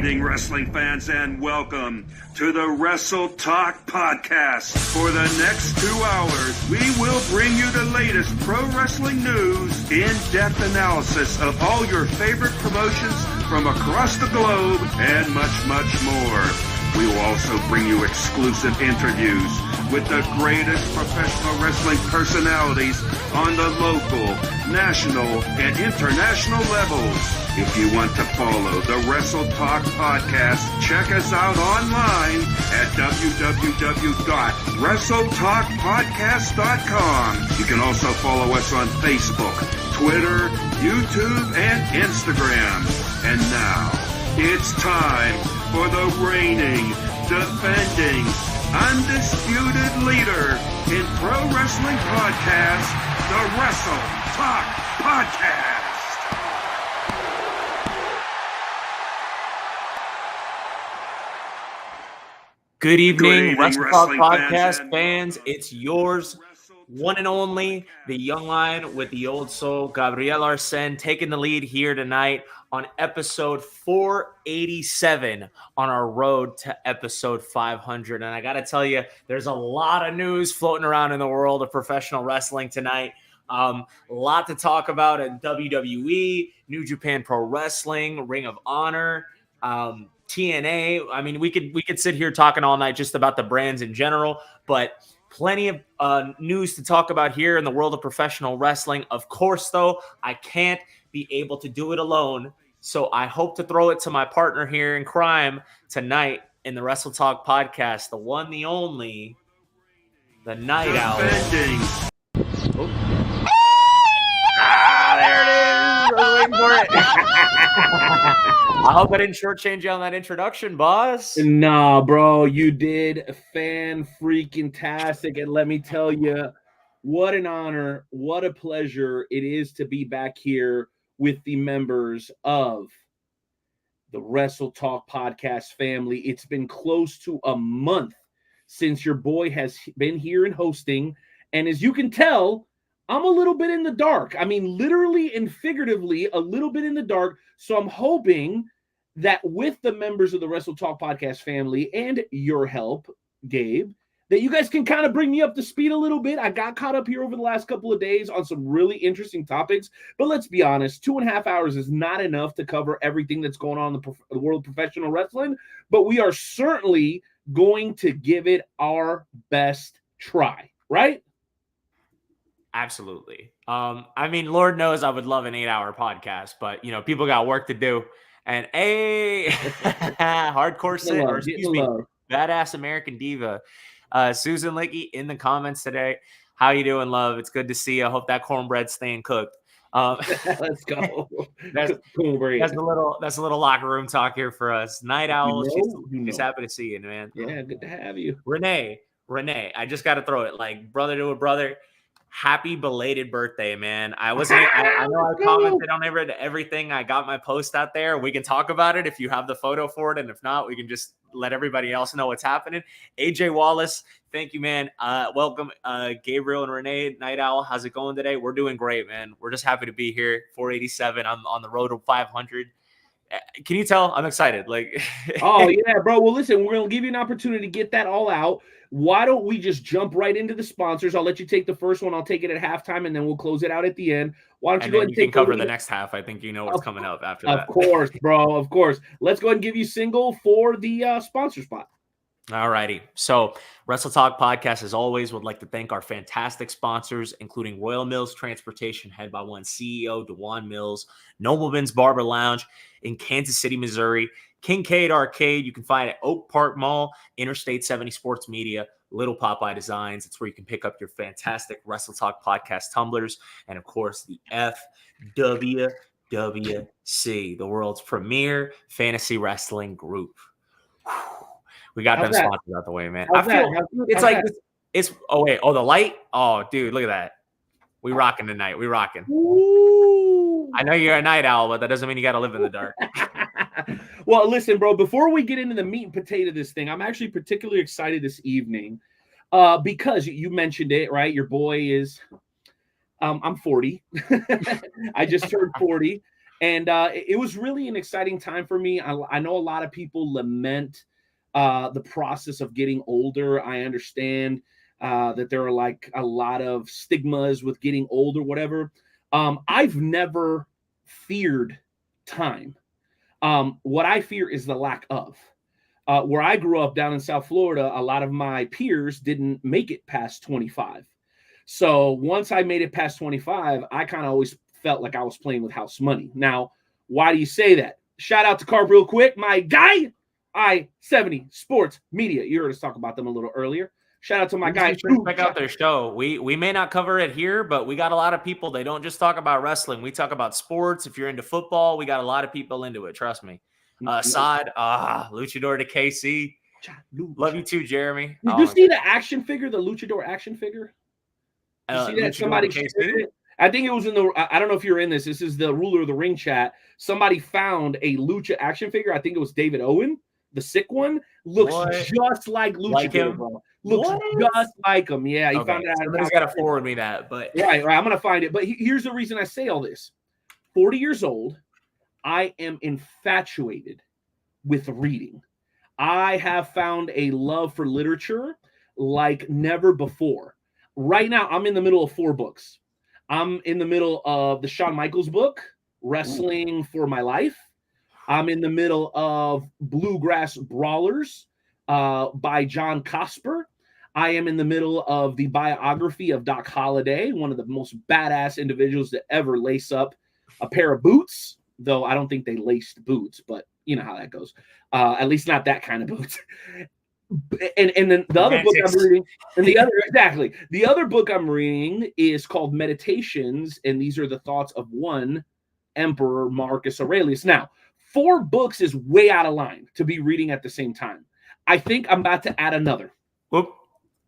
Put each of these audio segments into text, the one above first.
Greeting wrestling fans and welcome to the Wrestle Talk Podcast. For the next 2 hours, we will bring you the latest pro wrestling news, in-depth analysis of all your favorite promotions from across the globe, and much, much more. We will also bring you exclusive interviews with the greatest professional wrestling personalities on the local, national, and international levels. If you want to follow the Wrestle Talk Podcast, check us out online at www.wrestletalkpodcast.com. You can also follow us on Facebook, Twitter, YouTube, and Instagram. And now, it's time for the reigning, defending, undisputed leader in pro wrestling podcast, the Wrestle Talk Podcast. Good evening, Wrestle Talk Podcast fans. It's yours, one and only, the young lion with the old soul, Gabriel Arsen, taking the lead here tonight on episode 487 on our road to episode 500. And I got to tell you, there's a lot of news floating around in the world of professional wrestling tonight. A lot to talk about in WWE, New Japan Pro Wrestling, Ring of Honor, TNA. I mean, we could sit here talking all night just about the brands in general, but plenty of news to talk about here in the world of professional wrestling. Of course, though, I can't be able to do it alone, so I hope to throw it to my partner here in crime tonight in the Wrestle Talk Podcast, the one, the only, the Night Owl. There it is. I was waiting for it. I hope I didn't shortchange you on that introduction, boss. Nah, bro, you did fan-freaking-tastic. And let me tell you, what an honor, what a pleasure it is to be back here with the members of the Wrestle Talk Podcast family. It's been close to a month since your boy has been here and hosting. And as you can tell, I'm a little bit in the dark. I mean, literally and figuratively, a little bit in the dark. So I'm hoping that with the members of the Wrestle Talk Podcast family and your help, Gabe, that you guys can kind of bring me up to speed a little bit. I got caught up here over the last couple of days on some really interesting topics. But let's be honest, 2.5 hours is not enough to cover everything that's going on in the world of professional wrestling. But we are certainly going to give it our best try, right? Absolutely. I mean, Lord knows I would love an 8-hour podcast, but you know, people got work to do. And hardcore sit, or excuse me, badass American diva, Susan Licky in the comments today. How you doing, love? It's good to see you. I hope that cornbread's staying cooked. Let's go. That's a little locker room talk here for us. Night Owl, she's happy to see you, man. Yeah, good to have you. Renee, I just got to throw it like brother to a brother. Happy belated birthday, man. I know I commented on everything. I got my post out there. We can talk about it if you have the photo for it. And if not, we can just let everybody else know what's happening. AJ Wallace, thank you, man. Welcome, Gabriel and Renee, Night Owl. How's it going today? We're doing great, man. We're just happy to be here. 487. I'm on the road to 500. Can you tell? I'm excited. Like, oh, yeah, bro. Well, listen, we're going to give you an opportunity to get that all out. Why don't we just jump right into the sponsors? I'll let you take the first one. I'll take it at halftime, and then we'll close it out at the end. Why don't you go ahead and take cover the next half? I think you know what's coming up after that. Of course, bro. Of course. Let's go ahead and give you single for the sponsor spot. All righty. So Wrestle Talk Podcast, as always, would like to thank our fantastic sponsors, including Royal Mills Transportation, head by one CEO, DeJuan Mills, Nobleman's Barber Lounge in Kansas City, Missouri, Kincaid Arcade. You can find it at Oak Park Mall, Interstate 70 Sports Media, Little Popeye Designs. It's where you can pick up your fantastic Wrestle Talk Podcast tumblers. And, of course, the FWWC, the world's premier fantasy wrestling group. We got them sponsors out the way, man. I feel it's like it's the light. Oh, dude, look at that. We rocking tonight. We rocking. Ooh. I know you're a night owl, but that doesn't mean you got to live in the dark. Well, listen, bro, before we get into the meat and potato of this thing, I'm actually particularly excited this evening because you mentioned it, right? Your boy is I'm 40. I just turned 40. And it was really an exciting time for me. I know a lot of people lament the process of getting older. I understand that there are like a lot of stigmas with getting old or whatever. I've never feared time. What I fear is the lack of. Where I grew up down in South Florida, a lot of my peers didn't make it past 25. So once I made it past 25, I kind of always felt like I was playing with house money. Now, why do you say that? Shout out to Carp real quick, my guy, I-70 Sports Media. You heard us talk about them a little earlier. Shout out to my guy. Check out their show. We may not cover it here, but we got a lot of people. They don't just talk about wrestling. We talk about sports. If you're into football, we got a lot of people into it. Trust me. Saad, Luchador to KC. Love you too, Jeremy. Did you see the action figure, the Luchador action figure? Did you see that? Somebody shared it? I think it was in the, I don't know if you're in this. This is the Ruler of the Ring chat. Somebody found a Lucha action figure. I think it was David Owen, the sick one. Looks just like Luchador, like him? Bro. Looks just like him. Yeah, he found it out. Somebody's got to forward me that. But right. I'm going to find it. But here's the reason I say all this. 40 years old, I am infatuated with reading. I have found a love for literature like never before. Right now, I'm in the middle of 4 books. I'm in the middle of the Shawn Michaels book, Wrestling for My Life. I'm in the middle of Bluegrass Brawlers by John Cosper. I am in the middle of the biography of Doc Holliday, one of the most badass individuals to ever lace up a pair of boots, though I don't think they laced boots, but you know how that goes. At least not that kind of boots. And then the other book I'm reading, and the other book I'm reading is called Meditations, and these are the thoughts of one Emperor Marcus Aurelius. Now, 4 books is way out of line to be reading at the same time. I think I'm about to add another. Whoop.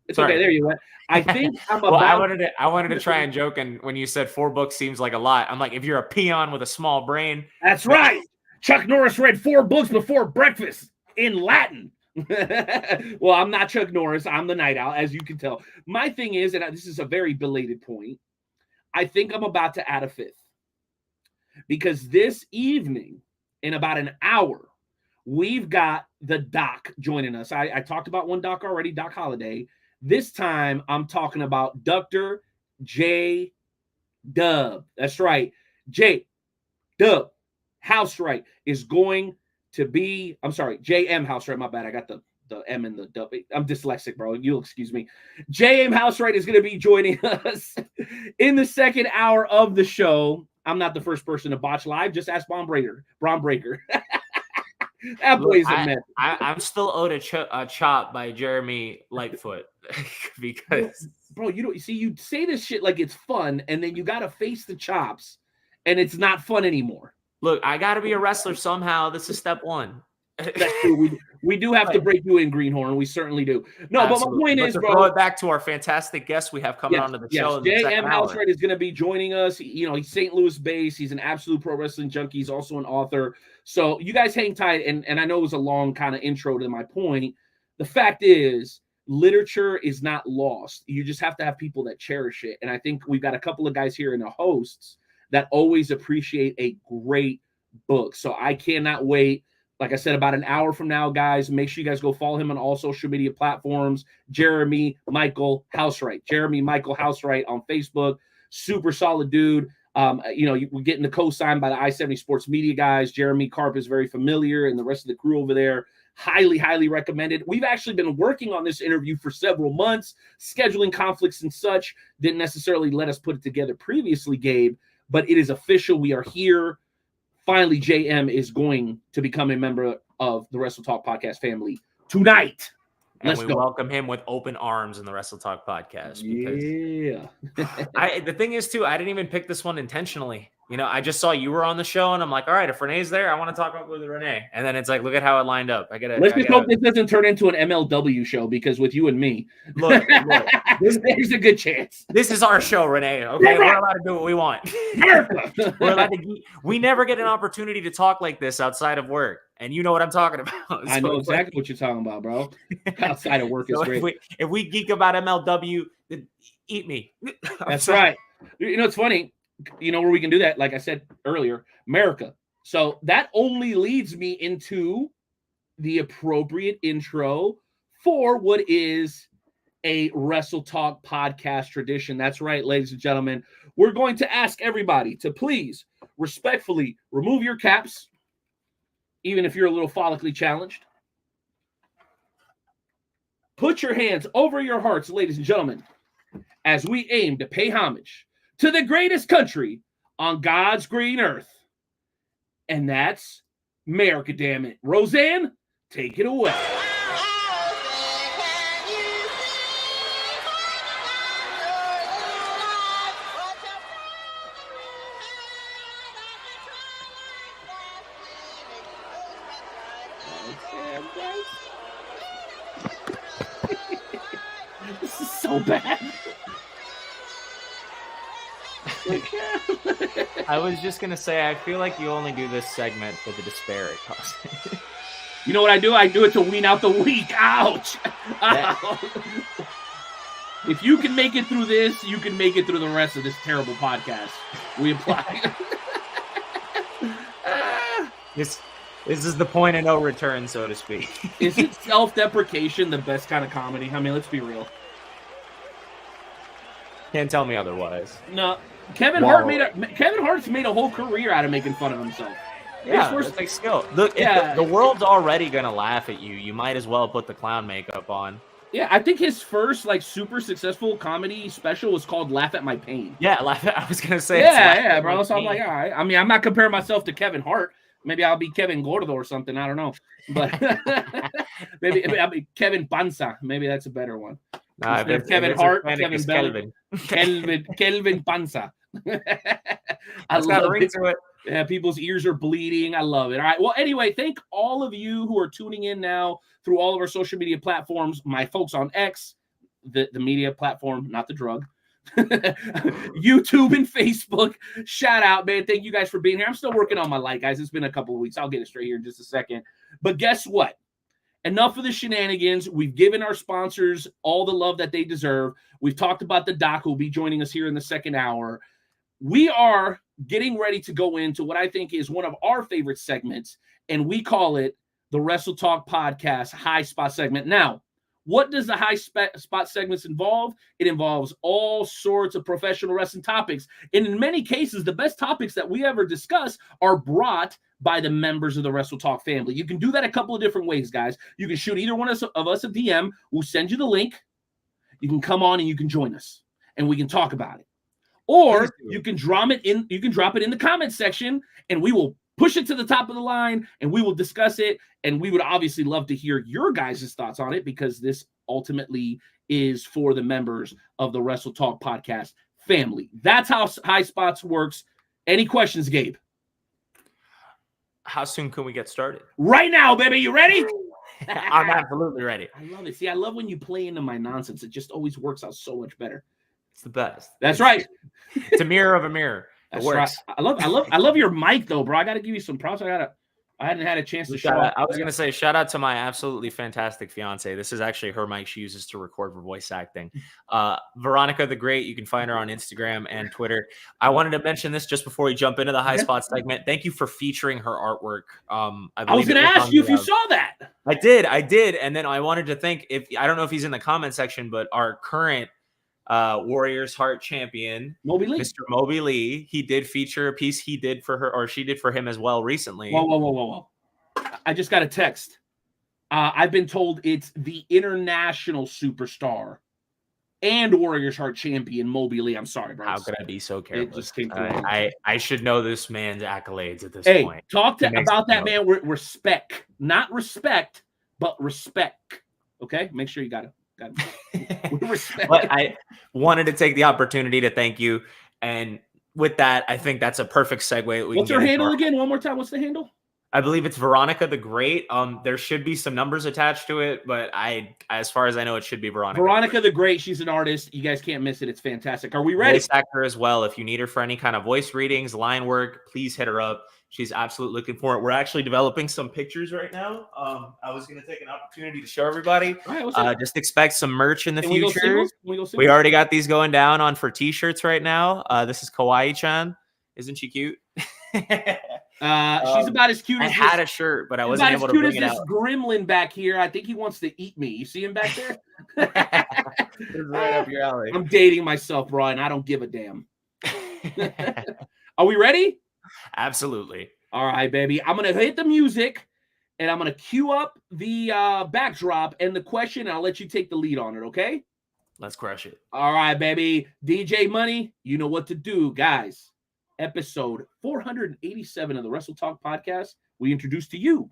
It's okay. There you went. I think I'm well, about. I wanted to try and joke, and when you said 4 books seems like a lot, I'm like, if you're a peon with a small brain, that's right. Chuck Norris read 4 books before breakfast in Latin. Well, I'm not Chuck Norris. I'm the night owl, as you can tell. My thing is, and this is a very belated point, I think I'm about to add a 5th. Because this evening, in about an hour, we've got the doc joining us. I talked about one doc already, Doc Holliday. This time, I'm talking about Dr. J. Dub. That's right. J. Dub Housewright is going to be, I'm sorry, J.M. Housewright. My bad. I got the M and the W. I'm dyslexic, bro. You'll excuse me. J.M. Housewright is going to be joining us in the second hour of the show. I'm not the first person to botch live. Just ask Braun Breaker. That boy's a mess. I'm still owed a chop by Jeremy Lightfoot because, bro, you say this shit like it's fun, and then you got to face the chops, and it's not fun anymore. Look, I got to be a wrestler somehow. This is step 1. That's true. We do have to break you in, Greenhorn. We certainly do. No, absolutely. But my point is, bro, throw it back to our fantastic guests we have coming onto the show. J.M. Housewright is going to be joining us. He's St. Louis based. He's an absolute pro wrestling junkie. He's also an author. So you guys hang tight. And I know it was a long kind of intro to my point. The fact is, literature is not lost. You just have to have people that cherish it. And I think we've got a couple of guys here in the hosts that always appreciate a great book. So I cannot wait. Like I said, about an hour from now, guys, make sure you guys go follow him on all social media platforms. Jeremy Michael Housewright. Jeremy Michael Housewright on Facebook. Super solid dude. We're getting the co-sign by the I-70 Sports Media guys. Jeremy Carp is very familiar, and the rest of the crew over there. Highly, highly recommended. We've actually been working on this interview for several months. Scheduling conflicts and such didn't necessarily let us put it together previously, Gabe, but it is official. We are here. Finally, JM is going to become a member of the Wrestle Talk podcast family tonight. And we welcome him with open arms in the Wrestle Talk podcast. The thing is, too, I didn't even pick this one intentionally. I just saw you were on the show, and I'm like, all right, if Renee's there, I want to talk with Renee. And then it's like, look at how it lined up. Let's just hope this doesn't turn into an MLW show, because with you and me, look there's a good chance. This is our show, Renee. Okay, we're allowed to do what we want. We're allowed to. We never get an opportunity to talk like this outside of work. And you know what I'm talking about. I know exactly what you're talking about, bro. Outside of work is great. If we geek about MLW, then eat me. That's right. It's funny. you know where we can do that? Like I said earlier, America. So that only leads me into the appropriate intro for what is a Wrestle Talk podcast tradition. That's right, ladies and gentlemen. We're going to ask everybody to please respectfully remove your caps, even if you're a little follically challenged. Put your hands over your hearts, ladies and gentlemen, as we aim to pay homage to the greatest country on God's green earth. And that's America, damn it. Roseanne, take it away. This is so bad. I was just going to say, I feel like you only do this segment for the despair it causes. You know what I do? I do it to wean out the weak. Ouch. If you can make it through this, you can make it through the rest of this terrible podcast. We apply. This is the point of no return, so to speak. Isn't self-deprecation the best kind of comedy? I mean, let's be real. Can't tell me otherwise. No, Kevin Hart's made a whole career out of making fun of himself. Yeah, it's like skill. Look, if the world's already gonna laugh at you, you might as well put the clown makeup on. Yeah, I think his first super successful comedy special was called "Laugh at My Pain." Yeah, I was gonna say. Yeah, bro. So I'm like, all right. I mean, I'm not comparing myself to Kevin Hart. Maybe I'll be Kevin Gordo or something. I don't know, but maybe I'll be Kevin Panza. Maybe that's a better one. Kevin Hart, Kevin Bell, Kelvin Panza. I love it. To it. Yeah, people's ears are bleeding. I love it. All right. Well, anyway, thank all of you who are tuning in now through all of our social media platforms. My folks on X, the media platform, not the drug. YouTube and Facebook. Shout out, man. Thank you guys for being here. I'm still working on my light, guys. It's been a couple of weeks. I'll get it straight here in just a second. But guess what? Enough of the shenanigans. We've given our sponsors all the love that they deserve. We've talked about the doc who will be joining us here in the second hour. We are getting ready to go into what I think is one of our favorite segments, and we call it the Wrestle Talk Podcast High Spot segment. Now, what does the high spot segments involve? It involves all sorts of professional wrestling topics. And in many cases, the best topics that we ever discuss are brought by the members of the Wrestle Talk family. You can do that a couple of different ways, guys. You can shoot either one of us a DM. We'll send you the link. You can come on and you can join us, and we can talk about it. Or you can drop it in the comment section, and we will push it to the top of the line, and we will discuss it. And we would obviously love to hear your guys' thoughts on it, because this ultimately is for the members of the Wrestle Talk Podcast family. That's how High Spots works. Any questions, Gabe? How soon can we get started? Right now, baby. You ready? I'm absolutely ready. I love it. See, I love when you play into my nonsense. It just always works out so much better. It's the best. That's right. It's a mirror of a mirror. That's works. Right. I love your mic though, bro. I got to give you some props. I hadn't had a chance to show up. I was going to say, shout out to my absolutely fantastic fiance. This is actually her mic she uses to record for voice acting. Veronica the Great. You can find her on Instagram and Twitter. I wanted to mention this just before we jump into the high spot segment. Thank you for featuring her artwork. I was going to ask you if you saw that. I did. And then I wanted to thank, I don't know if he's in the comment section, but our current Warriors Heart champion, Mr. Moby Lee, he did feature a piece he did for her, or she did for him as well recently. Whoa. I just got a text. I've been told it's the international superstar and Warriors Heart champion, Moby Lee. I'm sorry, bro. How could I be so careless? It just came through. I should know this man's accolades at this point. Talk about that man with respect. Not respect, but respect. Okay? Make sure you got it. But I wanted to take the opportunity to thank you, and with that, I think that's a perfect segue. What's your handle again? One more time. What's the handle? I believe it's Veronica the Great. There should be some numbers attached to it, but as far as I know, it should be Veronica. Veronica the Great. She's an artist. You guys can't miss it. It's fantastic. Are we ready? Voice actor as well. If you need her for any kind of voice readings, line work, please hit her up. She's absolutely looking for it. We're actually developing some pictures right now. I was going to take an opportunity to show everybody. All right, just expect some merch in the future. We already got these going down for t-shirts right now. This is Kawaii-chan. Isn't she cute? She's about as cute as I had a shirt, but I wasn't able to bring it out. This gremlin back here. I think he wants to eat me. You see him back there? It's right up your alley. I'm dating myself, bro, and I don't give a damn. Are we ready? Absolutely. All right, baby. I'm going to hit the music, and I'm going to cue up the backdrop and the question, and I'll let you take the lead on it, okay? Let's crush it. All right, baby. DJ Money, you know what to do, guys. Episode 487 of the Wrestle Talk podcast, we introduce to you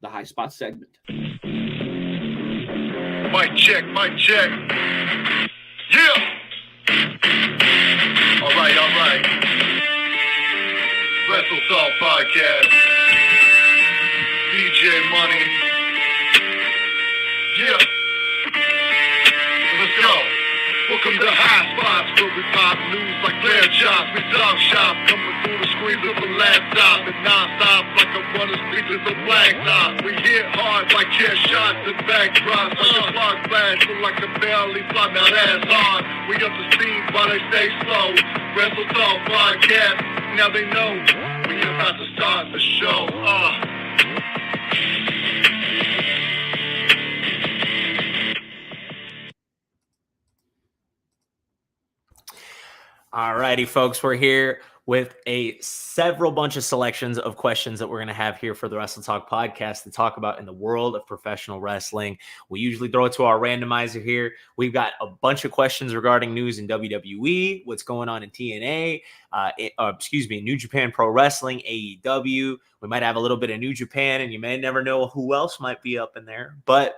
the High Spot segment. Mic check. Yeah. All right. Wrestle Talk podcast. DJ Money. Yeah. Let's go. Welcome to High Spots, where we pop news like flare chops. We talk shop, coming through the screens of a laptop and non-stop like a runner's speeches of blacktop. We hit hard like chair shots and backdrops, like a clock flash, look like a barely fly. Now that's hard. We up to speed while they stay slow. Wrestle Talk podcast, now they know we about to start the show. All righty, folks, we're here with several bunch of selections of questions that we're going to have here for the Wrestle Talk podcast to talk about in the world of professional wrestling. We usually throw it to our randomizer here. We've got a bunch of questions regarding news in WWE, what's going on in TNA, New Japan Pro Wrestling, AEW. We might have a little bit of New Japan, and you may never know who else might be up in there. But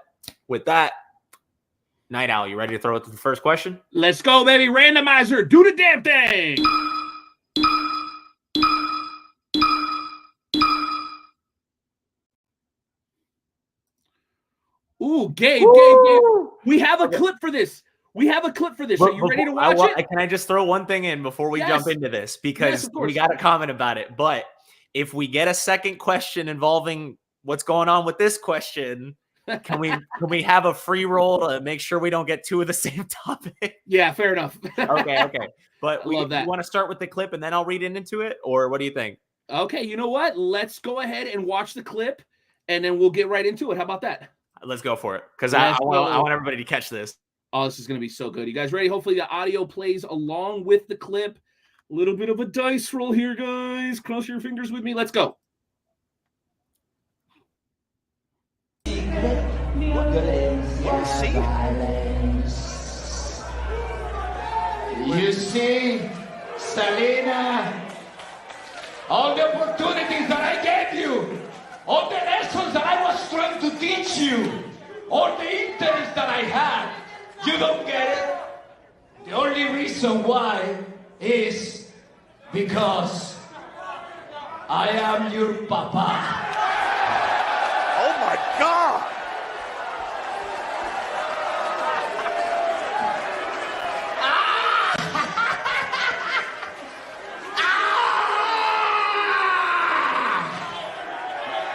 with that, Night Owl, you ready to throw it to the first question? Let's go, baby. Randomizer, do the damn thing. Ooh, Gabe. We have a clip for this. Are you ready to watch it? Can I just throw one thing in before we jump into this? Because we got a comment about it. But if we get a second question involving what's going on with this question, can we have a free roll to make sure we don't get two of the same topic? Yeah, fair enough. Okay. But we want to start with the clip and then I'll read into it, or what do you think? Okay, you know what? Let's go ahead and watch the clip, and then we'll get right into it. How about that? Let's go for it, because I want everybody to catch this. Oh, this is going to be so good. You guys ready? Hopefully the audio plays along with the clip. A little bit of a dice roll here, guys. Cross your fingers with me. Let's go. You see, Selena, all the opportunities that I gave you, all the lessons that I was trying to teach you, all the interest that I had, you don't get it. The only reason why is because I am your papa. Oh my God!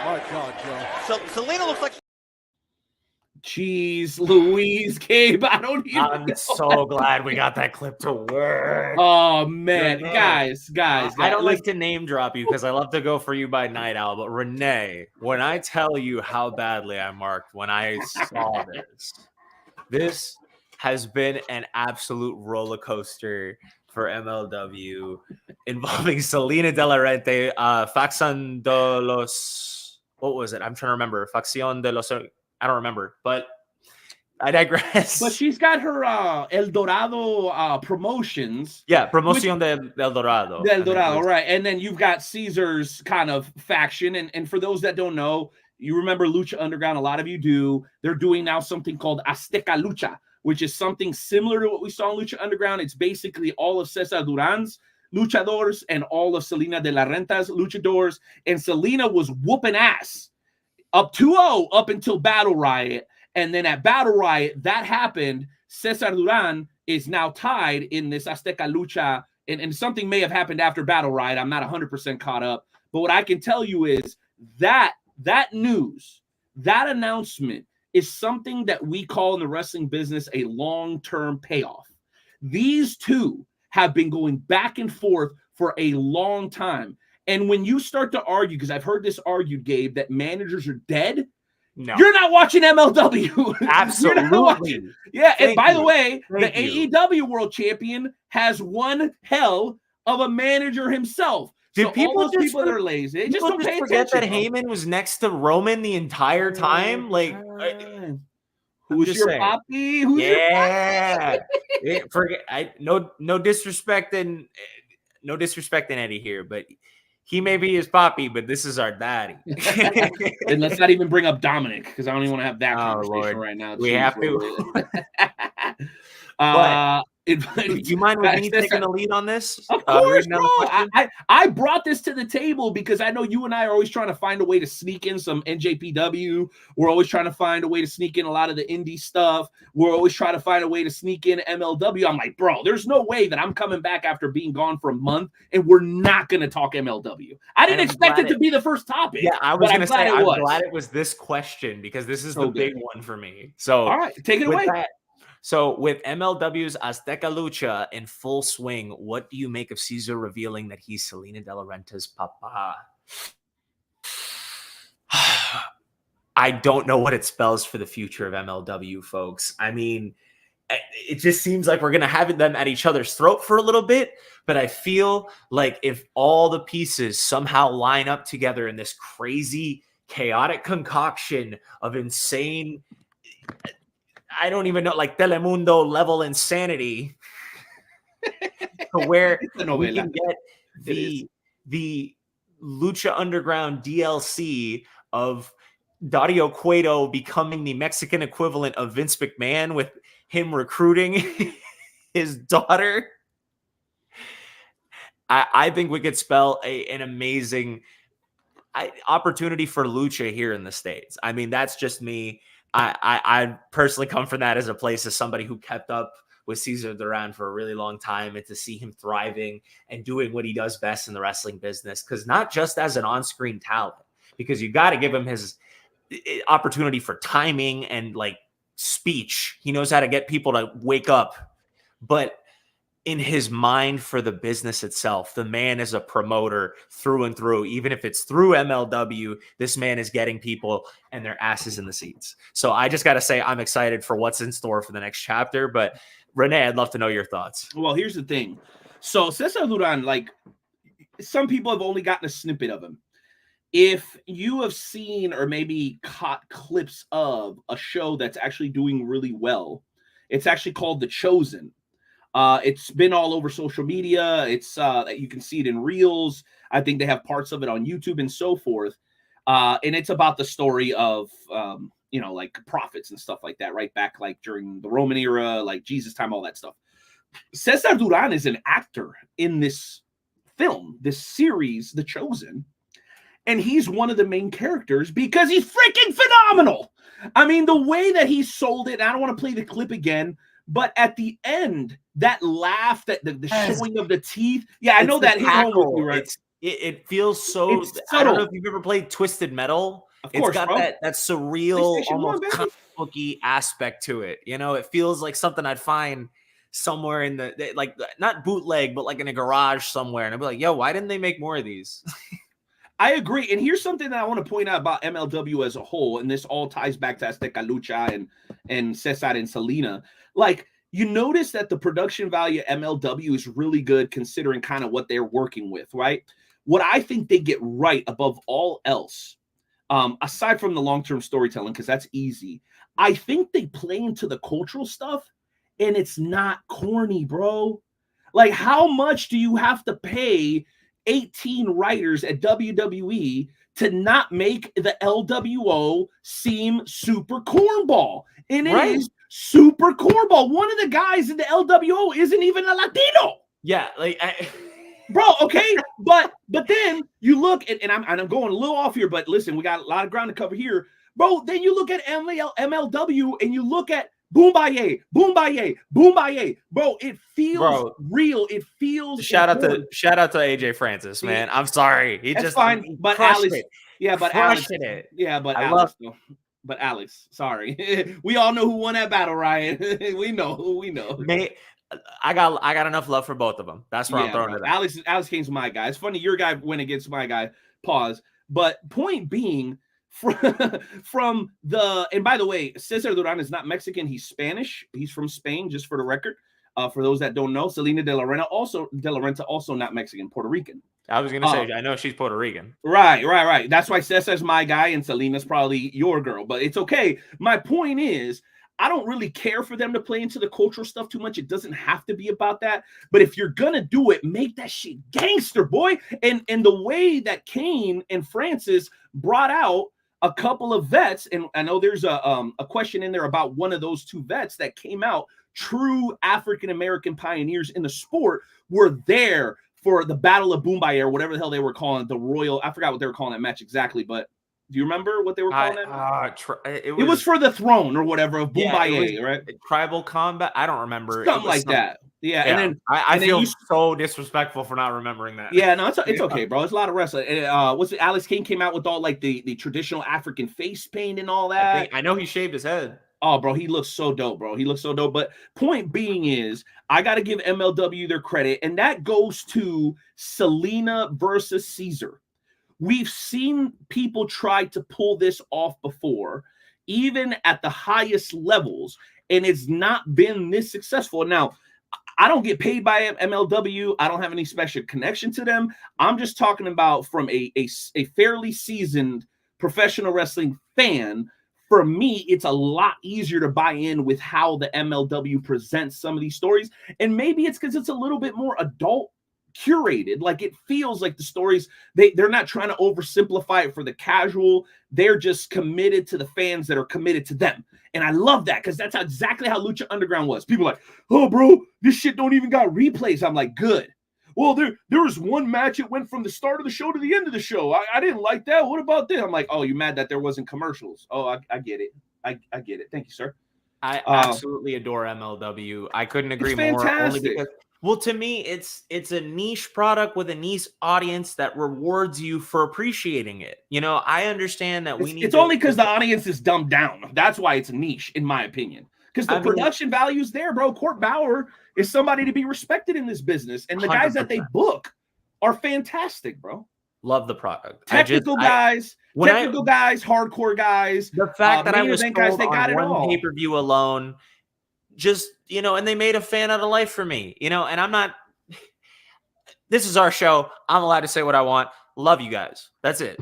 My God, Joe. So Selena looks like. Jeez, Louise, Gabe, I'm so glad we got that clip to work. Oh, man. Guys. I don't like to name drop you because I love to go for you by Night Owl, but Renee, when I tell you how badly I marked when I saw this has been an absolute roller coaster for MLW involving Selena De La Rente, Facción de los... What was it? I'm trying to remember. Facción de los... I don't remember, but I digress. But she's got her El Dorado promotions. Yeah, Promoción del Dorado. Del Dorado, right. And then you've got Caesar's kind of faction. And for those that don't know, you remember Lucha Underground. A lot of you do. They're doing now something called Azteca Lucha, which is something similar to what we saw in Lucha Underground. It's basically all of Cesar Duran's luchadores and all of Selena de la Renta's luchadors, and Selena was whooping ass up 2-0 up until Battle Riot. And then at Battle Riot, that happened. Cesar Duran is now tied in this Azteca Lucha, and something may have happened after Battle Riot. I'm not 100% caught up. But what I can tell you is that news, that announcement is something that we call in the wrestling business a long-term payoff. These two have been going back and forth for a long time. And when you start to argue, because I've heard this argued, Gabe, that managers are dead, no, you're not watching MLW. Absolutely. Yeah, and by the way, the AEW World Champion has one hell of a manager himself. Did people that are lazy, they just don't pay forget attention, that Heyman was next to Roman the entire time? Like, who's your papi? Who's your papi? Forget. No disrespecting Eddie here, but he may be his papi, but this is our daddy. And let's not even bring up Dominic, because I don't even want to have that conversation right now. We have to. You mind with me taking the lead on this? Of course, bro. I brought this to the table because I know you and I are always trying to find a way to sneak in some NJPW. We're always trying to find a way to sneak in a lot of the indie stuff. We're always trying to find a way to sneak in MLW. I'm like, bro, there's no way that I'm coming back after being gone for a month and we're not going to talk MLW. I didn't expect it to be the first topic. Yeah, I was going to say, I'm glad it was this question because this is the big one for me. So, all right, take it away. So with MLW's Azteca Lucha in full swing, what do you make of Caesar revealing that he's Selena de la Renta's papa? I don't know what it spells for the future of MLW, folks. I mean, it just seems like we're going to have them at each other's throat for a little bit, but I feel like if all the pieces somehow line up together in this crazy, chaotic concoction of insane... I don't even know, like Telemundo level insanity, where we can get the Lucha Underground DLC of Dario Cueto becoming the Mexican equivalent of Vince McMahon with him recruiting his daughter. I think we could spell an amazing opportunity for Lucha here in the States. I mean, that's just me. I personally come from that as a place as somebody who kept up with Cesar Duran for a really long time, and to see him thriving and doing what he does best in the wrestling business, because not just as an on-screen talent, because you got to give him his opportunity for timing and like speech. He knows how to get people to wake up, but in his mind for the business itself, the man is a promoter through and through. Even if it's through MLW, this man is getting people and their asses in the seats. So I just got to say, I'm excited for what's in store for the next chapter. But Renee, I'd love to know your thoughts. Well, here's the thing. So Cesar Duran, like, some people have only gotten a snippet of him. If you have seen or maybe caught clips of a show that's actually doing really well, it's actually called The Chosen. It's been all over social media. It's you can see it in Reels. I think they have parts of it on YouTube and so forth. And it's about the story of, like prophets and stuff like that, right back like during the Roman era, like Jesus time, all that stuff. Cesar Duran is an actor in this film, this series, The Chosen. And he's one of the main characters because he's freaking phenomenal. I mean, the way that he sold it, I don't want to play the clip again, but at the end, that laugh, that the showing of the teeth. Yeah, I know that hit home with you, right? It feels so. I don't know if you've ever played Twisted Metal. Of course, it's got that surreal, almost comic booky aspect to it. You know, it feels like something I'd find somewhere in the like not bootleg, but like in a garage somewhere, and I'd be like, "Yo, why didn't they make more of these?" I agree. And here's something that I want to point out about MLW as a whole, and this all ties back to Azteca Lucha and Cesar and Selena. Like, you notice that the production value of MLW is really good considering kind of what they're working with, right? What I think they get right above all else, aside from the long-term storytelling, because that's easy, I think they play into the cultural stuff, and it's not corny, bro. Like, how much do you have to pay 18 writers at WWE to not make the LWO seem super cornball? And it is super cornball. One of the guys in the LWO isn't even a Latino. Yeah, like bro. Okay, but then you look at, and I'm going a little off here, but listen, we got a lot of ground to cover here, bro. Then you look at MLW, and you look at Boombaye, Boombaye, Boombaye, bro. It feels real. It feels shout out to AJ Francis, man. I'm sorry, he That's just fine, but Alex, it. Yeah, but I Alex, but Alex, sorry, we all know who won that battle, Ryan. we know. I got enough love for both of them. That's where I'm throwing it out. Alex King's my guy. It's funny your guy went against my guy. Pause. But point being, from the, and by the way, Cesar Duran is not Mexican. He's Spanish. He's from Spain, just for the record. For those that don't know, Selena de la Renta also not Mexican, Puerto Rican. I was gonna say, I know she's Puerto Rican. Right. That's why Cesar's my guy and Selena's probably your girl, but it's okay. My point is, I don't really care for them to play into the cultural stuff too much. It doesn't have to be about that. But if you're gonna do it, make that shit gangster, boy. And the way that Kane and Francis brought out a couple of vets, and I know there's a question in there about one of those two vets that came out, true African-American pioneers in the sport, were there for the Battle of Boombaye or whatever the hell they were calling it, the Royal. I forgot what they were calling that match exactly, but do you remember what they were calling it? It was for the throne or whatever of Boombaye, right? Tribal combat. I don't remember. Something like that. Yeah. And then I feel so disrespectful for not remembering that. Yeah, no, it's okay, bro. It's a lot of wrestling. What's it? Alex King came out with all like the traditional African face paint and all that. I know he shaved his head. Oh, bro, he looks so dope, bro. He looks so dope. But point being is, I got to give MLW their credit, and that goes to Selena versus Caesar. We've seen people try to pull this off before, even at the highest levels, and it's not been this successful. Now, I don't get paid by MLW. I don't have any special connection to them. I'm just talking about from a fairly seasoned professional wrestling fan. For me, it's a lot easier to buy in with how the MLW presents some of these stories. And maybe it's because it's a little bit more adult curated. Like, it feels like the stories, they're not trying to oversimplify it for the casual. They're just committed to the fans that are committed to them. And I love that, because that's exactly how Lucha Underground was. People are like, oh, bro, this shit don't even got replays. I'm like, good. Well, there was one match. It went from the start of the show to the end of the show. I didn't like that. What about this? I'm like, oh, you mad that there wasn't commercials? Oh, I get it. I get it. Thank you, sir. I absolutely adore MLW. I couldn't agree more. Only because, well, to me, it's a niche product with a niche audience that rewards you for appreciating it. You know, I understand that it's only because the audience is dumbed down. That's why it's a niche, in my opinion. Because the production value's there, bro. Court Bauer is somebody to be respected in this business. And the 100%. Guys that they book are fantastic, bro. Love the product. Technical guys, hardcore guys. The fact that I was sold guys, they got on one pay-per-view alone, just, you know, and they made a fan out of life for me, you know, and I'm not, this is our show. I'm allowed to say what I want. Love you guys. That's it.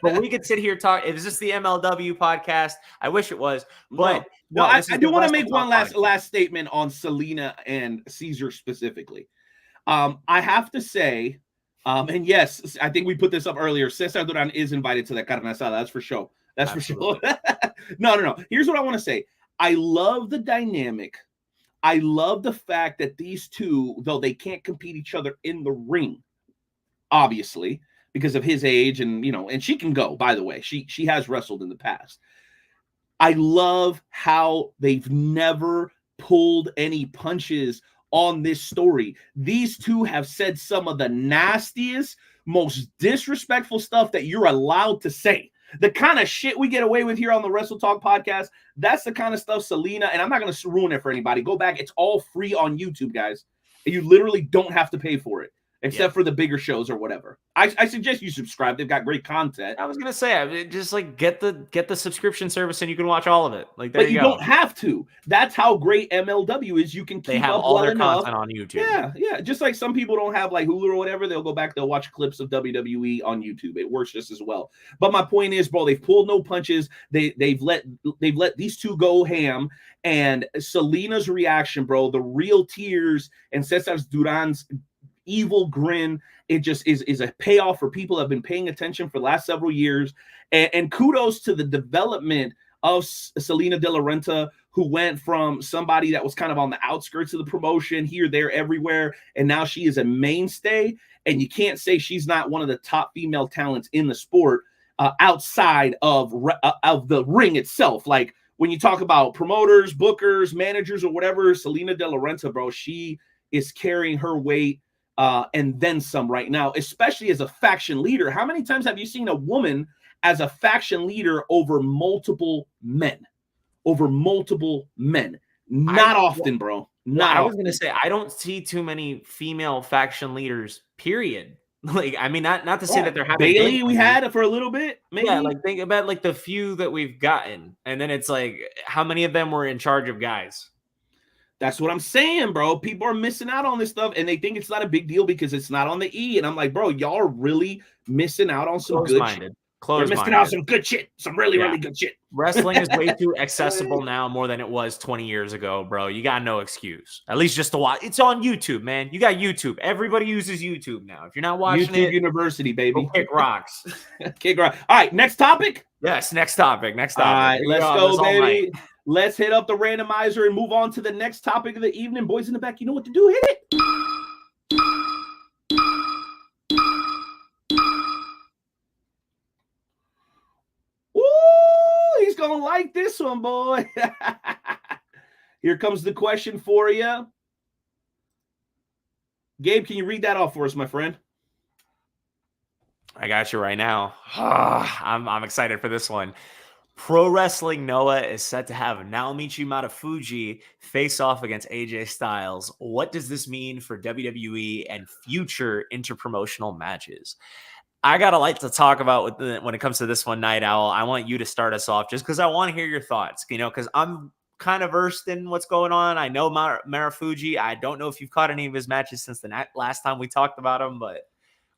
but we could sit here talk. Is this the MLW podcast? I wish it was. But no, I do want to make one last statement on Selena and Caesar specifically. I have to say, and yes, I think we put this up earlier. Cesar Duran is invited to that carne asada. That's for sure. That's Absolutely. For sure. No. Here's what I want to say. I love the dynamic. I love the fact that these two, though they can't compete each other in the ring, obviously, because of his age, and, you know, and she can go, by the way. She has wrestled in the past. I love how they've never pulled any punches on this story. These two have said some of the nastiest, most disrespectful stuff that you're allowed to say. The kind of shit we get away with here on the Wrestle Talk podcast, that's the kind of stuff Selena, and I'm not going to ruin it for anybody. Go back. It's all free on YouTube, guys. You literally don't have to pay for it. Except for the bigger shows or whatever. I suggest you subscribe. They've got great content. I was gonna say, just like get the subscription service and you can watch all of it. Like, there but you don't have to. That's how great MLW is. You can keep they have up all well their enough. content on YouTube. Yeah. Just like some people don't have like Hulu or whatever, they'll go back, they'll watch clips of WWE on YouTube. It works just as well. But my point is, bro, they've pulled no punches. They've let these two go ham. And Selena's reaction, bro, the real tears, and Cesar Duran's evil grin, it just is a payoff for people that have been paying attention for the last several years. And kudos to the development of Selena De La Renta who went from somebody that was kind of on the outskirts of the promotion, here, there, everywhere, and now she is a mainstay. And you can't say she's not one of the top female talents in the sport outside of the ring itself. Like when you talk about promoters, bookers, managers, or whatever, Selena De La Renta, bro, she is carrying her weight and then some right now, especially as a faction leader. How many times have you seen a woman as a faction leader over multiple men? Not often, bro. Not I was often. gonna say I don't see too many female faction leaders, period. Like, I mean, not to say that there haven't Bailey, been we had it for a little bit, maybe. Yeah, like think about like the few that we've gotten, and then it's like how many of them were in charge of guys? That's what I'm saying, bro. People are missing out on this stuff, and they think it's not a big deal because it's not on the E. And I'm like, bro, y'all are really missing out on some good shit. You're missing out on some good shit. Some really good shit. Wrestling is way too accessible now, more than it was 20 years ago, bro. You got no excuse. At least just to watch. It's on YouTube, man. You got YouTube. Everybody uses YouTube now. If you're not watching YouTube University, baby. Go kick rocks. Kick rocks. All right, next topic. Yes, next topic. All right, let's go, baby. Let's hit up the randomizer and move on to the next topic of the evening. Boys in the back, you know what to do. Hit it. He's going to like this one, boy. Here comes the question for you. Gabe, can you read that off for us, my friend? I got you right now. I'm excited for this one. Pro Wrestling Noah is set to have Naomichi Marufuji face off against AJ Styles. What does this mean for WWE and future interpromotional matches? I got a lot to talk about when it comes to this one, Night Owl. I want you to start us off just because I want to hear your thoughts, because I'm kind of versed in what's going on. I know Marufuji. I don't know if you've caught any of his matches since the last time we talked about him, but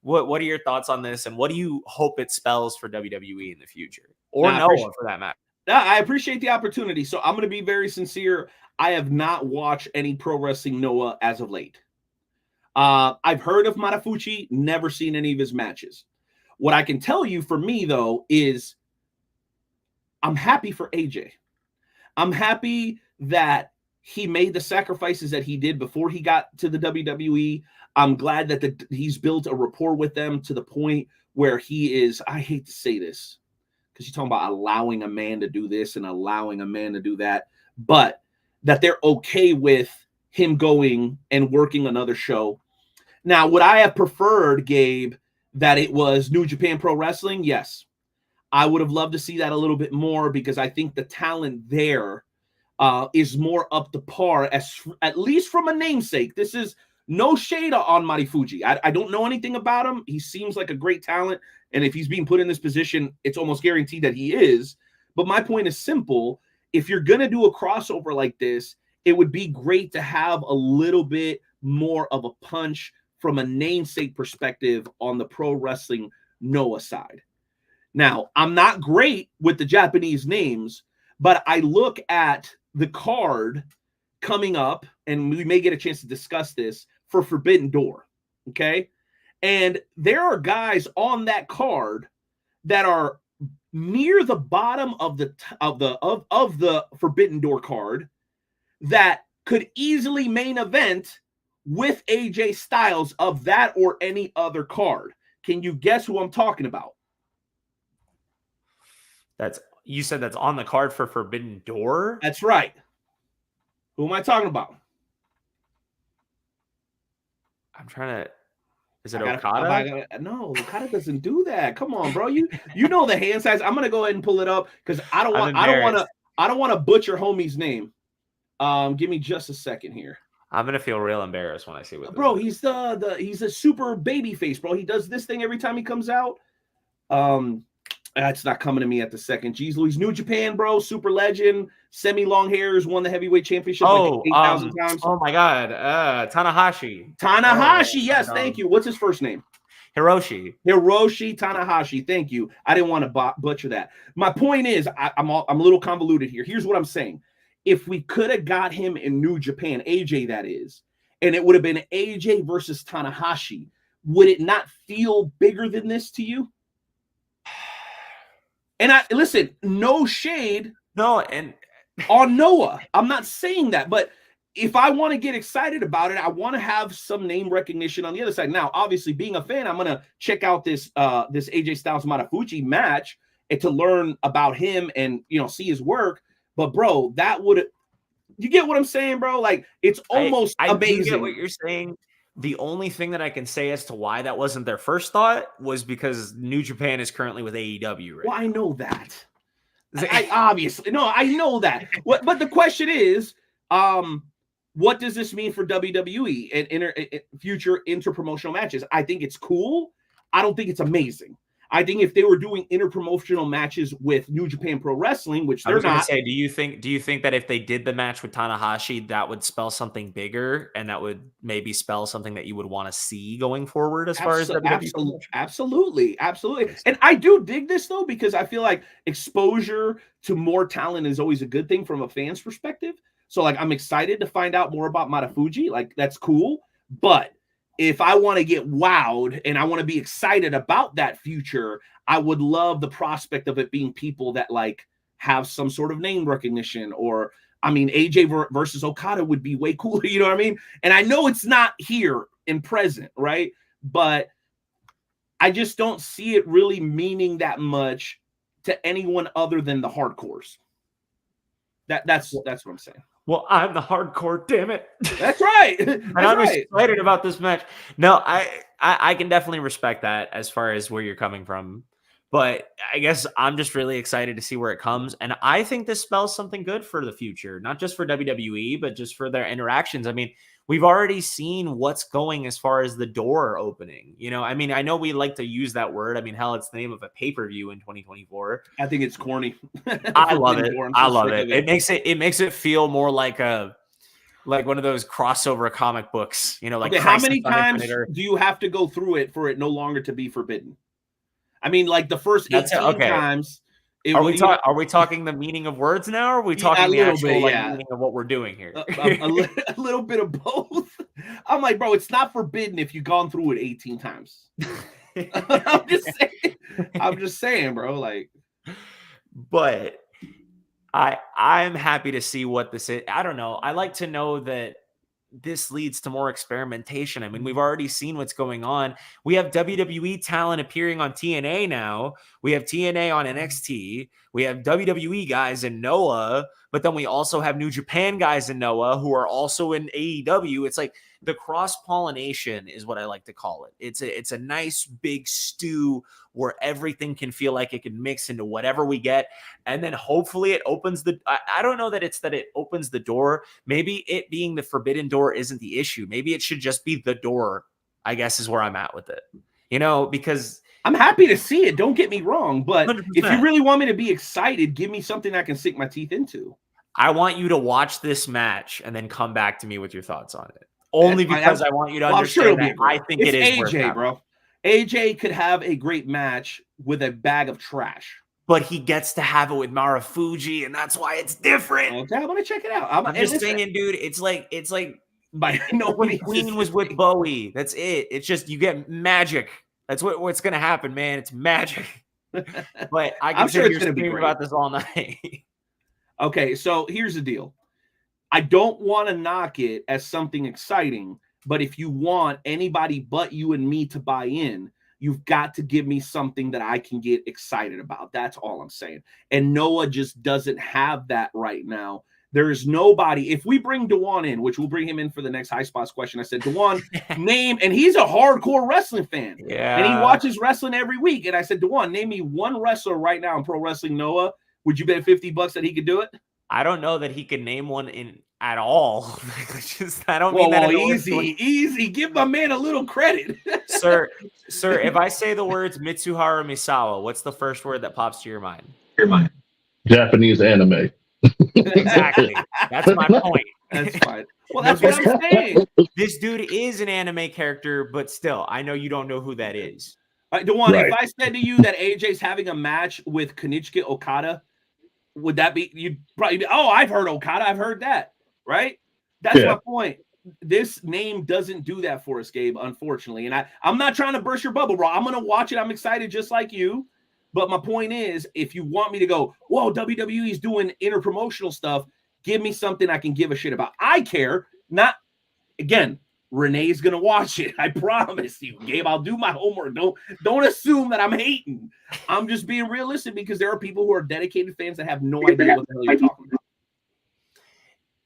what are your thoughts on this, and what do you hope it spells for WWE in the future? Or Noah, for that matter. I appreciate the opportunity. So I'm going to be very sincere. I have not watched any Pro Wrestling Noah as of late. I've heard of Marufuji, never seen any of his matches. What I can tell you for me, though, is I'm happy for AJ. I'm happy that he made the sacrifices that he did before he got to the WWE. I'm glad that he's built a rapport with them to the point where he is, I hate to say this, because you're talking about allowing a man to do this and allowing a man to do that, but that they're okay with him going and working another show. Now, would I have preferred, Gabe, that it was New Japan Pro Wrestling? Yes. I would have loved to see that a little bit more because I think the talent there is more up to par, at least from a namesake. This is no shade on Marufuji. I don't know anything about him. He seems like a great talent, and if he's being put in this position, it's almost guaranteed that he is. But my point is simple. If you're going to do a crossover like this, it would be great to have a little bit more of a punch from a namesake perspective on the Pro Wrestling Noah side. Now, I'm not great with the Japanese names, but I look at the card coming up, and we may get a chance to discuss this, for Forbidden Door, okay? And there are guys on that card that are near the bottom of the Forbidden Door card that could easily main event with AJ Styles of that or any other card. Can you guess who I'm talking about? You said that's on the card for Forbidden Door? That's right. Who am I talking about? I'm trying to. Is it Okada? No, Okada doesn't do that. Come on, bro. You know the hand size. I'm gonna go ahead and pull it up because I don't want to butcher homie's name. Give me just a second here. I'm gonna feel real embarrassed when I see what. Bro, he's he's a super baby face, bro. He does this thing every time he comes out. It's not coming to me at the second. Jeez Louise, New Japan, bro, super legend, semi-long hairs, won the heavyweight championship like 8,000 times. Oh my God, Tanahashi. Yes, thank you. What's his first name? Hiroshi Tanahashi. Thank you. I didn't want to butcher that. My point is, I'm a little convoluted here. Here's what I'm saying. If we could have got him in New Japan, AJ that is, and it would have been AJ versus Tanahashi, would it not feel bigger than this to you? And listen, no shade. No, and on Noah. I'm not saying that, but if I want to get excited about it, I want to have some name recognition on the other side. Now, obviously, being a fan, I'm gonna check out this AJ Styles Marufuji match and to learn about him and see his work. But bro, you get what I'm saying, bro? Like it's almost amazing. I get what you're saying. The only thing that I can say as to why that wasn't their first thought was because New Japan is currently with AEW, right? Well, I know that. I obviously no, I know that. But the question is, what does this mean for WWE and future interpromotional matches? I think it's cool. I don't think it's amazing. I think if they were doing interpromotional matches with New Japan Pro Wrestling, which they're not. Say, do you think that if they did the match with Tanahashi, that would spell something bigger, and that would maybe spell something that you would want to see going forward as far as WWE? Absolutely. And I do dig this though, because I feel like exposure to more talent is always a good thing from a fan's perspective. So like I'm excited to find out more about Marufuji. Like that's cool, but if I want to get wowed and I want to be excited about that future, I would love the prospect of it being people that like have some sort of name recognition. Or, I mean, AJ versus Okada would be way cooler. You know what I mean? And I know it's not here in present, right? But I just don't see it really meaning that much to anyone other than the hardcores. That's what I'm saying. Well, I'm the hardcore, damn it. That's right. And I'm excited about this match. No, I can definitely respect that as far as where you're coming from. But I guess I'm just really excited to see where it comes. And I think this spells something good for the future, not just for WWE, but just for their interactions. I mean, we've already seen what's going as far as the door opening. I mean, I know we like to use that word. I mean, hell, it's the name of a pay-per-view in 2024. I think it's corny. I love it. I love it. It makes it feel more like one of those crossover comic books, like okay, how many times do you have to go through it for it no longer to be forbidden? I mean, like the first 18 times. Are we talking the meaning of words now, or are we talking the actual meaning of what we're doing here? a little bit of both. I'm like, bro, it's not forbidden if you've gone through it 18 times. I'm just saying, bro. Like, but I'm happy to see what this is. I don't know. I like to know that this leads to more experimentation. I mean, we've already seen what's going on. We have WWE talent appearing on TNA now. We have TNA on NXT. We have WWE guys in Noah, but then we also have New Japan guys in Noah who are also in AEW. It's like the cross-pollination is what I like to call it. It's a nice big stew where everything can feel like it can mix into whatever we get. And then hopefully it opens I don't know that it opens the door. Maybe it being the forbidden door isn't the issue. Maybe it should just be the door, I guess, is where I'm at with it. Because I'm happy to see it. Don't get me wrong. But 100%. If you really want me to be excited, give me something I can sink my teeth into. I want you to watch this match and then come back to me with your thoughts on it. Only because I want you to understand that I think it is AJ, bro. AJ could have a great match with a bag of trash. But he gets to have it with Marufuji, and that's why it's different. Okay, I'm gonna check it out. I'm just saying, dude, it's like when Queen was with Bowie. That's it. It's just you get magic. That's what's gonna happen, man. It's magic. But I'm sure you're screaming about this all night. Okay, so here's the deal. I don't want to knock it as something exciting, but if you want anybody but you and me to buy in, you've got to give me something that I can get excited about. That's all I'm saying. And Noah just doesn't have that right now. There is nobody. If we bring Dewan in, which we'll bring him in for the next High Spots question, I said, Dewan, name, and he's a hardcore wrestling fan. Yeah. And he watches wrestling every week. And I said, Dewan, name me one wrestler right now in pro wrestling, Noah. Would you bet $50 that he could do it? I don't know that he could name one in at all. I don't mean that. Easy. Give my man a little credit. Sir, if I say the words Mitsuharu Misawa, what's the first word that pops to your mind? Japanese anime. Exactly. That's my point. That's fine. Well, that's what I'm saying. This dude is an anime character, but still, I know you don't know who that is. Dewan, right. If I said to you that AJ's having a match with Kenichika Okada, would that be, you'd probably be, oh, I've heard Okada. I've heard that, right? That's my point. This name doesn't do that for us, Gabe, unfortunately. And I'm not trying to burst your bubble, bro. I'm going to watch it. I'm excited just like you. But my point is, if you want me to go, whoa, WWE's doing interpromotional stuff, give me something I can give a shit about. I care. Not, again, Renee's going to watch it. I promise you, Gabe, I'll do my homework. Don't assume that I'm hating. I'm just being realistic because there are people who are dedicated fans that have no idea what the hell you're talking about.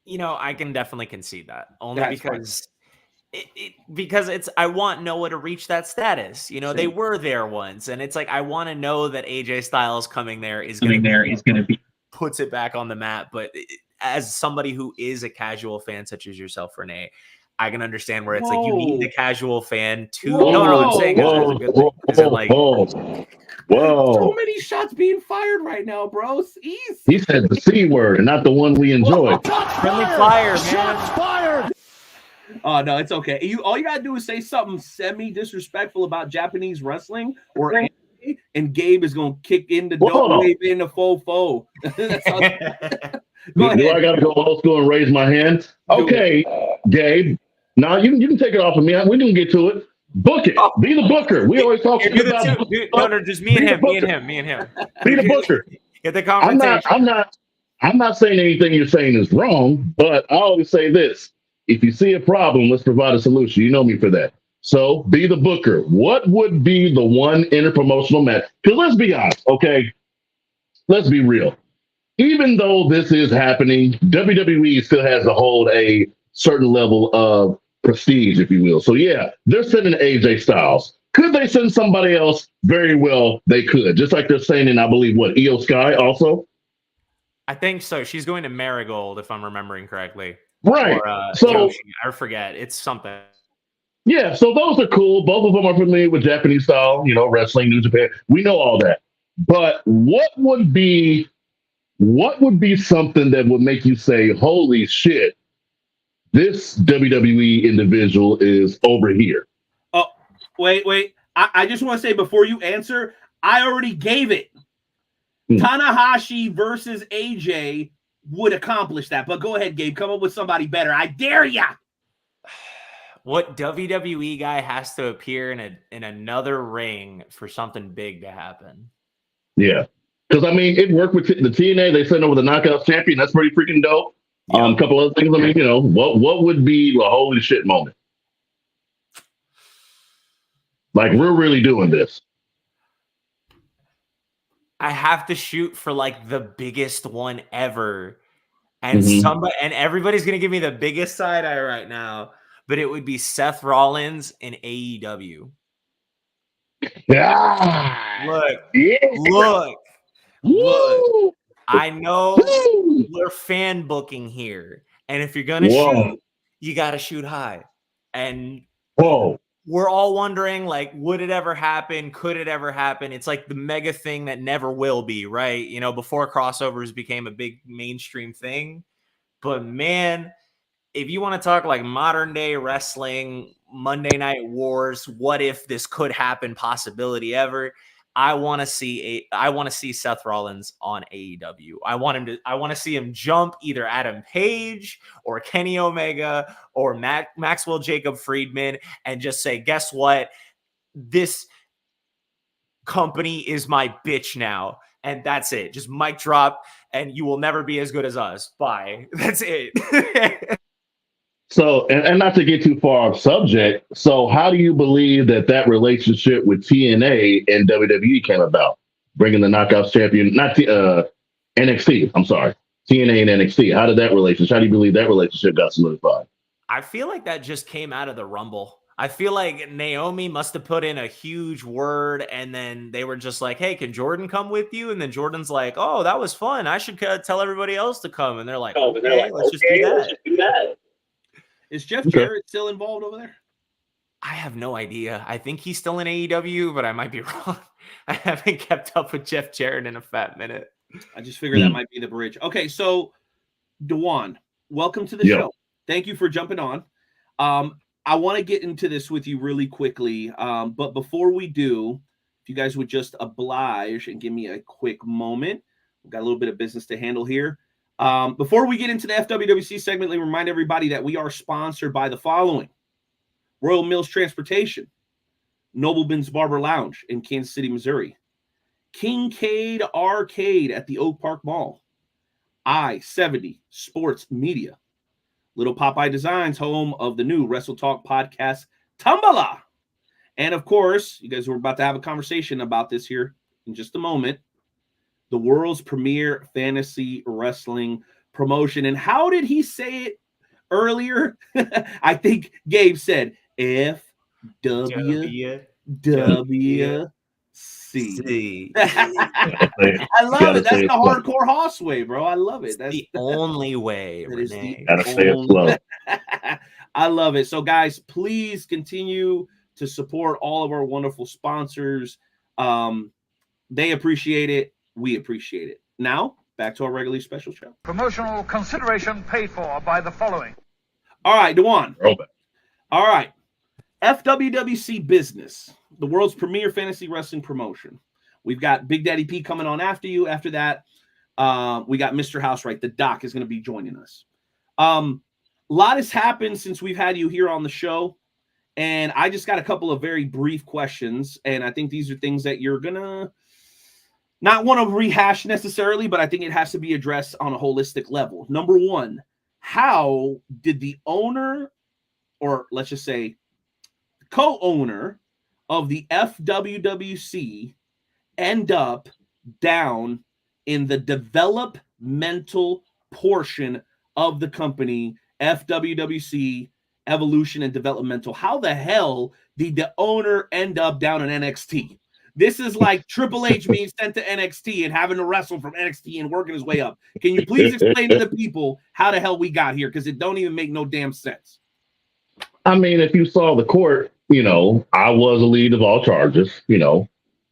You know, I can definitely concede that. Only That's because because it's I want Noah to reach that status. You know, they were there once, and it's like I want to know that AJ Styles coming there is going to be puts it back on the map. But as somebody who is a casual fan such as yourself, Renee, I can understand where it's like you need the casual fan to. No, I'm saying it's a good thing. Is it like? Whoa. So many shots being fired right now, bro. Easy. He said the C word and not the one we enjoy. Friendly fire, man. Shots fired. Oh, no, it's okay. All you got to do is say something semi-disrespectful about Japanese wrestling or anime, and Gabe is going to kick in the dope wave in the fo-fo. Do I got to go old school and raise my hand? Okay, Gabe. Now you can take it off of me. We didn't get to it. Book it. Be the booker. We always talk about no, just me and him. Me and him. Be the booker. Get the conversation. I'm not saying anything you're saying is wrong, but I always say this. If you see a problem, let's provide a solution. You know me for that. So be the booker. What would be the one interpromotional match? Because let's be honest, okay? Let's be real. Even though this is happening, WWE still has to hold a certain level of prestige, if you will. So yeah, they're sending AJ Styles. Could they send somebody else? Very well, they could. Just like they're saying, I believe, Io Sky also? I think so. She's going to Marigold, if I'm remembering correctly. Right. Or, so Joshi, I forget. It's something. Yeah, so those are cool. Both of them are familiar with Japanese style, wrestling, New Japan. We know all that. But what would be something that would make you say, holy shit, this WWE individual is over here? Oh, wait. I just want to say before you answer, I already gave it. Tanahashi versus AJ would accomplish that. But go ahead, Gabe. Come up with somebody better. I dare ya. What WWE guy has to appear in another ring for something big to happen? Yeah. Because, it worked with the TNA. They sent over the Knockouts champion. That's pretty freaking dope. A couple other things. What would be the holy shit moment? Like, we're really doing this. I have to shoot for like the biggest one ever. And and everybody's going to give me the biggest side eye right now, but it would be Seth Rollins in AEW. Look. I know we're fan booking here. And if you're going to shoot, you got to shoot high. And we're all wondering, like, would it ever happen? Could it ever happen? It's like the mega thing that never will be, right? Before crossovers became a big mainstream thing. But man, if you want to talk like modern day wrestling, Monday Night Wars, what if this could happen, possibility ever? I want to see Seth Rollins on AEW. I want to see him jump either Adam Page or Kenny Omega or Maxwell Jacob Friedman and just say, guess what? This company is my bitch now. And that's it. Just mic drop, and you will never be as good as us. Bye. That's it. So, and not to get too far off subject, so how do you believe that relationship with TNA and WWE came about? Bringing the Knockouts champion, not NXT, I'm sorry, TNA and NXT. How do you believe that relationship got solidified? I feel like that just came out of the Rumble. I feel like Naomi must have put in a huge word, and then they were just like, hey, can Jordan come with you? And then Jordan's like, oh, that was fun. I should tell everybody else to come. And they're like, okay, let's just do that. Is Jeff Jarrett still involved over there? I have no idea. I think he's still in AEW, but I might be wrong. I haven't kept up with Jeff Jarrett in a fat minute. I just figured that might be the bridge. Okay, so Dewan, welcome to the show. Thank you for jumping on. I want to get into this with you really quickly, but before we do, if you guys would just oblige and give me a quick moment. We've got a little bit of business to handle here. Before we get into the FWWC segment, let me remind everybody that we are sponsored by the following: Royal Mills Transportation, Nobleman's Barber Lounge in Kansas City, Missouri, Kincaid Arcade at the Oak Park Mall, I-70 Sports Media, Little Popeye Designs, home of the new Wrestle Talk podcast, Tumbala. And of course, you guys were about to have a conversation about this here in just a moment, the world's premier fantasy wrestling promotion. And how did he say it earlier? I think Gabe said FWWC. I love it. That's the hardcore Hoss way, bro. I love it. That's the only way, Renee. Gotta say it slow. I love it. So, guys, please continue to support all of our wonderful sponsors. They appreciate it. We appreciate it. Now, back to our regularly special show. Promotional consideration paid for by the following. All right, Dewan. All right. FWWC Business, the world's premier fantasy wrestling promotion. We've got Big Daddy P coming on after you. After that, we got Mr. Housewright. The Doc is going to be joining us. A lot has happened since we've had you here on the show. And I just got a couple of very brief questions. And I think these are things that you're going to not want to rehash necessarily, but I think it has to be addressed on a holistic level. Number one, how did the owner, or let's just say co-owner of the FWWC, end up down in the developmental portion of the company, FWWC, Evolution and Developmental? How the hell did the owner end up down in NXT? This is like Triple H being sent to NXT and having to wrestle from NXT and working his way up. Can you please explain to the people how the hell we got here? Because it don't even make no damn sense. I mean, if you saw the court, I was a lead of all charges,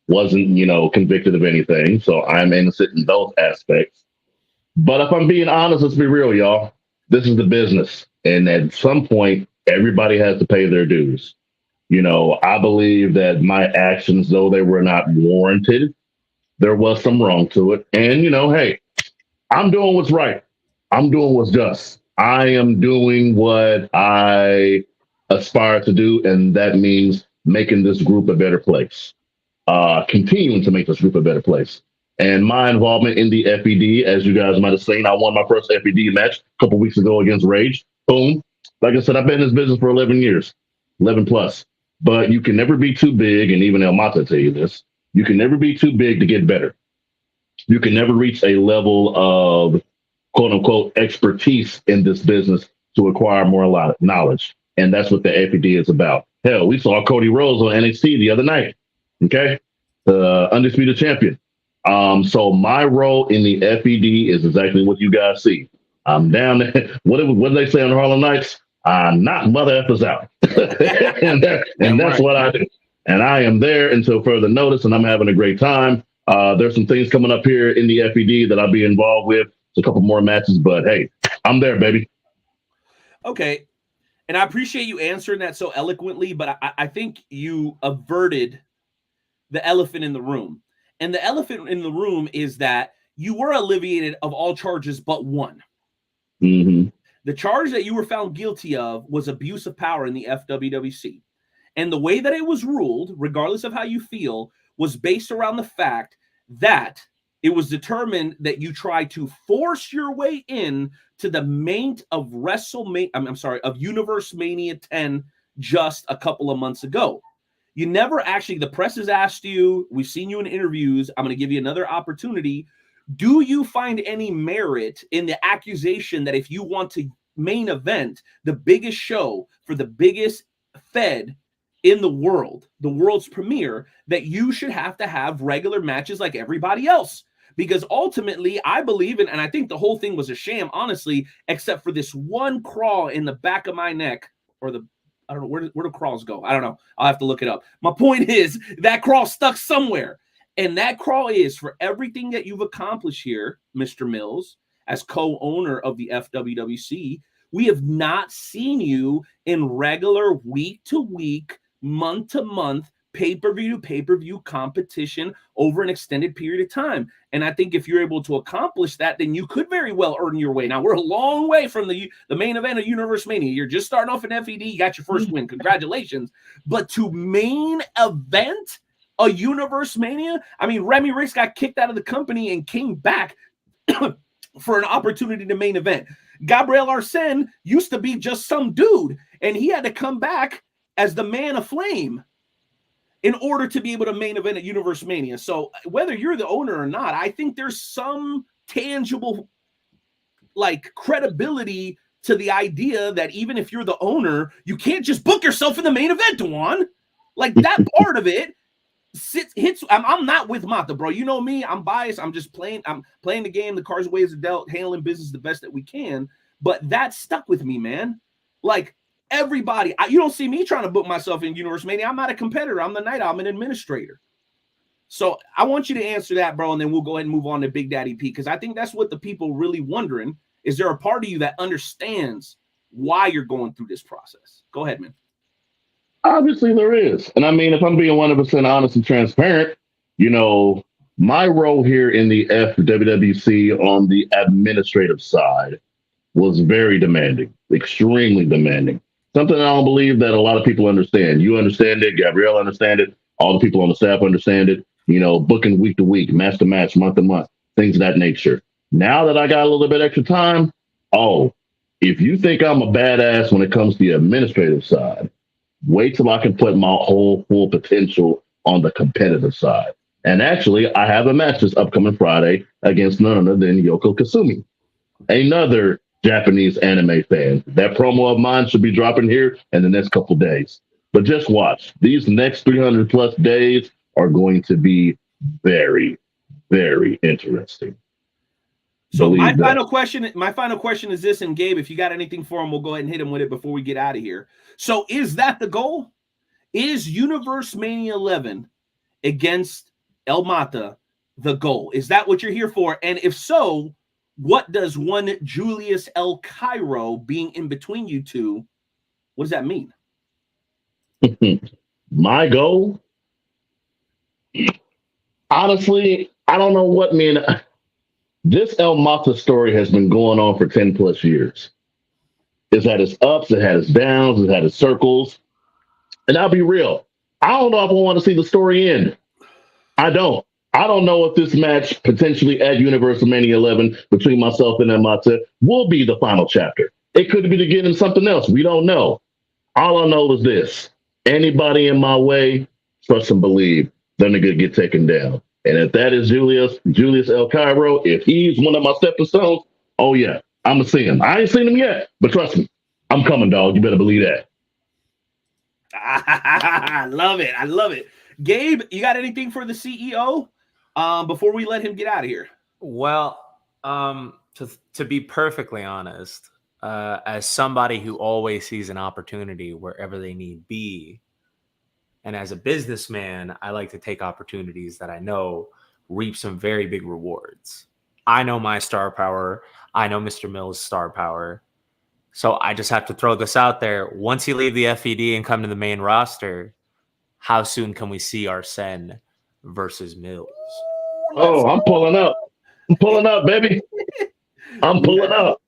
wasn't, convicted of anything. So I'm innocent in those aspects. But if I'm being honest, let's be real, y'all. This is the business. And at some point, everybody has to pay their dues. I believe that my actions, though they were not warranted, there was some wrong to it. And, hey, I'm doing what's right. I'm doing what's just. I am doing what I aspire to do, and that means making this group a better place, continuing to make this group a better place. And my involvement in the FED, as you guys might have seen, I won my first FED match a couple weeks ago against Rage. Boom. Like I said, I've been in this business for 11 years, 11 plus. But you can never be too big, and even El Mata tell you this, you can never be too big to get better. You can never reach a level of quote-unquote expertise in this business to acquire more knowledge. And that's what the FED is about. Hell, we saw Cody Rhodes on NXT the other night, okay? The undisputed champion. So my role in the FED is exactly what you guys see. I'm down there. What do they say on the Harlem Nights? Knock mother effers out. and that's what I do. And I am there until further notice, and I'm having a great time. There's some things coming up here in the FED that I'll be involved with. It's a couple more matches, but hey, I'm there, baby. Okay. And I appreciate you answering that so eloquently, but I think you averted the elephant in the room. And the elephant in the room is that you were alleviated of all charges but one. Mm-hmm. The charge that you were found guilty of was abuse of power in the FWWC. And the way that it was ruled, regardless of how you feel, was based around the fact that it was determined that you tried to force your way in to the main of of Universe Mania 10 just a couple of months ago. You never actually, the press has asked you, we've seen you in interviews, I'm going to give you another opportunity. Do you find any merit in the accusation that if you want to main event the biggest show for the biggest Fed in the world, the world's premiere, that you should have to have regular matches like everybody else? Because ultimately, I believe in, and I think the whole thing was a sham, honestly, except for this one crawl in the back of my neck, or I don't know, where do crawls go? I don't know. I'll have to look it up. My point is that crawl stuck somewhere. And that crawl is for everything that you've accomplished here, Mr. Mills, as co-owner of the FWWC. We have not seen you in regular week-to-week, month-to-month, pay-per-view competition over an extended period of time. And I think if you're able to accomplish that, then you could very well earn your way. Now, we're a long way from the main event of Universe Mania. You're just starting off in FED. You got your first win. Congratulations. But to main event A Universe Mania? I mean, Remy Ricks got kicked out of the company and came back for an opportunity to main event. Gabriel Arsene used to be just some dude, and he had to come back as the Man of Flame in order to be able to main event at Universe Mania. So whether you're the owner or not, I think there's some tangible like credibility to the idea that even if you're the owner, you can't just book yourself in the main event, Dewan. Like that part of it hits. I'm not with Mata, bro. You know me. I'm biased. I'm just playing. I'm playing the game. The cards, ways are dealt. Handling business the best that we can. But that stuck with me, man. Like everybody, you don't see me trying to book myself in Universe Mania. I'm not a competitor. I'm the night owl. I'm an administrator. So I want you to answer that, bro, and then we'll go ahead and move on to Big Daddy P, because I think that's what the people really wondering. Is there a part of you that understands why you're going through this process? Go ahead, man. Obviously there is. And I mean, if I'm being 100% honest and transparent, you know, my role here in the FWWC on the administrative side was very demanding, extremely demanding. Something I don't believe that a lot of people understand. You understand it. Gabrielle understand it. All the people on the staff understand it. You know, booking week to week, match to match, month to month, things of that nature. Now that I got a little bit extra time, if you think I'm a badass when it comes to the administrative side, wait till I can put my whole full potential on the competitive side. And actually, I have a match this upcoming Friday against none other than Yoko Kasumi, another Japanese anime fan. That promo of mine should be dropping here in the next couple days. But just watch. These next 300 plus days are going to be very, very interesting. So my final question is this, and Gabe, if you got anything for him, we'll go ahead and hit him with it before we get out of here. So is that the goal? Is Universe Mania 11 against El Mata the goal? Is that what you're here for? And if so, what does one Julius El Cairo being in between you two, what does that mean? My goal? Honestly, I don't know what this El Mata story has been going on for 10 plus years. It's had its ups, it had its downs, it had its circles. And I'll be real, I don't know if I want to see the story end. I don't know if this match potentially at Universal Mania 11 between myself and El Mata will be the final chapter. It could be to get in something else. We don't know. All I know is this. Anybody in my way, trust and believe, they're going to get taken down. And if that is Julius El Cairo, if he's one of my stepping stones, oh yeah, I'm going to see him. I ain't seen him yet, but trust me, I'm coming, dog. You better believe that. I love it. I love it. Gabe, you got anything for the CEO before we let him get out of here? Well, to be perfectly honest, as somebody who always sees an opportunity wherever they need be, and as a businessman, I like to take opportunities that I know reap some very big rewards. I know my star power. I know Mr. Mills' star power. So I just have to throw this out there. Once you leave the FED and come to the main roster, how soon can we see Arsene versus Mills? Oh, I'm pulling up. I'm pulling up, baby. I'm pulling up.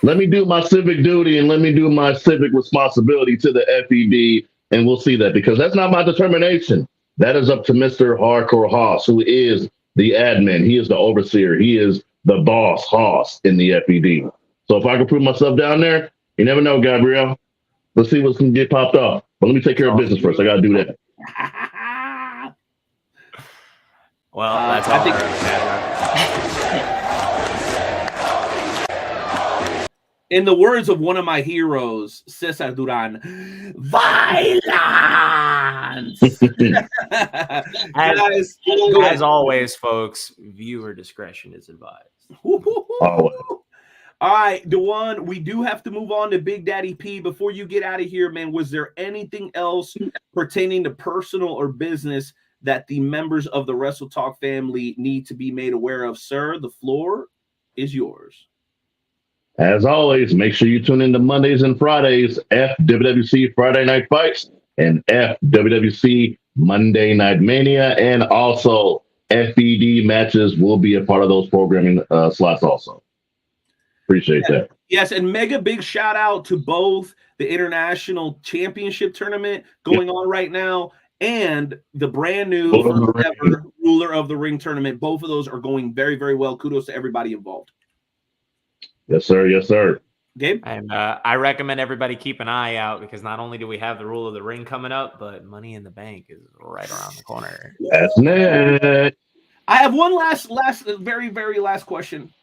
Let me do my civic duty and let me do my civic responsibility to the FED, and we'll see that, because that's not my determination. That is up to Mr. Hardcore Hoss, who is the admin. He is the overseer. He is the boss, Hoss, in the FED. So if I can prove myself down there, you never know, Gabrielle. Let's see what's going to get popped off. But let me take care of business first. I got to do that. Well, that's all. In the words of one of my heroes, Cesar Duran, violence! As always, folks, viewer discretion is advised. All right, Dewan, we do have to move on to Big Daddy P. Before you get out of here, man, was there anything else pertaining to personal or business that the members of the Wrestle Talk family need to be made aware of? Sir, the floor is yours. As always, make sure you tune in to Mondays and Fridays, FWWC Friday Night Fights and FWWC Monday Night Mania, and also FED matches will be a part of those programming slots also. Appreciate that. Yes, and mega big shout out to both the International Championship Tournament going on right now and the brand new first ever Ruler of the Ring tournament. Both of those are going very, very well. Kudos to everybody involved. Yes, sir. Yes, sir. Gabe? And I recommend everybody keep an eye out, because not only do we have the Rule of the Ring coming up, but Money in the Bank is right around the corner. That's next. I have one last, very, very last question.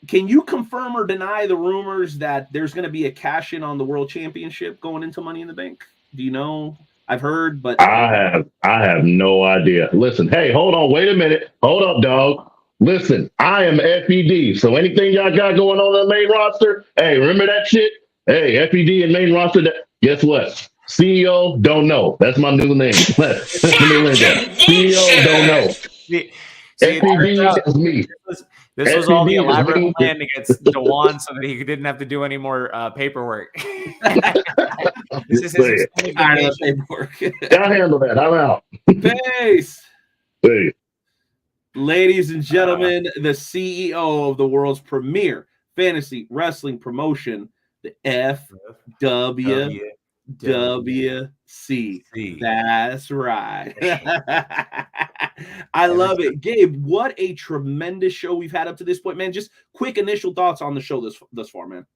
Can you confirm or deny the rumors that there's going to be a cash in on the World Championship going into Money in the Bank? Do you know? I've heard, but I have no idea. Listen, hey, hold on, wait a minute. Hold up, dog. Listen, I am FED, so anything y'all got going on the main roster, hey, remember that shit? Hey, FED and main roster, guess what? CEO, don't know. That's my new name. That's my new name. CEO, don't know. FED is me. This was all the elaborate plan against Dewan so that he didn't have to do any more paperwork. This is his paperwork. Y'all handle that. I'm out. Peace. Peace. Ladies and gentlemen, the CEO of the world's premier fantasy wrestling promotion, the FWWC. That's right. I love it. Gabe, what a tremendous show we've had up to this point, man. Just quick initial thoughts on the show thus far, man.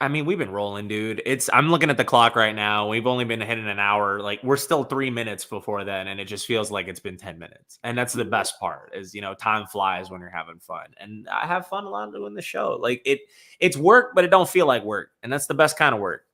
I mean, we've been rolling, dude. I'm looking at the clock right now. We've only been hitting an hour. Like, we're still 3 minutes before then, and it just feels like it's been 10 minutes. And that's the best part is, time flies when you're having fun. And I have fun a lot doing the show. Like, it's work, but it don't feel like work. And that's the best kind of work.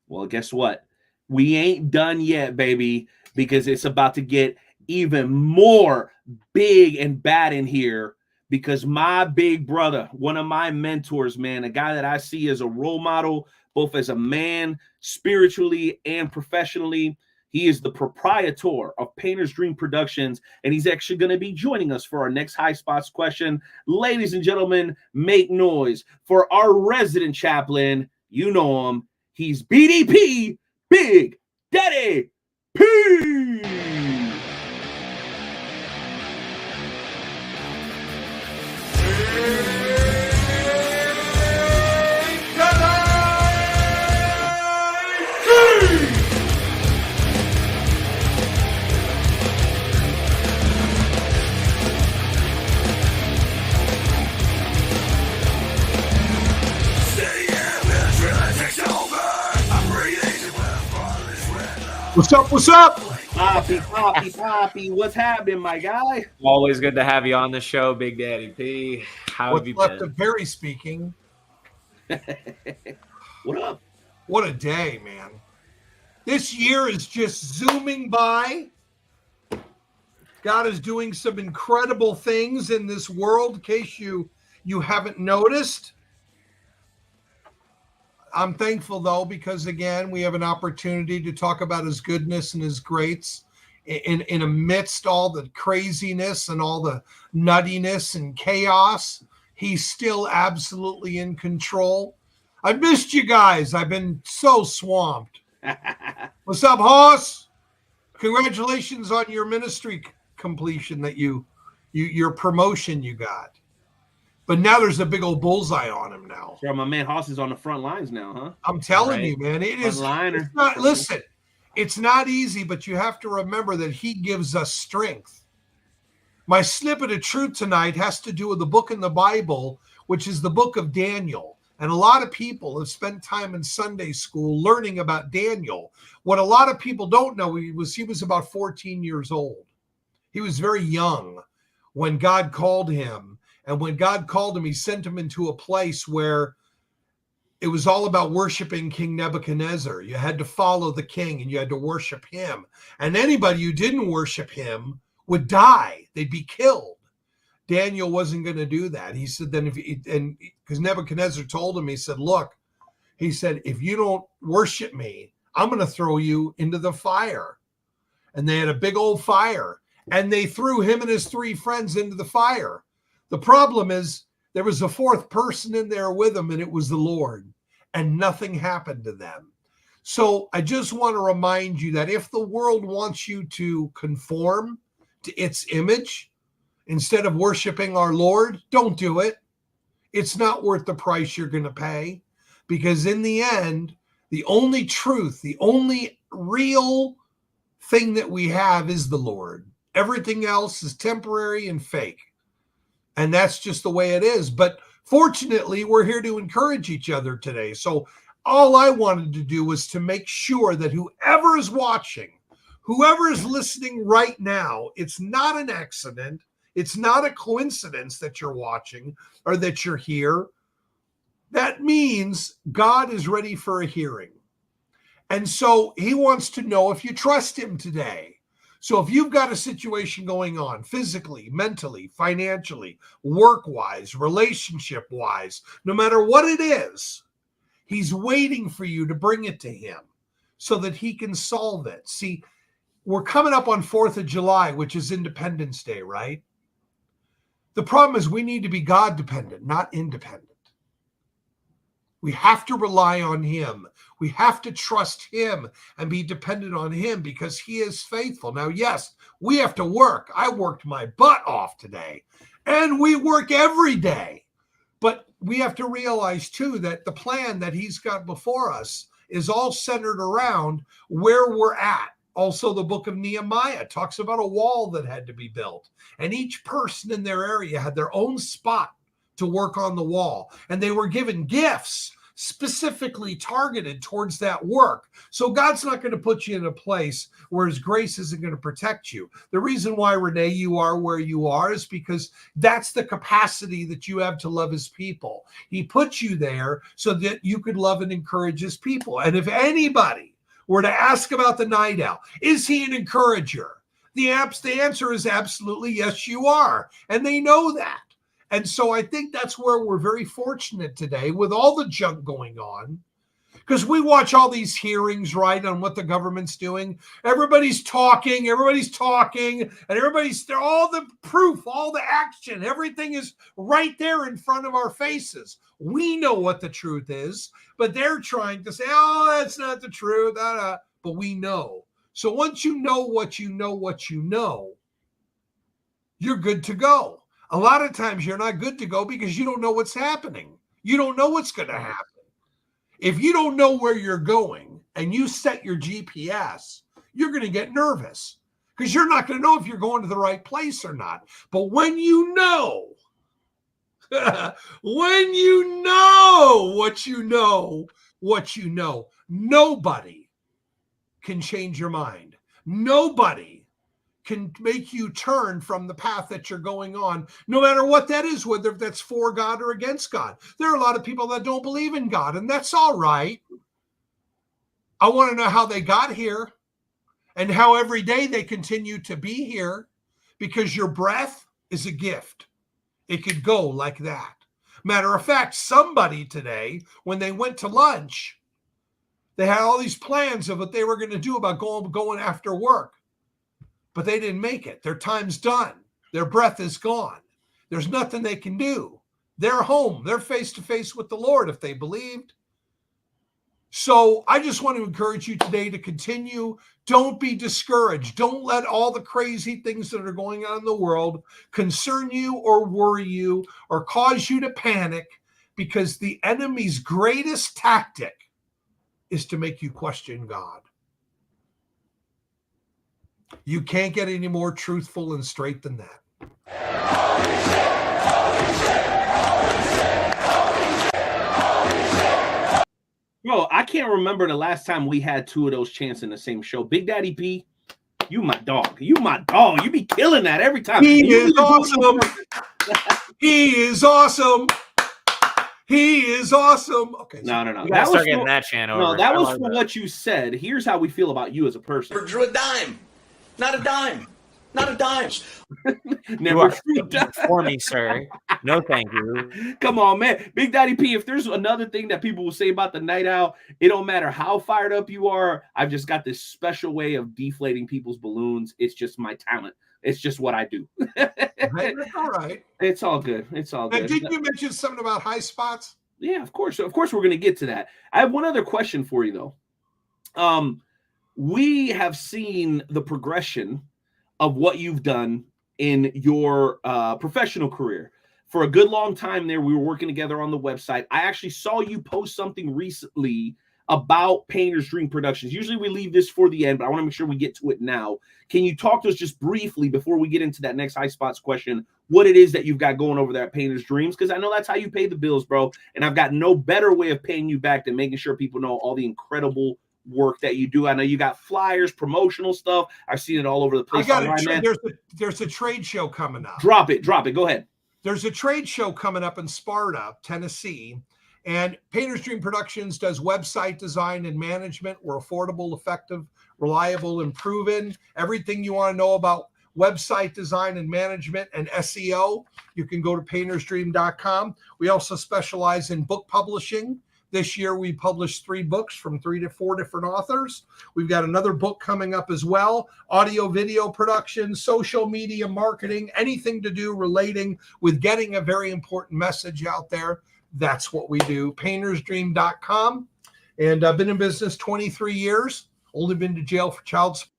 Well, guess what? We ain't done yet, baby, because it's about to get even more big and bad in here. Because my big brother, one of my mentors, man, a guy that I see as a role model, both as a man, spiritually and professionally, he is the proprietor of Painter's Dream Productions, and he's actually going to be joining us for our next High Spots question. Ladies and gentlemen, make noise for our resident chaplain. You know him. He's BDP, Big Daddy P. What's up? What's up? Poppy, what's happening, my guy? Always good to have you on the show, Big Daddy P. How have you What's left been? of Perry speaking. What up? What a day, man. This year is just zooming by. God is doing some incredible things in this world, in case you haven't noticed. I'm thankful, though, because, again, we have an opportunity to talk about his goodness and his greats in amidst all the craziness and all the nuttiness and chaos. He's still absolutely in control. I've missed you guys. I've been so swamped. What's up, Hoss? Congratulations on your ministry completion that your promotion you got. But now there's a big old bullseye on him now. Yeah, my man Hoss is on the front lines now, huh? I'm telling you, man, it's not, listen, it's not easy, but you have to remember that he gives us strength. My snippet of truth tonight has to do with the book in the Bible, which is the book of Daniel. And a lot of people have spent time in Sunday school learning about Daniel. What a lot of people don't know, he was about 14 years old. He was very young when God called him. And when God called him, he sent him into a place where it was all about worshiping King Nebuchadnezzar. You had to follow the king and you had to worship him. And anybody who didn't worship him would die. They'd be killed. Daniel wasn't going to do that. He said, because Nebuchadnezzar told him, he said, look, he said, if you don't worship me, I'm going to throw you into the fire. And they had a big old fire. And they threw him and his 3 friends into the fire. The problem is there was a 4th person in there with them, and it was the Lord, and nothing happened to them. So I just want to remind you that if the world wants you to conform to its image instead of worshiping our Lord, don't do it. It's not worth the price you're going to pay, because in the end, the only truth, the only real thing that we have is the Lord. Everything else is temporary and fake. And that's just the way it is. But fortunately, we're here to encourage each other today. So all I wanted to do was to make sure that whoever is watching, whoever is listening right now, it's not an accident. It's not a coincidence that you're watching or that you're here. That means God is ready for a hearing. And so he wants to know if you trust him today. So if you've got a situation going on physically, mentally, financially, work-wise, relationship-wise, no matter what it is, he's waiting for you to bring it to him so that he can solve it. See, we're coming up on 4th of July, which is Independence Day, right? The problem is we need to be God-dependent, not independent. We have to rely on him. We have to trust him and be dependent on him because he is faithful. Now, yes, we have to work. I worked my butt off today, and we work every day. But we have to realize, too, that the plan that he's got before us is all centered around where we're at. Also, the book of Nehemiah talks about a wall that had to be built, and each person in their area had their own spot to work on the wall, and they were given gifts specifically targeted towards that work. So God's not going to put you in a place where his grace isn't going to protect you. The reason why, Renee, you are where you are is because that's the capacity that you have to love his people. He put you there so that you could love and encourage his people. And if anybody were to ask about the night owl, is he an encourager? The answer is absolutely yes, you are. And they know that. And so I think that's where we're very fortunate today with all the junk going on, because we watch all these hearings, right, on what the government's doing. Everybody's talking, and everybody's there. All the proof, all the action, everything is right there in front of our faces. We know what the truth is, but they're trying to say, oh, that's not the truth. But we know. So once you know what you know, you're good to go. A lot of times you're not good to go because you don't know what's happening. You don't know what's going to happen. If you don't know where you're going and you set your GPS, you're going to get nervous because you're not going to know if you're going to the right place or not. But when you know, when you know what you know, nobody can change your mind. Nobody can make you turn from the path that you're going on, no matter what that is, whether that's for God or against God. There are a lot of people that don't believe in God, and that's all right. I want to know how they got here and how every day they continue to be here, because your breath is a gift. It could go like that. Matter of fact, somebody today, when they went to lunch, they had all these plans of what they were going to do about going after work. But they didn't make it. Their time's done. Their breath is gone. There's nothing they can do. They're home. They're face to face with the Lord if they believed. So I just want to encourage you today to continue. Don't be discouraged. Don't let all the crazy things that are going on in the world concern you or worry you or cause you to panic, because the enemy's greatest tactic is to make you question God. You can't get any more truthful and straight than that. Bro, I can't remember the last time we had two of those chants in the same show. Big Daddy P, you my dog. You my dog. You be killing that every time. He is awesome. He is awesome. He is awesome. Okay. No. You gotta start getting that chant over. No, that was for what you said. Here's how we feel about you as a person. Never drew a dime. Not a dime. Not a dime. Never for me, sir. No, thank you. Come on, man. Big Daddy P, if there's another thing that people will say about the night owl, it don't matter how fired up you are. I've just got this special way of deflating people's balloons. It's just my talent. It's just what I do. All right. It's all good. It's all good. Did you mention something about high spots? Yeah, of course. Of course, we're going to get to that. I have one other question for you, though. We have seen the progression of what you've done in your professional career. For a good long time there, we were working together on the website. I actually saw you post something recently about Painter's Dream Productions. Usually we leave this for the end, but I want to make sure we get to it now. Can you talk to us just briefly before we get into that next High Spots question, what it is that you've got going over there at Painter's Dreams? Because I know that's how you pay the bills, bro. And I've got no better way of paying you back than making sure people know all the incredible work that you do. I know you got flyers, promotional stuff. I've seen it all over the place. There's a trade show coming up. Drop it. Go ahead. There's a trade show coming up in Sparta, Tennessee. And Painter's Dream Productions does website design and management. We're affordable, effective, reliable, and proven. Everything you want to know about website design and management and SEO, you can go to paintersdream.com. We also specialize in book publishing. This year, we published 3 books from 3 to 4 different authors. We've got another book coming up as well. Audio, video production, social media marketing, anything to do relating with getting a very important message out there. That's what we do. Paintersdream.com. And I've been in business 23 years. Only been to jail for child support.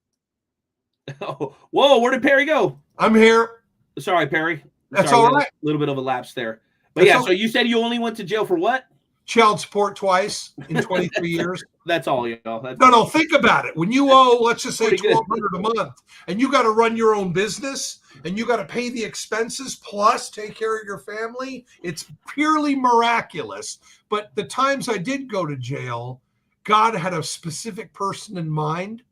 Oh, whoa, where did Perry go? I'm here. Sorry, Perry. That's all right. A little bit of a lapse there. But so you said you only went to jail for what? Child support twice in 23 years. That's all, y'all. No, think about it. When you owe, let's just say $1,200 a month, and you got to run your own business, and you got to pay the expenses plus take care of your family, it's purely miraculous. But the times I did go to jail, God had a specific person in mind.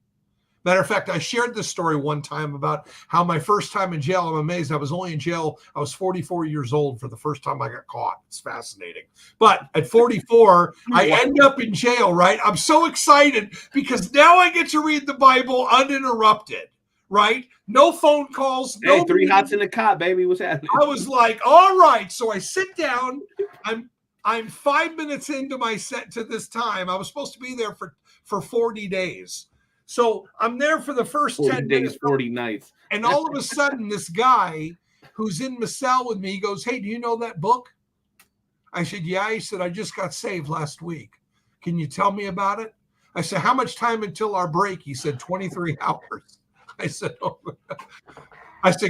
Matter of fact, I shared this story one time about how my first time in jail, I'm amazed. I was only in jail. I was 44 years old for the first time I got caught. It's fascinating. But at 44, I end up in jail, right? I'm so excited because now I get to read the Bible uninterrupted, right? No phone calls. Hey, no 3 hots in the cot, baby. What's happening? I was like, all right. So I sit down. I'm 5 minutes into my set to this time. I was supposed to be there for 40 days. So I'm there for the first 10 days, 40 nights. And all of a sudden, this guy who's in the cell with me, he goes, hey, do you know that book? I said, yeah. He said, I just got saved last week. Can you tell me about it? I said, how much time until our break? He said, 23 hours. I said,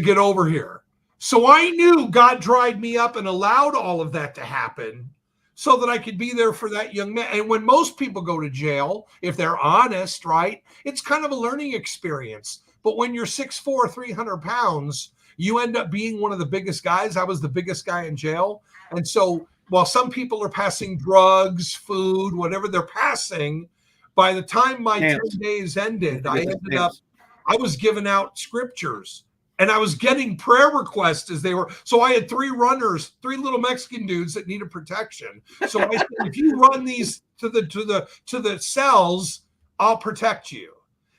get over here. So I knew God dried me up and allowed all of that to happen so that I could be there for that young man. And when most people go to jail, if they're honest, right, it's kind of a learning experience. But when you're 6'4", 300 pounds, you end up being one of the biggest guys. I was the biggest guy in jail. And so while some people are passing drugs, food, whatever they're passing, by the time my 10 days ended, I was giving out scriptures. And I was getting prayer requests as they were. So I had 3 runners, 3 little Mexican dudes that needed protection. So I said, if you run these to the cells, I'll protect you.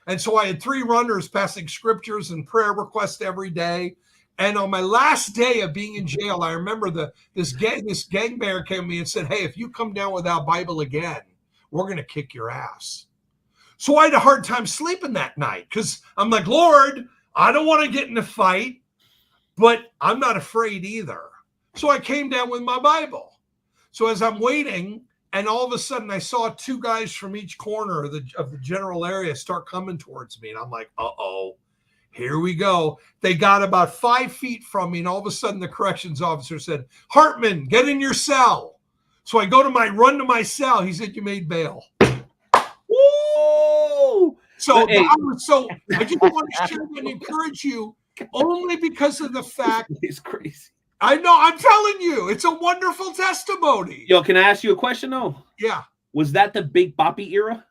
And so I had 3 runners passing scriptures and prayer requests every day. And on my last day of being in jail, I remember this gangbanger came to me and said, hey, if you come down without Bible again, we're going to kick your ass. So I had a hard time sleeping that night because I'm like, Lord, I don't want to get in a fight, but I'm not afraid either. So I came down with my Bible. So as I'm waiting, and all of a sudden I saw 2 guys from each corner of the general area start coming towards me. And I'm like, uh-oh, here we go. They got about 5 feet from me, and all of a sudden the corrections officer said, Hartman, get in your cell. So I run to my cell. He said, you made bail. Woo! So I just want to share and encourage you only because of the fact it's crazy. I know, I'm telling you, it's a wonderful testimony. Yo, can I ask you a question though? Yeah. Was that the Big Boppy era?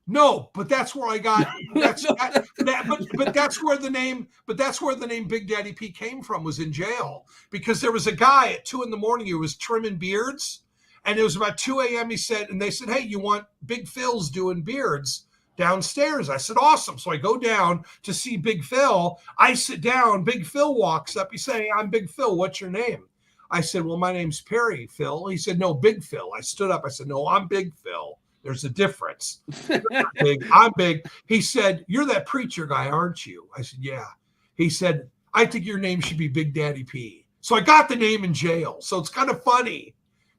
No, but that's where I got but that's where the name Big Daddy P came from, was in jail, because there was a guy at 2 a.m. who was trimming beards, and it was about 2 a.m. They said, hey, you want Big Phil's doing beards downstairs? I said, awesome. So I go down to see Big Phil. I sit down. Big Phil walks up. He said, hey, I'm Big Phil. What's your name? I said, well, my name's Perry, Phil. He said, no, Big Phil. I stood up. I said, no, I'm Big Phil. There's a difference. Big, I'm big. He said, you're that preacher guy, aren't you? I said, yeah. He said, I think your name should be Big Daddy P. So I got the name in jail. So it's kind of funny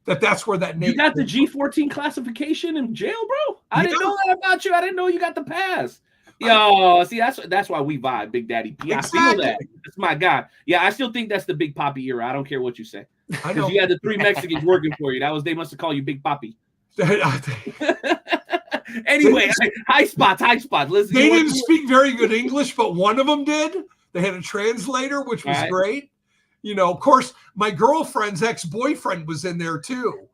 that's where that name. You got the G14 classification in jail, bro? I didn't know that about you. I didn't know you got the pass. Yo, see, that's why we vibe, Big Daddy P. Exactly. I feel that. That's my guy. Yeah, I still think that's the Big Poppy era. I don't care what you say. I know. You had the 3 Mexicans working for you. They must have called you Big Poppy. Anyway, high spots. Listen, they didn't speak very good English, but one of them did. They had a translator, which was great. You know, of course, my girlfriend's ex-boyfriend was in there too.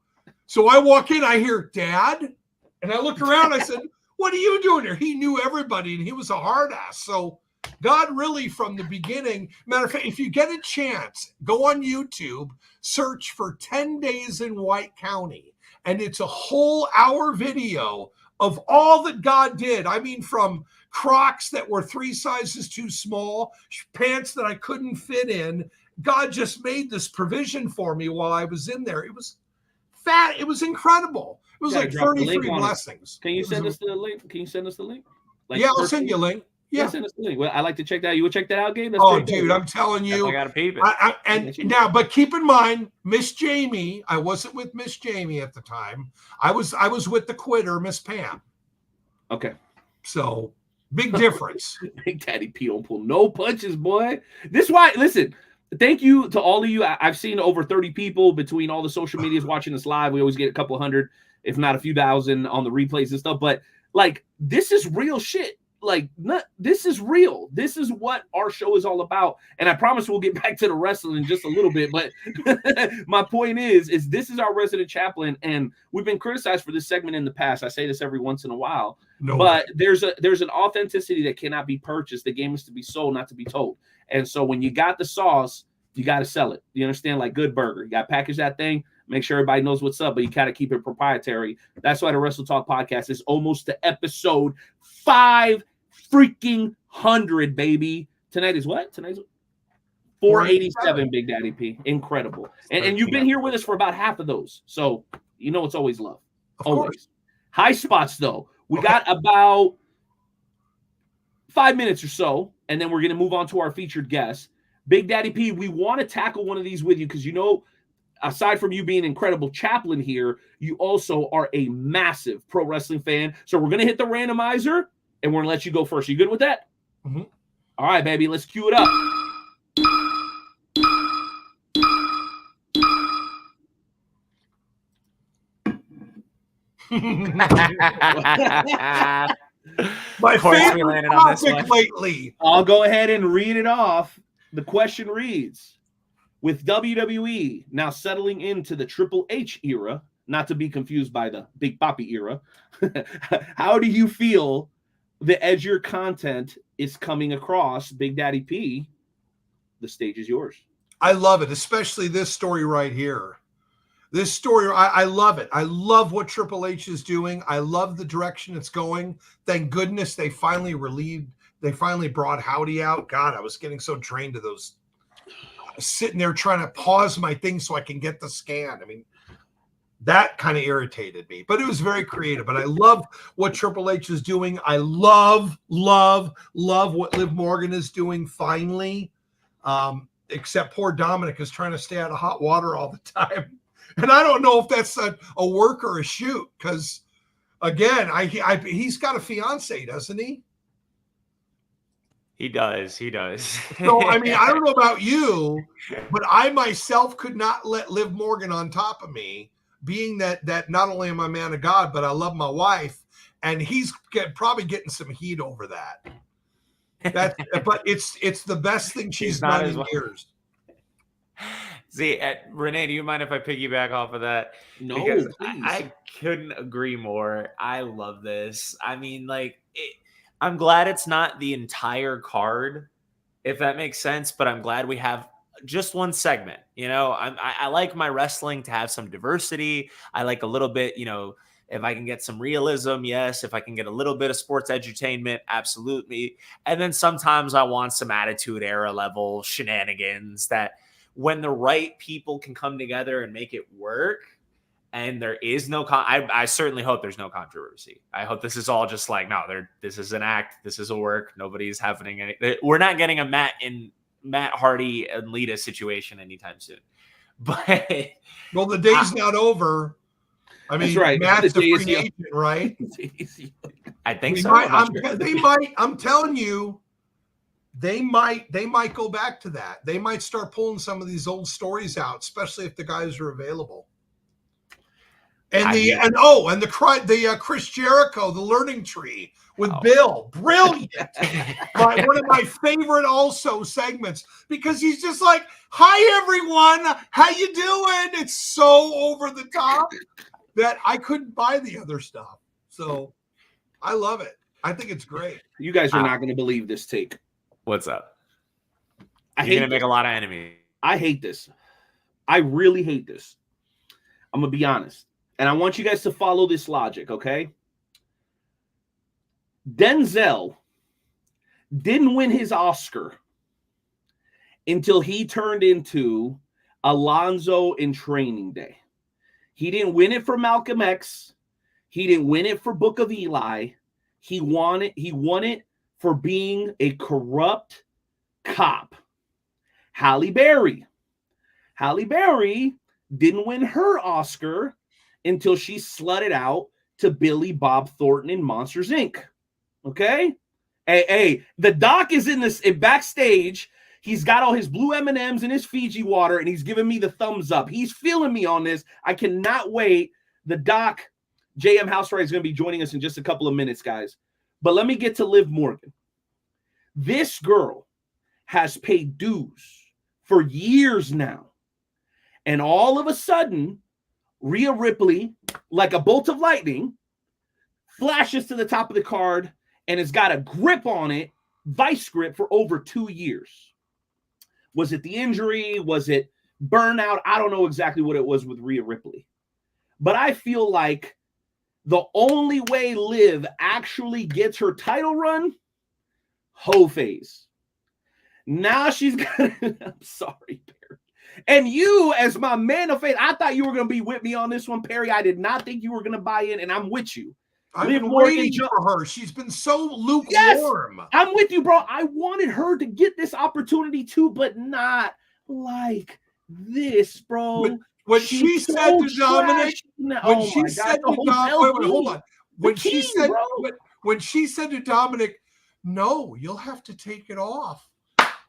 So I walk in, I hear Dad, and I look around. I said, "What are you doing here?" He knew everybody, and he was a hard ass. So God really, from the beginning. Matter of fact, if you get a chance, go on YouTube, search for 10 Days in White County, and it's a whole hour video of all that God did. I mean, from Crocs that were 3 sizes too small, pants that I couldn't fit in. God just made this provision for me while I was in there. It was fat. It was incredible. It was like 33 blessings. Can you send us the link? Like, I'll send you a link. Yeah, send us the link. Well, I like to check that. You would check that out, Gabe? Dude, I'm telling you. I got to peep it. And now, but keep in mind, Miss Jamie, I wasn't with Miss Jamie at the time. I was with the quitter, Miss Pam. Okay. So, big difference. Big Daddy P don't pull no punches, boy. This is why, listen, thank you to all of you. I've seen over 30 people between all the social medias watching us live. We always get a couple hundred, if not a few thousand on the replays and stuff. But, like, this is real shit. Like, this is real. This is what our show is all about. And I promise we'll get back to the wrestling in just a little bit. But my point is this is our resident chaplain. And we've been criticized for this segment in the past. I say this every once in a while. But there's an authenticity that cannot be purchased. The game is to be sold, not to be told. And so when you got the sauce, you got to sell it. You understand? Like good burger. You got to package that thing. Make sure everybody knows what's up, but you got to keep it proprietary. That's why the Wrestle Talk podcast is almost to episode 500, baby. Tonight is what? Tonight's 487, Big Daddy P. Incredible. And you've been here with us for about half of those. So, you know, it's always love. Always. High spots, though. We got about 5 minutes or so, and then we're going to move on to our featured guest. Big Daddy P, we want to tackle one of these with you because, you know, aside from you being an incredible chaplain here, you also are a massive pro wrestling fan. So we're going to hit the randomizer, and we're going to let you go first. You good with that? Mm-hmm. All right, baby. Let's cue it up. My favorite topic lately. I'll go ahead and read it off. The question reads, with WWE now settling into the Triple H era, not to be confused by the Big Papi era, how do you feel the edgier content is coming across? Big Daddy P, the stage is yours. I love it, especially this story right here. This story, I love it. I love what Triple H is doing. I love the direction it's going. Thank goodness they finally brought Howdy out. God, I was getting so drained to those, sitting there trying to pause my thing so I can get the scan. I mean, that kind of irritated me, but it was very creative. But I love what Triple H is doing. I love what Liv Morgan is doing finally. Except poor Dominic is trying to stay out of hot water all the time. And I don't know if that's a work or a shoot, because again, he's got a fiance, doesn't he? He does. So, I mean, I don't know about you, but I myself could not let Liv Morgan on top of me, being that not only am I a man of God, but I love my wife, and he's probably getting some heat over that. But it's the best thing she's done in years. See, Renee, do you mind if I piggyback off of that? No, because please. I couldn't agree more. I love this. I mean, I'm glad it's not the entire card, if that makes sense, but I'm glad we have just one segment. You know, I like my wrestling to have some diversity. I like a little bit, you know, if I can get some realism, yes. If I can get a little bit of sports edutainment, absolutely. And then sometimes I want some Attitude Era level shenanigans that when the right people can come together and make it work, and there is no I certainly hope there's no controversy. I hope this is all just like, no, this is an act, this is a work, nobody's happening any, we're not getting a Matt Hardy and Lita situation anytime soon. But well, the day's not over. I mean, that's right. Matt's the free agent, right? I think so. I'm telling you, they might go back to that. They might start pulling some of these old stories out, especially if the guys are available. And the Chris Jericho, the learning tree with Bill. Brilliant. One of my favorite also segments, because he's just like, hi everyone, how you doing? It's so over the top that I couldn't buy the other stuff. So I love it. I think it's great. You guys are not going to believe this take. What's up? You're going to make a lot of enemies. I hate this. I really hate this. I'm going to be honest. And I want you guys to follow this logic, okay? Denzel didn't win his Oscar until he turned into Alonzo in Training Day. He didn't win it for Malcolm X. He didn't win it for Book of Eli. He won it for being a corrupt cop. Halle Berry didn't win her Oscar until she slutted out to Billy Bob Thornton in Monsters, Inc. Okay? Hey, the doc is in this backstage. He's got all his blue M&Ms and his Fiji water, and he's giving me the thumbs up. He's feeling me on this. I cannot wait. The doc, J.M. Housewright, is going to be joining us in just a couple of minutes, guys. But let me get to Liv Morgan. This girl has paid dues for years now. And all of a sudden, Rhea Ripley, like a bolt of lightning, flashes to the top of the card and has got a grip on it, vice grip, for over 2 years. Was it the injury? Was it burnout? I don't know exactly what it was with Rhea Ripley. But I feel like the only way Liv actually gets her title run, hoe phase. Now she's got I'm sorry, Perry. And you, as my man of faith, I thought you were going to be with me on this one, Perry. I did not think you were going to buy in, and I'm with you. I've been waiting for her. She's been so lukewarm. Yes, I'm with you, bro. I wanted her to get this opportunity too, but not like this, bro. When she said to Dominic, when she said to Dominic, no, you'll have to take it off.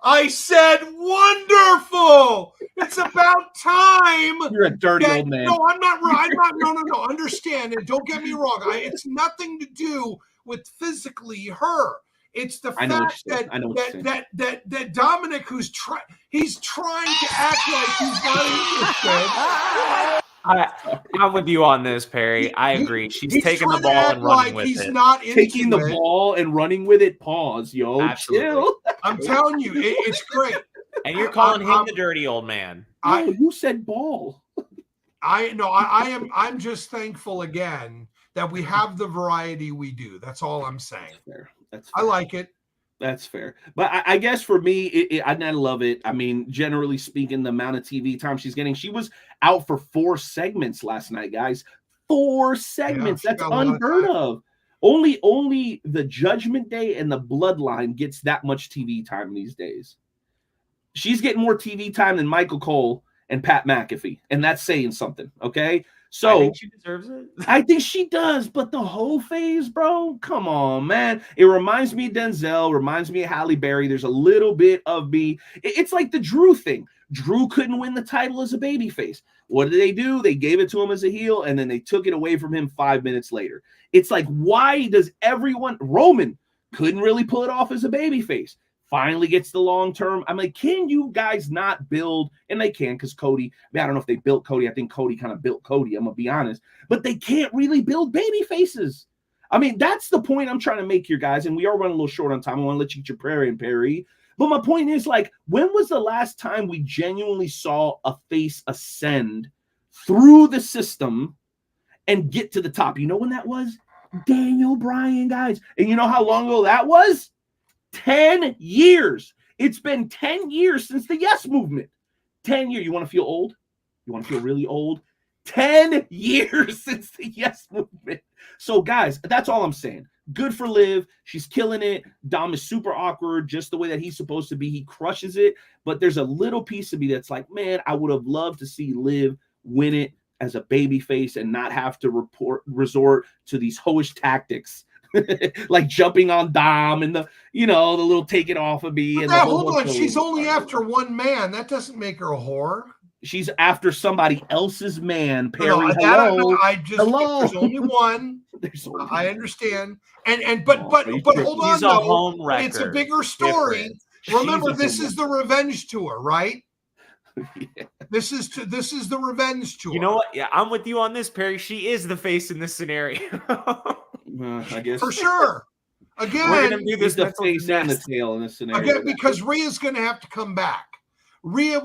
I said, wonderful. It's about time. You're a dirty old man. No, I'm not. No. Understand, and don't get me wrong. It's nothing to do with physically her. It's the fact that Dominic, he's trying to act like he's not interested. I'm with you on this, Perry. I agree. She's taking the ball and running with it. Not taking the ball and running with it. Pause, yo. Absolutely. Chill. I'm telling you, it's great. And you're calling him the dirty old man. You said ball. I'm just thankful again that we have the variety we do. That's all I'm saying. That's fair. I like it. That's fair. But I guess for me, I love it. I mean, generally speaking, the amount of TV time she's getting. She was out for 4 segments last night, guys. 4 segments. That's unheard of. Only the Judgment Day and the Bloodline gets that much TV time these days. She's getting more TV time than Michael Cole and Pat McAfee. And that's saying something, okay? So I think she deserves it. I think she does, but the whole phase, bro, come on, man. It reminds me of Denzel, reminds me of Halle Berry. There's a little bit of me. It's like the Drew thing. Drew couldn't win the title as a babyface. What did they do? They gave it to him as a heel, and then they took it away from him 5 minutes later. It's like, why does everyone? Roman couldn't really pull it off as a babyface. Finally gets the long term. I'm like, can you guys not build? And they can, because Cody, I don't know if they built Cody. I think Cody kind of built Cody. I'm going to be honest. But they can't really build baby faces. I mean, that's the point I'm trying to make here, guys. And we are running a little short on time. I want to let you get your prayer in, Perry. But my point is, like, when was the last time we genuinely saw a face ascend through the system and get to the top? You know when that was? Daniel Bryan, guys. And you know how long ago that was? 10 years. It's been 10 years since the Yes Movement. 10 years. You want to feel old? You want to feel really old? 10 years since the Yes Movement. So, guys, that's all I'm saying. Good for Liv. She's killing it. Dom is super awkward, just the way that he's supposed to be. He crushes it. But there's a little piece of me that's like, man, I would have loved to see Liv win it as a babyface and not have to resort to these hoish tactics. Like jumping on Dom and the little take it off of me. But and hold on, she's only after one man. That doesn't make her a whore. She's after somebody else's man, Perry. No, hello. I just hello. There's only one. There's only I one. understand. But hold on, He's a though. home wrecker. It's a bigger story. Remember, this is the revenge tour, right? Yeah. This is the revenge tour. You know what? Yeah, I'm with you on this, Perry. She is the face in this scenario. I guess for sure. Again, we're gonna do this the face and the tail in this scenario. Again, because Rhea's going to have to come back. Rhea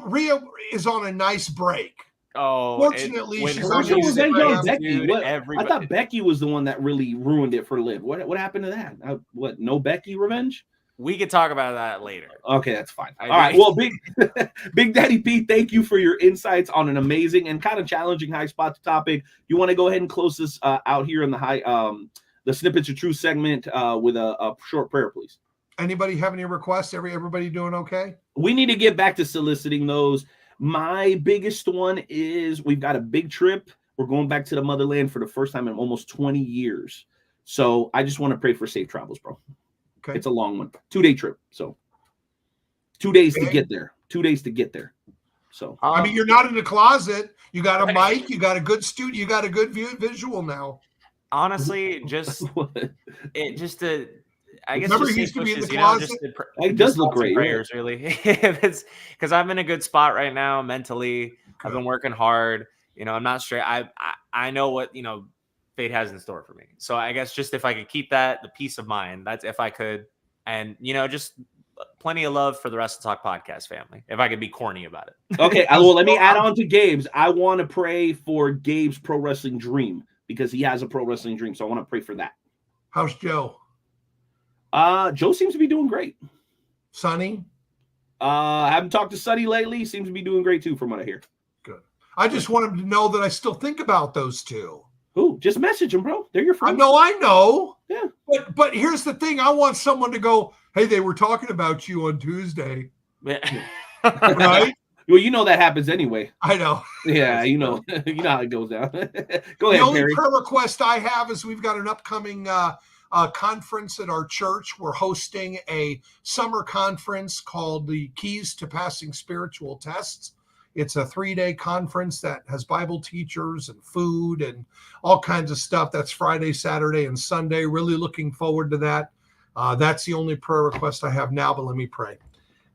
is on a nice break. Oh, fortunately, she's on Becky. I thought Becky was the one that really ruined it for Liv. What happened to that? No Becky revenge? We could talk about that later. Okay, that's fine. All right. Well, Big Daddy P, thank you for your insights on an amazing and kind of challenging high spot topic. You want to go ahead and close this out here in the Snippets of Truth segment with a short prayer, please. Anybody have any requests? Everybody doing okay? We need to get back to soliciting those. My biggest one is we've got a big trip. We're going back to the motherland for the first time in almost 20 years. So I just want to pray for safe travels, bro. Okay. It's a long one. 2-day trip. So 2 days to get there. 2 days to get there. So I mean, you're not in the closet. You got a mic. You got a good studio. You got a good visual now. Honestly, I guess remember he used to be in the closet. It does look great. Prayers, really. It's because I'm in a good spot right now mentally. Okay. I've been working hard. I'm not straight. I know what fate has in store for me. So I guess just if I could keep the peace of mind, that's if I could, and just plenty of love for the Wrestle Talk podcast family. If I could be corny about it. Okay, well, let me add on to Gabe's. I want to pray for Gabe's pro wrestling dream because he has a pro wrestling dream. So I want to pray for that. How's Joe? Joe seems to be doing great. Sonny? I haven't talked to Sonny lately. Seems to be doing great too, from what I hear. Good. I just want him to know that I still think about those two. Ooh, just message them, bro. They're your friends. I know. Yeah. But here's the thing. I want someone to go, hey, they were talking about you on Tuesday. Right? Well, that happens anyway. I know. Yeah, you know how it goes down. Go ahead, The only Perry. prayer request I have is we've got an upcoming conference at our church. We're hosting a summer conference called the Keys to Passing Spiritual Tests. It's a 3-day conference that has Bible teachers and food and all kinds of stuff. That's Friday, Saturday, and Sunday. Really looking forward to that. That's the only prayer request I have now, but let me pray.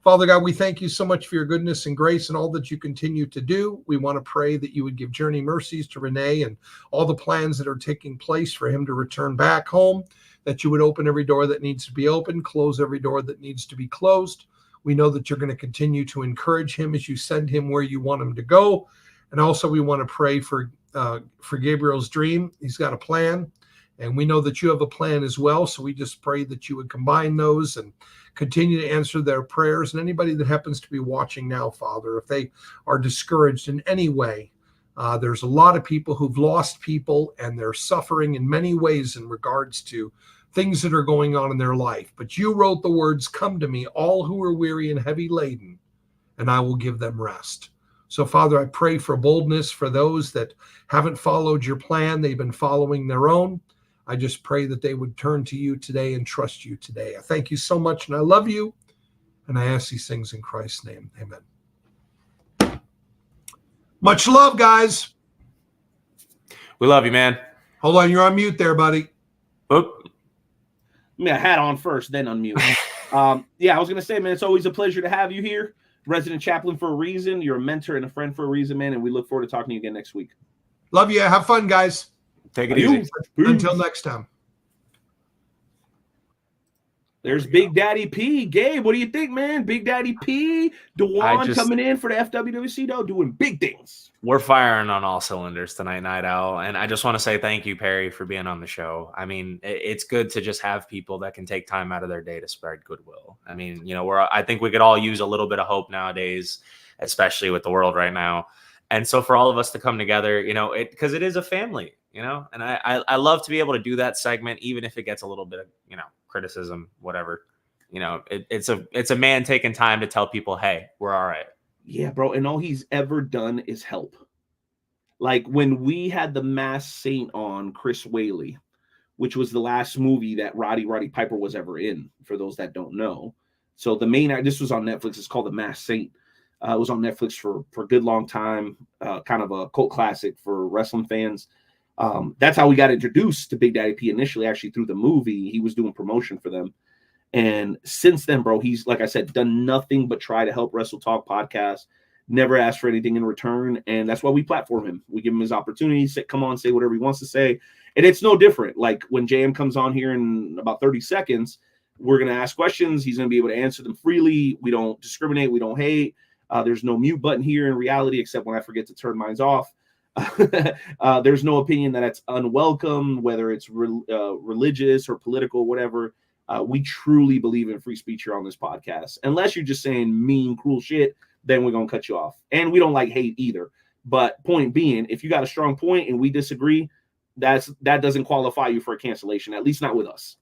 Father God, we thank you so much for your goodness and grace and all that you continue to do. We want to pray that you would give journey mercies to Renee and all the plans that are taking place for him to return back home, that you would open every door that needs to be opened, close every door that needs to be closed. We know that you're going to continue to encourage him as you send him where you want him to go. And also we want to pray for Gabriel's dream. He's got a plan, and we know that you have a plan as well. So we just pray that you would combine those and continue to answer their prayers. And anybody that happens to be watching now, Father, if they are discouraged in any way, there's a lot of people who've lost people, and they're suffering in many ways in regards to things that are going on in their life. But you wrote the words, "Come to me, all who are weary and heavy laden, and I will give them rest." So, Father, I pray for boldness for those that haven't followed your plan. They've been following their own. I just pray that they would turn to you today and trust you today. I thank you so much, and I love you. And I ask these things in Christ's name. Amen. Much love, guys. We love you, man. Hold on. You're on mute there, buddy. Oop. I mean, I had on first, then unmute. I was going to say, man, it's always a pleasure to have you here. Resident chaplain for a reason. You're a mentor and a friend for a reason, man. And we look forward to talking to you again next week. Love you. Have fun, guys. Take it easy. Until next time. There's Big Daddy P. Gabe, what do you think, man? Big Daddy P. Dewan coming in for the FWWC, though, doing big things. We're firing on all cylinders tonight, Night Owl. And I just want to say thank you, Perry, for being on the show. I mean, it's good to just have people that can take time out of their day to spread goodwill. I mean, I think we could all use a little bit of hope nowadays, especially with the world right now. And so for all of us to come together, because it is a family, and I love to be able to do that segment, even if it gets a little bit of, criticism, whatever, it's a man taking time to tell people, hey, we're all right. Yeah, bro. And all he's ever done is help. Like when we had the Masked Saint on, Chris Whaley, which was the last movie that Roddy Piper was ever in, for those that don't know. So this was on Netflix. It's called The Masked Saint. It was on Netflix for a good long time, kind of a cult classic for wrestling fans. That's how we got introduced to Big Daddy P initially, actually through the movie. He was doing promotion for them. And since then, bro, he's, like I said, done nothing but try to help Wrestle Talk podcast, never asked for anything in return. And that's why we platform him. We give him his opportunity, come on, say whatever he wants to say. And it's no different. Like when JM comes on here in about 30 seconds, we're going to ask questions. He's going to be able to answer them freely. We don't discriminate. We don't hate. There's no mute button here in reality, except when I forget to turn mine off. There's no opinion that it's unwelcome, whether it's religious or political, whatever. We truly believe in free speech here on this podcast. Unless you're just saying mean, cruel shit, then we're going to cut you off. And we don't like hate either. But point being, if you got a strong point and we disagree, that doesn't qualify you for a cancellation, at least not with us.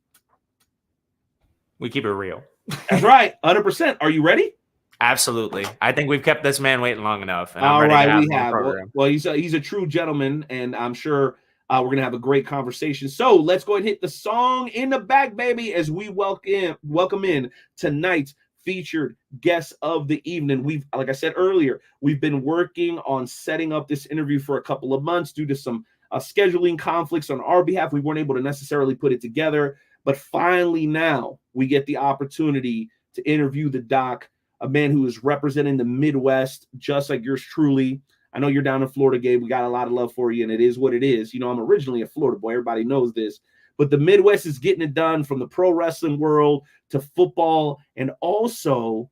We keep it real. That's right. 100%. Are you ready? Absolutely. I think we've kept this man waiting long enough. And All right, we have. Well, he's a true gentleman, and I'm sure we're going to have a great conversation. So let's go ahead and hit the song in the back, baby, as we welcome in tonight's featured guest of the evening. Like I said earlier, we've been working on setting up this interview for a couple of months due to some scheduling conflicts on our behalf. We weren't able to necessarily put it together, but finally now we get the opportunity to interview the doc, a man who is representing the Midwest, just like yours truly. I know you're down in Florida, Gabe. We got a lot of love for you, and it is what it is. You know, I'm originally a Florida boy. Everybody knows this. But the Midwest is getting it done, from the pro wrestling world to football, and also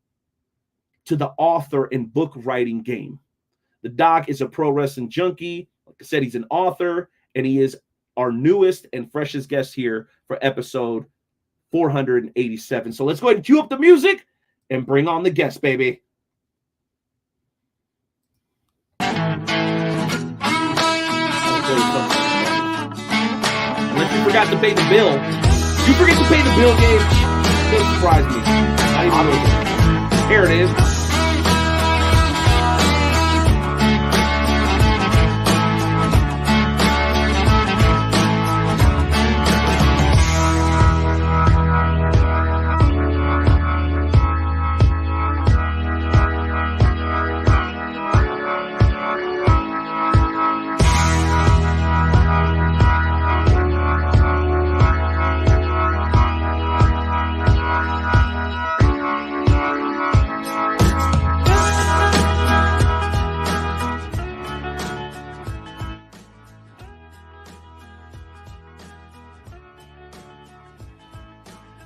to the author and book writing game. The doc is a pro wrestling junkie. Like I said, he's an author, and he is our newest and freshest guest here for episode 487. So let's go ahead and cue up the music and bring on the guest, baby. Unless you forgot to pay the bill. You forget to pay the bill, Gabe. Don't surprise me. I didn't know that. Here it is.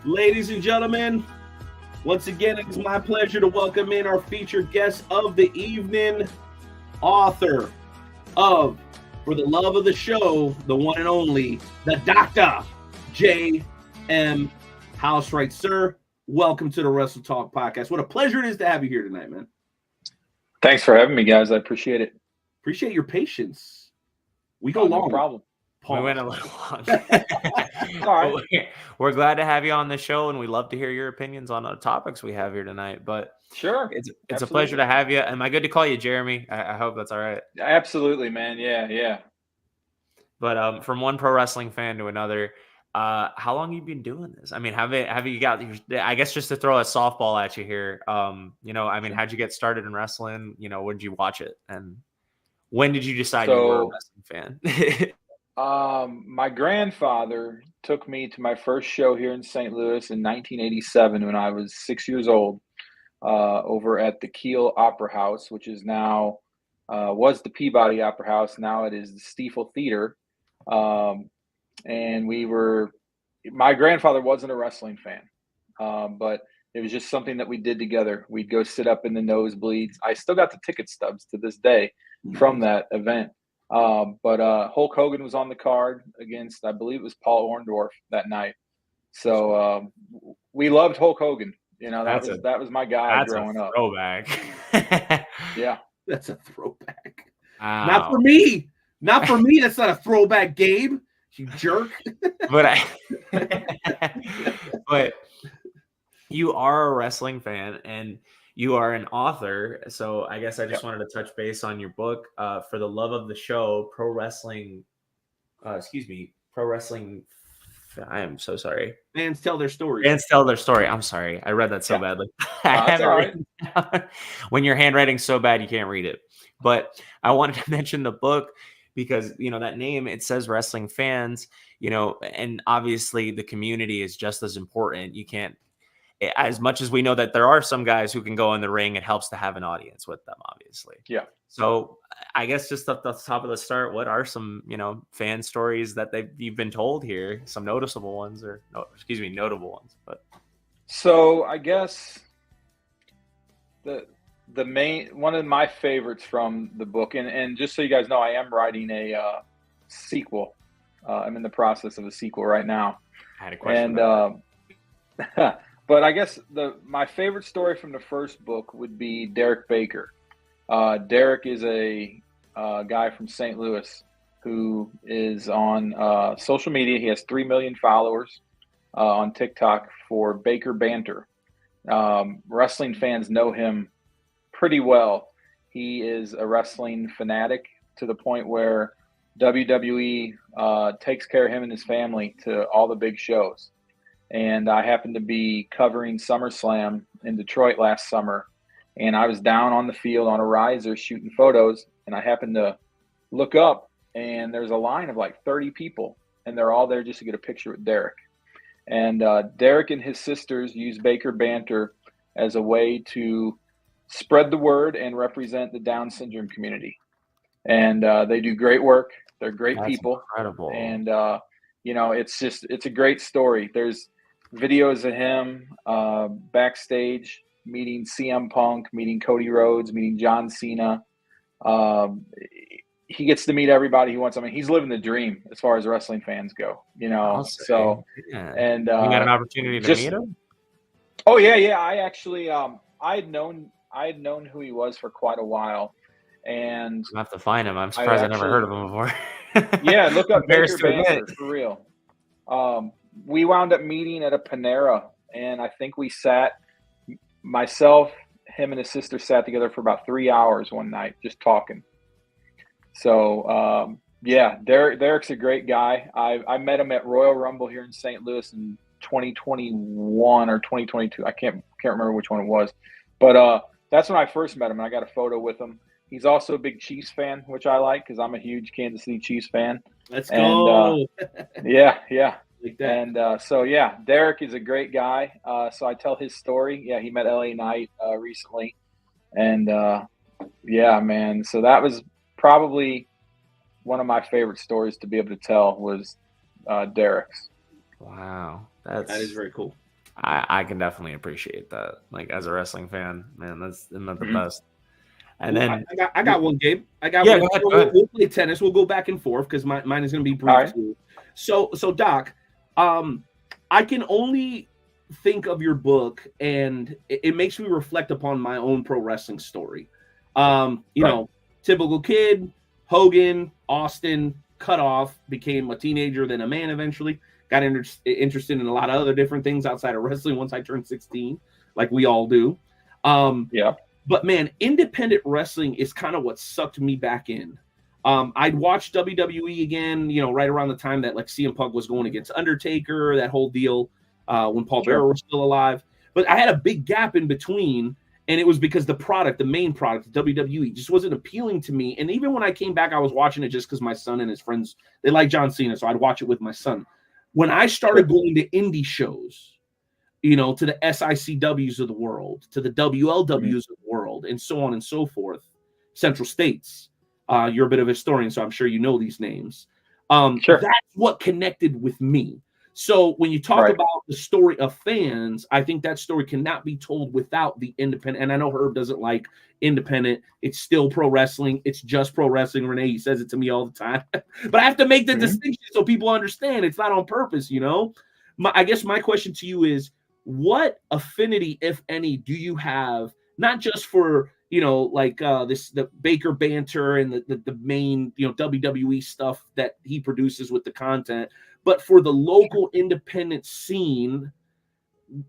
Ladies and gentlemen, once again, it is my pleasure to welcome in our featured guest of the evening, author of For the Love of the Show, the one and only, the Dr. J.M. Housewright. Sir, welcome to the Wrestle Talk podcast. What a pleasure it is to have you here tonight, man. Thanks for having me, guys. I appreciate it. Appreciate your patience. We go long. No problem. We went a little long. All right. We're glad to have you on the show, and we love to hear your opinions on the topics we have here tonight. But sure, it's a pleasure to have you. Am I good to call you Jeremy? I hope that's all right. Absolutely, man. Yeah. But from one pro wrestling fan to another, how long have you been doing this? I mean, have you got? I guess just to throw a softball at you here. How'd you get started in wrestling? When did you watch it, and when did you decide you were a wrestling fan? My grandfather took me to my first show here in St. Louis in 1987 when I was 6 years old, over at the Kiel Opera House, which is now was the Peabody Opera House. Now it is the Stiefel Theater. And my grandfather wasn't a wrestling fan, but it was just something that we did together. We'd go sit up in the nosebleeds. I still got the ticket stubs to this day from that event. But Hulk Hogan was on the card against, I believe it was Paul Orndorff that night. So we loved Hulk Hogan. That was my guy growing up. Throwback. Yeah. That's a throwback. Wow. Not for me. Not for me. That's not a throwback, Gabe. You jerk. But you are a wrestling fan, and you are an author, so I guess I just wanted to touch base on your book, For the Love of the Show, pro wrestling I am so sorry. Fans tell their stories. Fans tell their story. I'm sorry. I read that so badly. I have it written down. When your handwriting's so bad, you can't read it. But I wanted to mention the book because, that name, it says wrestling fans, and obviously the community is just as important. You can't, as much as we know that there are some guys who can go in the ring, it helps to have an audience with them, obviously. Yeah. So I guess just at the top of the start, what are some, fan stories that you've been told here? Some noticeable ones notable ones. But so I guess the main one of my favorites from the book, and just so you guys know, I am writing a sequel. I'm in the process of a sequel right now. I had a question about that. But I guess my favorite story from the first book would be Derek Baker. Derek is a guy from St. Louis who is on social media. He has 3 million followers on TikTok for Baker Banter. Wrestling fans know him pretty well. He is a wrestling fanatic to the point where WWE takes care of him and his family to all the big shows. And I happened to be covering SummerSlam in Detroit last summer. And I was down on the field on a riser shooting photos. And I happened to look up, and there's a line of like 30 people. And they're all there just to get a picture with Derek. And Derek and his sisters use Baker Banter as a way to spread the word and represent the Down syndrome community. And they do great work. They're great people. Incredible. And, it's a great story. There's videos of him backstage meeting CM Punk, meeting Cody Rhodes, meeting John Cena. He gets to meet everybody he wants. I mean, he's living the dream as far as wrestling fans go, So, and you got an opportunity to meet him? Oh yeah. I actually, I had known who he was for quite a while, and I have to find him. I'm surprised I never heard of him before. Yeah, look up Baker Banter for real. We wound up meeting at a Panera, and I think we sat, myself, him and his sister sat together for about 3 hours one night, just talking. So, Derek's a great guy. I met him at Royal Rumble here in St. Louis in 2021 or 2022. I can't remember which one it was, but that's when I first met him, and I got a photo with him. He's also a big Chiefs fan, which I like because I'm a huge Kansas City Chiefs fan. Let's go. Yeah. Like that. And Derek is a great guy. So I tell his story. Yeah, he met LA Knight recently. And man. So that was probably one of my favorite stories to be able to tell was Derek's. Wow. That is very cool. I can definitely appreciate that. Like, as a wrestling fan, man, isn't that the best? And then I got one, Gabe. I got one. Go ahead. We'll play tennis. We'll go back and forth because mine is going to be brief. Right. Too. So Doc, I can only think of your book, and it makes me reflect upon my own pro wrestling story. Typical kid, Hogan, Austin, cut off, became a teenager, then a man eventually. Got interested in a lot of other different things outside of wrestling once I turned 16, like we all do. But man, independent wrestling is kind of what sucked me back in. I'd watched WWE again, right around the time that like CM Punk was going against Undertaker, that whole deal, when Paul Bearer was still alive. But I had a big gap in between, and it was because the main product, WWE, just wasn't appealing to me. And even when I came back, I was watching it just because my son and his friends, they like John Cena, so I'd watch it with my son. When I started going to indie shows, to the SICWs of the world, to the WLWs of the world, and so on and so forth, Central States. You're a bit of a historian, so I'm sure you know these names. That's what connected with me. So when you talk about the story of fans, I think that story cannot be told without the independent. And I know Herb doesn't like independent. It's still pro wrestling. It's just pro wrestling. Renee, he says it to me all the time. But I have to make the distinction so people understand it's not on purpose, I guess my question to you is, what affinity, if any, do you have, not just for the Baker Banter and the main WWE stuff that he produces with the content, but for the local independent scene?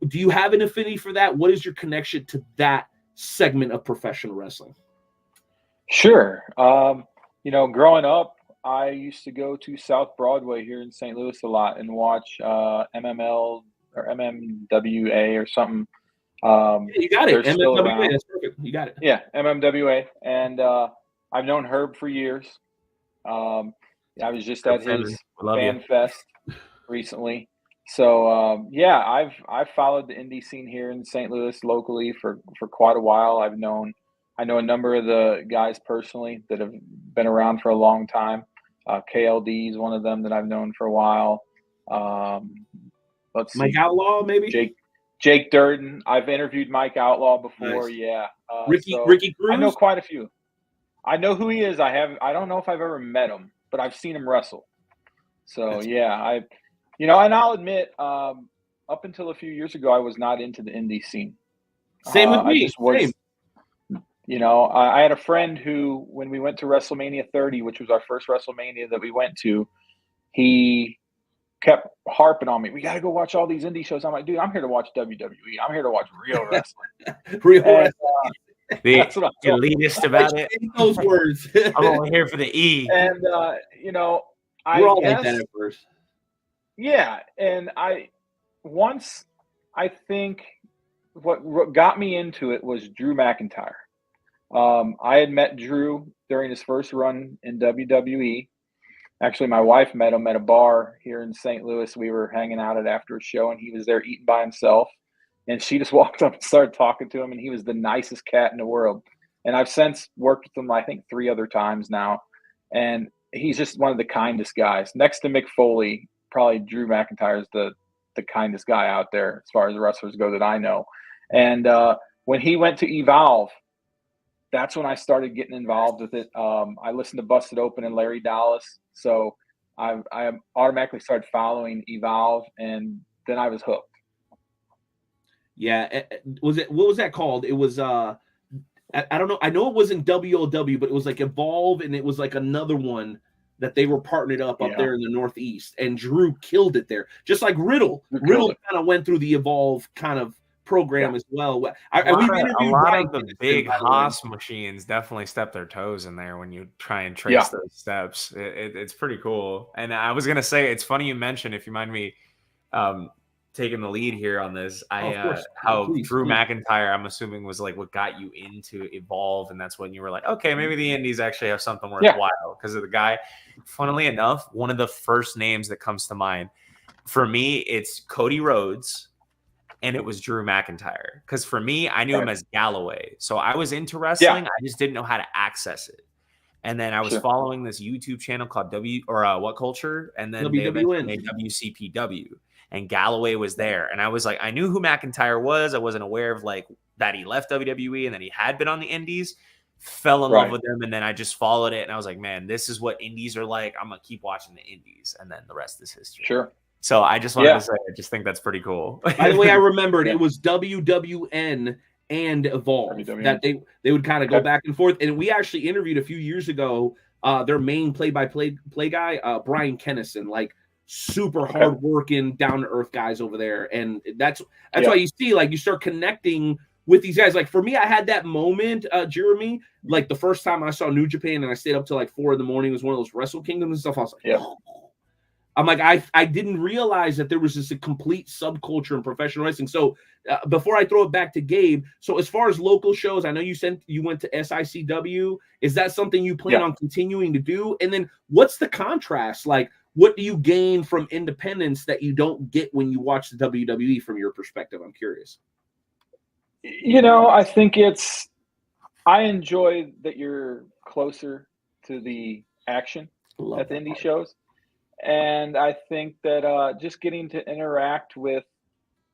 Do you have an affinity for that? What is your connection to that segment of professional wrestling? Sure. Growing up, I used to go to South Broadway here in St. Louis a lot and watch MML or MMWA or something. You got it. They're still MMWA, around. that's perfect. You got it. Yeah, MMWA. And I've known Herb for years. I was just at his Fan Fest recently. So I've followed the indie scene here in St. Louis locally for quite a while. I know a number of the guys personally that have been around for a long time. KLD is one of them that I've known for a while. Let's see. Mike Outlaw, maybe? Jake Durden. I've interviewed Mike Outlaw before. Nice. Yeah. Ricky Cruz? I know quite a few. I know who he is. I don't know if I've ever met him, but I've seen him wrestle. So and I'll admit, up until a few years ago, I was not into the indie scene. Same with me. Same. I had a friend who, when we went to WrestleMania 30, which was our first WrestleMania that we went to, he kept harping on me. We got to go watch all these indie shows. I'm like, dude, I'm here to watch WWE. I'm here to watch real wrestling. The that's what I'm elitist about it. Those words. I'm only here for the E. And we're all like that at first. Yeah, and I think what got me into it was Drew McIntyre. I had met Drew during his first run in WWE. Actually, my wife met him at a bar here in St. Louis. We were hanging out after a show, and he was there eating by himself. And she just walked up and started talking to him, and he was the nicest cat in the world. And I've since worked with him, I think, 3 other times now. And he's just one of the kindest guys. Next to Mick Foley, probably Drew McIntyre is the kindest guy out there as far as wrestlers go that I know. And when he went to Evolve, that's when I started getting involved with it. I listened to Busted Open and Larry Dallas. So I automatically started following Evolve, and then I was hooked. Yeah. What was that called? It was, I don't know. I know it wasn't WOW, but it was like Evolve, and it was like another one that they were partnered up there in the Northeast, and Drew killed it there. Just like Riddle. Riddle kind of went through the Evolve kind of program as well. A lot of the big Haas machines definitely step their toes in there when you try and trace those steps. It's pretty cool. And I was gonna say, it's funny you mentioned, if you mind me taking the lead here on this, Drew McIntyre, I'm assuming, was like what got you into Evolve, and that's when you were like, okay, maybe the indies actually have something worthwhile because of the guy. Funnily enough, one of the first names that comes to mind for me, it's Cody Rhodes. And it was Drew McIntyre. Because for me, I knew him as Galloway. So I was into wrestling. I just didn't know how to access it. And then I was following this YouTube channel called What Culture? And then they made WCPW. And Galloway was there. And I was like, I knew who McIntyre was. I wasn't aware of like that he left WWE and that he had been on the indies. Fell in love with him. And then I just followed it. And I was like, man, this is what indies are like. I'm going to keep watching the indies. And then the rest is history. Sure. So I just wanted to say, I just think that's pretty cool. By the way, I remembered it was WWN and Evolve that they would kind of go back and forth. And we actually interviewed a few years ago their main play-by-play guy, Brian Kennison, like super hardworking, down-to-earth guys over there. And that's why you see, like, you start connecting with these guys. Like for me, I had that moment, Jeremy, like the first time I saw New Japan and I stayed up till like 4 a.m. It was one of those Wrestle Kingdoms and stuff. I was like, I'm like, I didn't realize that there was just a complete subculture in professional wrestling. So before I throw it back to Gabe, so as far as local shows, I know you went to SICW. Is that something you plan on continuing to do? And then what's the contrast? Like, what do you gain from independence that you don't get when you watch the WWE from your perspective? I'm curious. I think I enjoy that you're closer to the action at the indie shows. And I think that just getting to interact with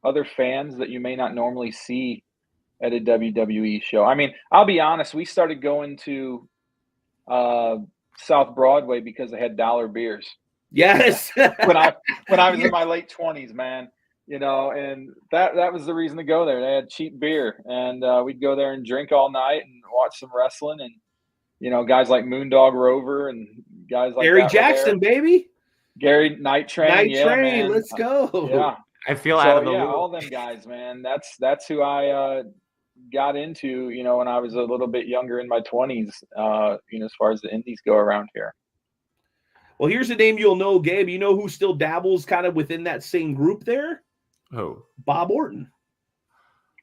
other fans that you may not normally see at a WWE show. I mean, I'll be honest, we started going to South Broadway because they had dollar beers. Yes. when I was in my late 20s, man, and that was the reason to go there. They had cheap beer, and we'd go there and drink all night and watch some wrestling. And, guys like Moondog Rover and guys like Gary Jackson, baby. Gary Night Train, man. Let's go. Yeah, I feel out of the loop. all them guys, man. That's who I got into, when I was a little bit younger in my 20s. As far as the indies go around here. Well, here's a name you'll know, Gabe. You know who still dabbles kind of within that same group there? Who? Bob Orton.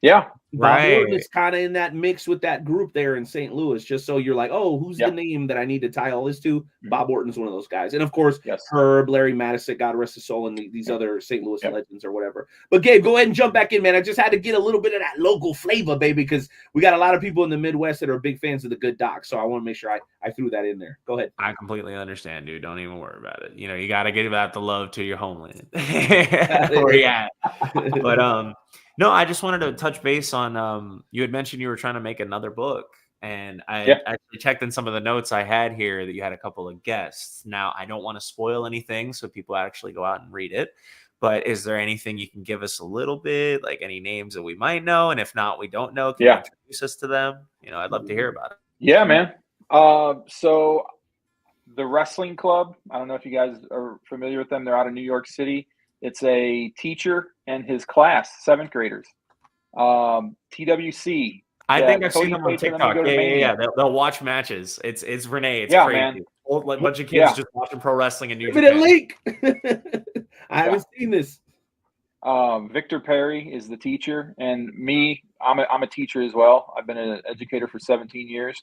Yeah. Bob Orton is kind of in that mix with that group there in St. Louis, just so you're like, oh, who's the name that I need to tie all this to? Bob Orton's one of those guys. And, of course, Herb, Larry Madison, God rest his soul, and these other St. Louis legends or whatever. But, Gabe, go ahead and jump back in, man. I just had to get a little bit of that local flavor, baby, because we got a lot of people in the Midwest that are big fans of the Good Doc, so I want to make sure I threw that in there. Go ahead. I completely understand, dude. Don't even worry about it. You know, you got to give out the love to your homeland. Where you at? But, no, I just wanted to touch base on you had mentioned you were trying to make another book, and I actually checked in some of the notes I had here that you had a couple of guests. Now, I don't want to spoil anything, so people actually go out and read it. But is there anything you can give us a little bit, like any names that we might know? And if not, we don't know. Can you introduce us to them? You know, I'd love to hear about it. Yeah, man. So the Wrestling Club, I don't know if you guys are familiar with them. They're out of New York City. It's a teacher and his class, 7th graders. TWC. I think I've seen them on TikTok. Yeah. They'll watch matches. It's Renee. It's crazy. Man. A bunch of kids just watching pro wrestling in New Japan. Give me the link. I haven't seen this. Victor Perry is the teacher, and me, I'm a teacher as well. I've been an educator for 17 years.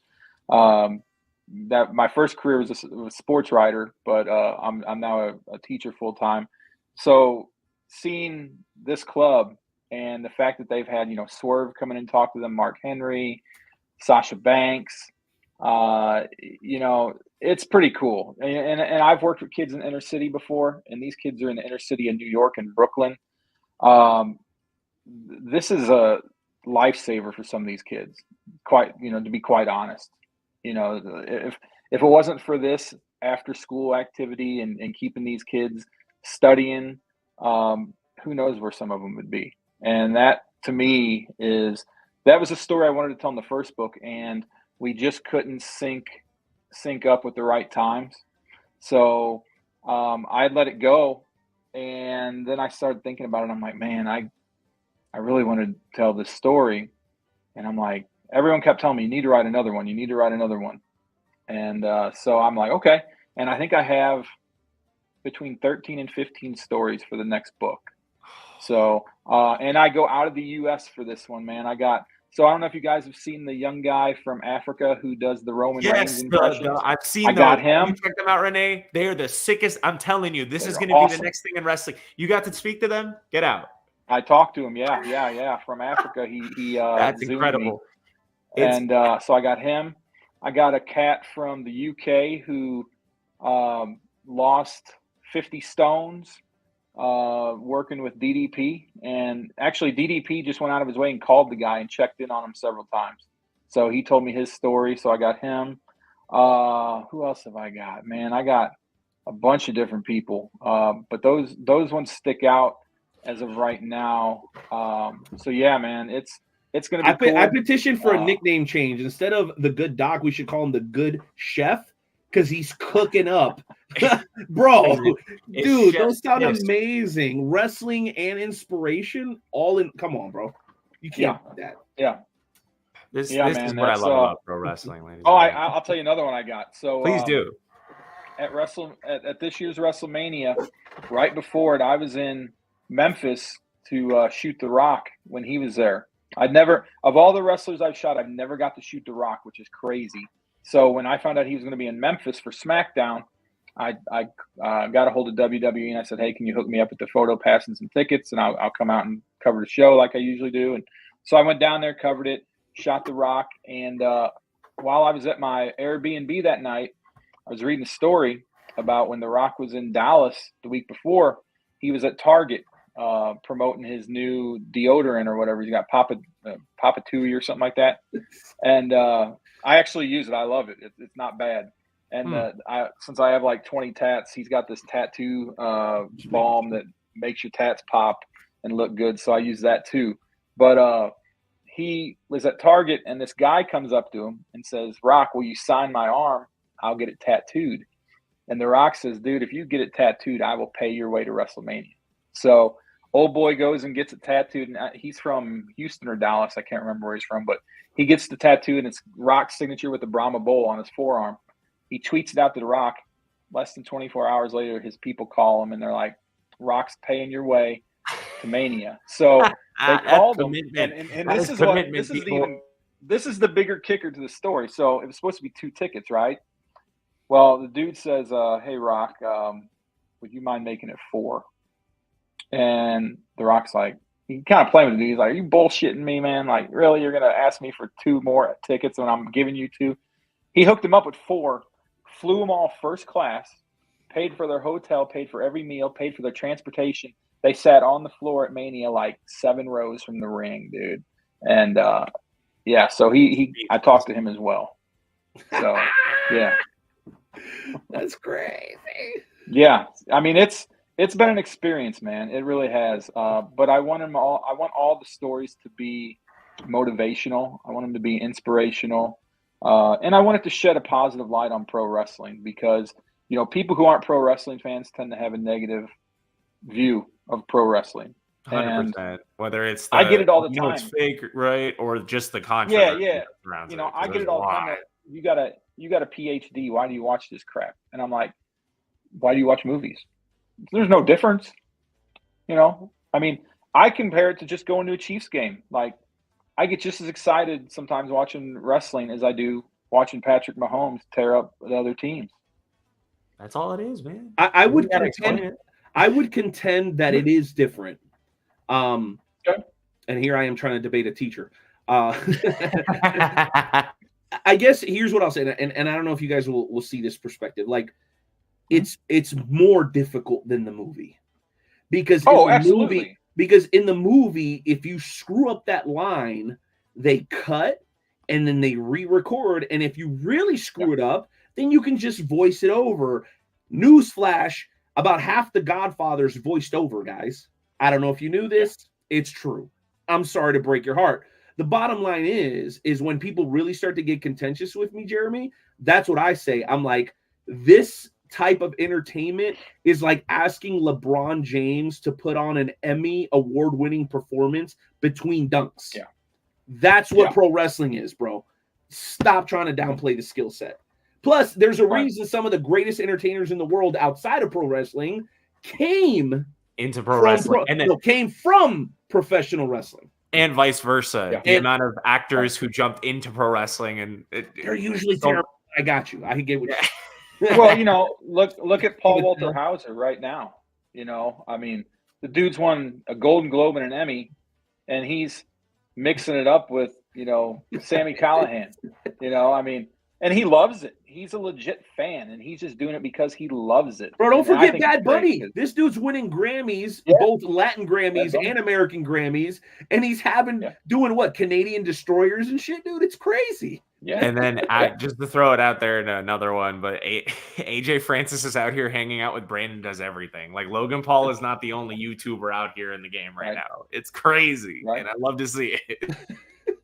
That my first career was a sports writer, but I'm now a teacher full time. So seeing this club and the fact that they've had, Swerve come in and talk to them, Mark Henry, Sasha Banks, it's pretty cool. And I've worked with kids in the inner city before, and these kids are in the inner city of New York and Brooklyn. This is a lifesaver for some of these kids, to be quite honest. If it wasn't for this after school activity and keeping these kids studying, who knows where some of them would be. And that to me that was a story I wanted to tell in the first book, and we just couldn't sync up with the right times. So I let it go, and then I started thinking about it. I'm like, man, I really want to tell this story. And I'm like, everyone kept telling me, you need to write another one. You need to write another one. And so I'm like, okay. And I think I have between 13 and 15 stories for the next book. So, and I go out of the U.S. for this one, man. So I don't know if you guys have seen the young guy from Africa who does the Roman Reigns impressions. I've seen those. Got him. You check them out, Renee. They are the sickest. I'm telling you, this is going to be the next thing in wrestling. You got to speak to them? Get out. I talked to him. Yeah. From Africa. He That's incredible. And so I got him. I got a cat from the UK who lost 50 stones working with DDP. And actually, DDP just went out of his way and called the guy and checked in on him several times. So he told me his story. So I got him. Who else have I got? Man, I got a bunch of different people. But those ones stick out as of right now. So yeah, man, it's going to be cool. I petitioned for a nickname change. Instead of the Good Doc, we should call him the Good Chef, because he's cooking up. Bro, dude, those sound amazing. Wrestling and inspiration all in. Come on, bro. You can't do that. Yeah. This is what I love about pro wrestling. I'll tell you another one I got. So please do. At this year's WrestleMania, right before it, I was in Memphis to shoot The Rock when he was there. Of all the wrestlers I've shot, I've never got to shoot The Rock, which is crazy. So when I found out he was going to be in Memphis for SmackDown, I got a hold of WWE and I said, hey, can you hook me up with the photo pass and some tickets, and I'll come out and cover the show like I usually do. And so I went down there, covered it, shot The Rock. And while I was at my Airbnb that night, I was reading a story about when The Rock was in Dallas the week before. He was at Target promoting his new deodorant or whatever. He's got Papa Tui or something like that. And I actually use it. I love it. It's not bad. And since I have like 20 tats, he's got this tattoo balm that makes your tats pop and look good. So I use that too. But he was at Target, and this guy comes up to him and says, Rock, will you sign my arm? I'll get it tattooed. And The Rock says, dude, if you get it tattooed, I will pay your way to WrestleMania. So old boy goes and gets it tattooed. And he's from Houston or Dallas. I can't remember where he's from, but he gets the tattoo, and it's Rock's signature with the Brahma Bull on his forearm. He tweets it out to The Rock. less than 24 hours later, his people call him and they're like, Rock's paying your way to Mania. So they called him, and this is the bigger kicker to the story. So it was supposed to be 2 tickets, right? Well, the dude says, hey, Rock, would you mind making it 4? And the Rock's like, he kind of playing with the dude. He's like, are you bullshitting me, man? Like, really? You're going to ask me for 2 more tickets when I'm giving you 2? He hooked him up with 4, flew them all first class, paid for their hotel, paid for every meal, paid for their transportation. They sat on the floor at Mania like 7 rows from the ring, dude. And yeah, so I talked to him as well. So yeah, that's crazy. Yeah, I mean it's been an experience, man. It really has. But I want all the stories to be motivational. I want them to be inspirational, and I want it to shed a positive light on pro wrestling because people who aren't pro wrestling fans tend to have a negative view of pro wrestling. 100%. Whether it's I get it all the time. It's fake, right? Or just the controversy. Yeah. I get it all the time. You got a PhD. Why do you watch this crap? And I'm like, why do you watch movies? There's no difference. I mean, I compare it to just going to a Chiefs game. Like, I get just as excited sometimes watching wrestling as I do watching Patrick Mahomes tear up the other teams. That's all it is, man. I would contend that it is different. Okay. And here I am trying to debate a teacher. I guess here's what I'll say, and I don't know if you guys will see this perspective. Like, it's more difficult than the movie because absolutely. In the movie, if you screw up that line, they cut and then they re-record, and if you really screw it up, then you can just voice it over. Newsflash: about half the Godfathers voiced over, guys. I don't know if you knew this. It's true. I'm sorry to break your heart. The bottom line is when people really start to get contentious with me, Jeremy, that's what I say. I'm like, this type of entertainment is like asking LeBron James to put on an Emmy award-winning performance between dunks. Yeah. That's what pro wrestling is, bro. Stop trying to downplay the skill set. Plus, there's a reason some of the greatest entertainers in the world outside of pro wrestling came into pro wrestling came from professional wrestling. And vice versa. The amount of actors who jumped into pro wrestling and they're usually terrible. I got you. I can get what you well, look at Paul Walter Hauser right now. I mean, the dude's won a Golden Globe and an Emmy, and he's mixing it up with, Sammy Callahan. I mean, and he loves it. He's a legit fan, and he's just doing it because he loves it. Bro, don't forget Bad Bunny. This dude's winning Grammys, both Latin Grammys and American Grammys, and he's doing what? Canadian Destroyers and shit, dude. It's crazy. Yeah. And then just to throw it out there in another one, but AJ Francis is out here hanging out with Brandon Does Everything. Like, Logan Paul is not the only YouTuber out here in the game right now. It's crazy, and I love to see it.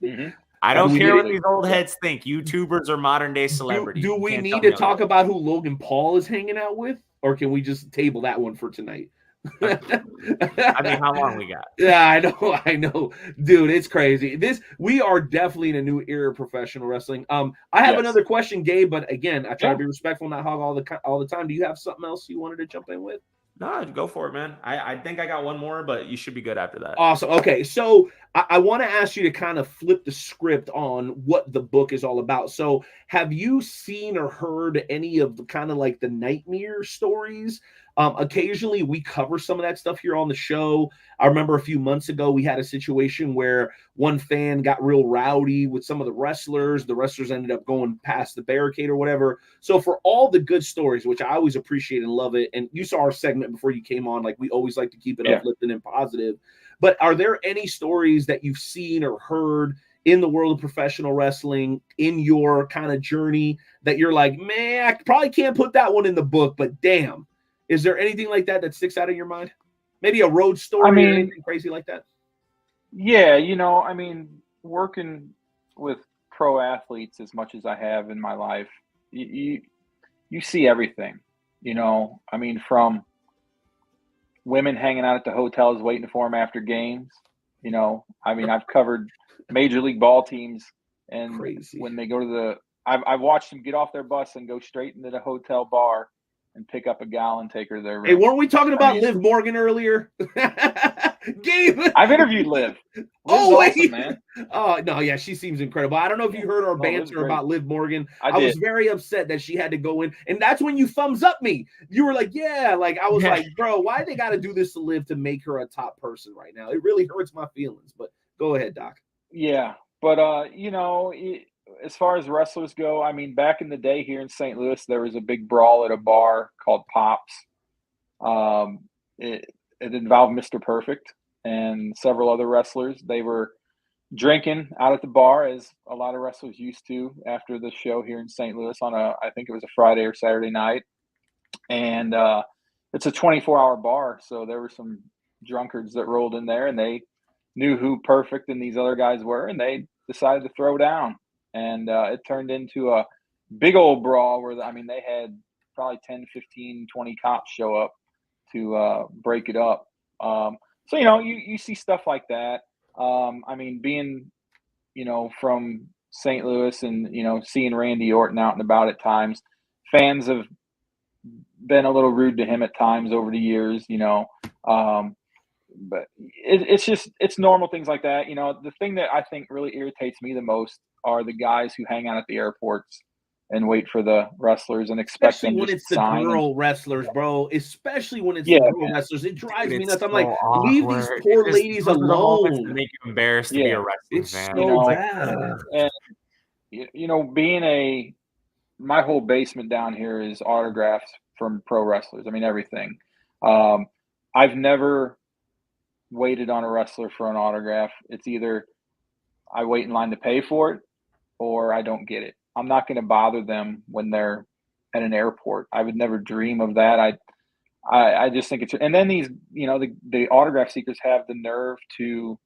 Mm-hmm. I don't care what these old heads think. YouTubers are modern day celebrities. Do we need to talk about who Logan Paul is hanging out with, or can we just table that one for tonight? I mean, how long we got? Yeah, I know, dude. It's crazy. We are definitely in a new era of professional wrestling. I have another question, Gabe, but again, I try to be respectful, not hog all the time. Do you have something else you wanted to jump in with? No, go for it, man. I think I got one more, but you should be good after that. Awesome. Okay, so I want to ask you to kind of flip the script on what the book is all about. So have you seen or heard any of the kind of like the nightmare stories? Occasionally we cover some of that stuff here on the show. I remember a few months ago, we had a situation where one fan got real rowdy with some of the wrestlers. The wrestlers ended up going past the barricade or whatever. So for all the good stories, which I always appreciate and love it, and you saw our segment before you came on, like we always like to keep it uplifting and positive. But are there any stories that you've seen or heard in the world of professional wrestling in your kind of journey that you're like, man, I probably can't put that one in the book, but damn. Is there anything like that sticks out in your mind? Maybe a road story or anything crazy like that? Yeah, I mean, working with pro athletes as much as I have in my life, you see everything, I mean, from women hanging out at the hotels waiting for them after games, I mean, I've covered major league ball teams, and when they go to I've watched them get off their bus and go straight into the hotel bar and pick up a gal and take her to their room. Hey, weren't we talking about Liv Morgan earlier? Gabe, I've interviewed Liv. Liv's awesome, man. Oh no, yeah, she seems incredible. I don't know if you heard our banter about Liv Morgan. I was very upset that she had to go in, and that's when you thumbs up me. You were like, yeah, like I was like, bro, why they got to do this to Liv to make her a top person right now? It really hurts my feelings. But go ahead, Doc. Yeah, but you know, as far as wrestlers go, I mean, back in the day here in St. Louis, there was a big brawl at a bar called Pops. It involved Mr. Perfect and several other wrestlers. They were drinking out at the bar, as a lot of wrestlers used to after the show here in St. Louis on I think it was a Friday or Saturday night. And it's a 24-hour bar, so there were some drunkards that rolled in there, and they knew who Perfect and these other guys were, and they decided to throw down. And it turned into a big old brawl where, they had probably 10, 15, 20 cops show up to break it up. So, you see stuff like that. Being, from St. Louis and, seeing Randy Orton out and about at times, fans have been a little rude to him at times over the years, but it's normal things like that. The thing that I think really irritates me the most are the guys who hang out at the airports and wait for the wrestlers and expect especially them when to it's the girl wrestlers, bro. Especially when it's the girl wrestlers, it drives me nuts. I'm like, awkward. leave these poor ladies alone. To make you embarrassed to be a wrestling it's fan. so bad. And being my whole basement down here is autographs from pro wrestlers. Everything. I've never waited on a wrestler for an autograph. It's either I wait in line to pay for it or I don't get it. I'm not going to bother them when they're at an airport. I would never dream of that. I just think it's, and then these, the autograph seekers have the nerve to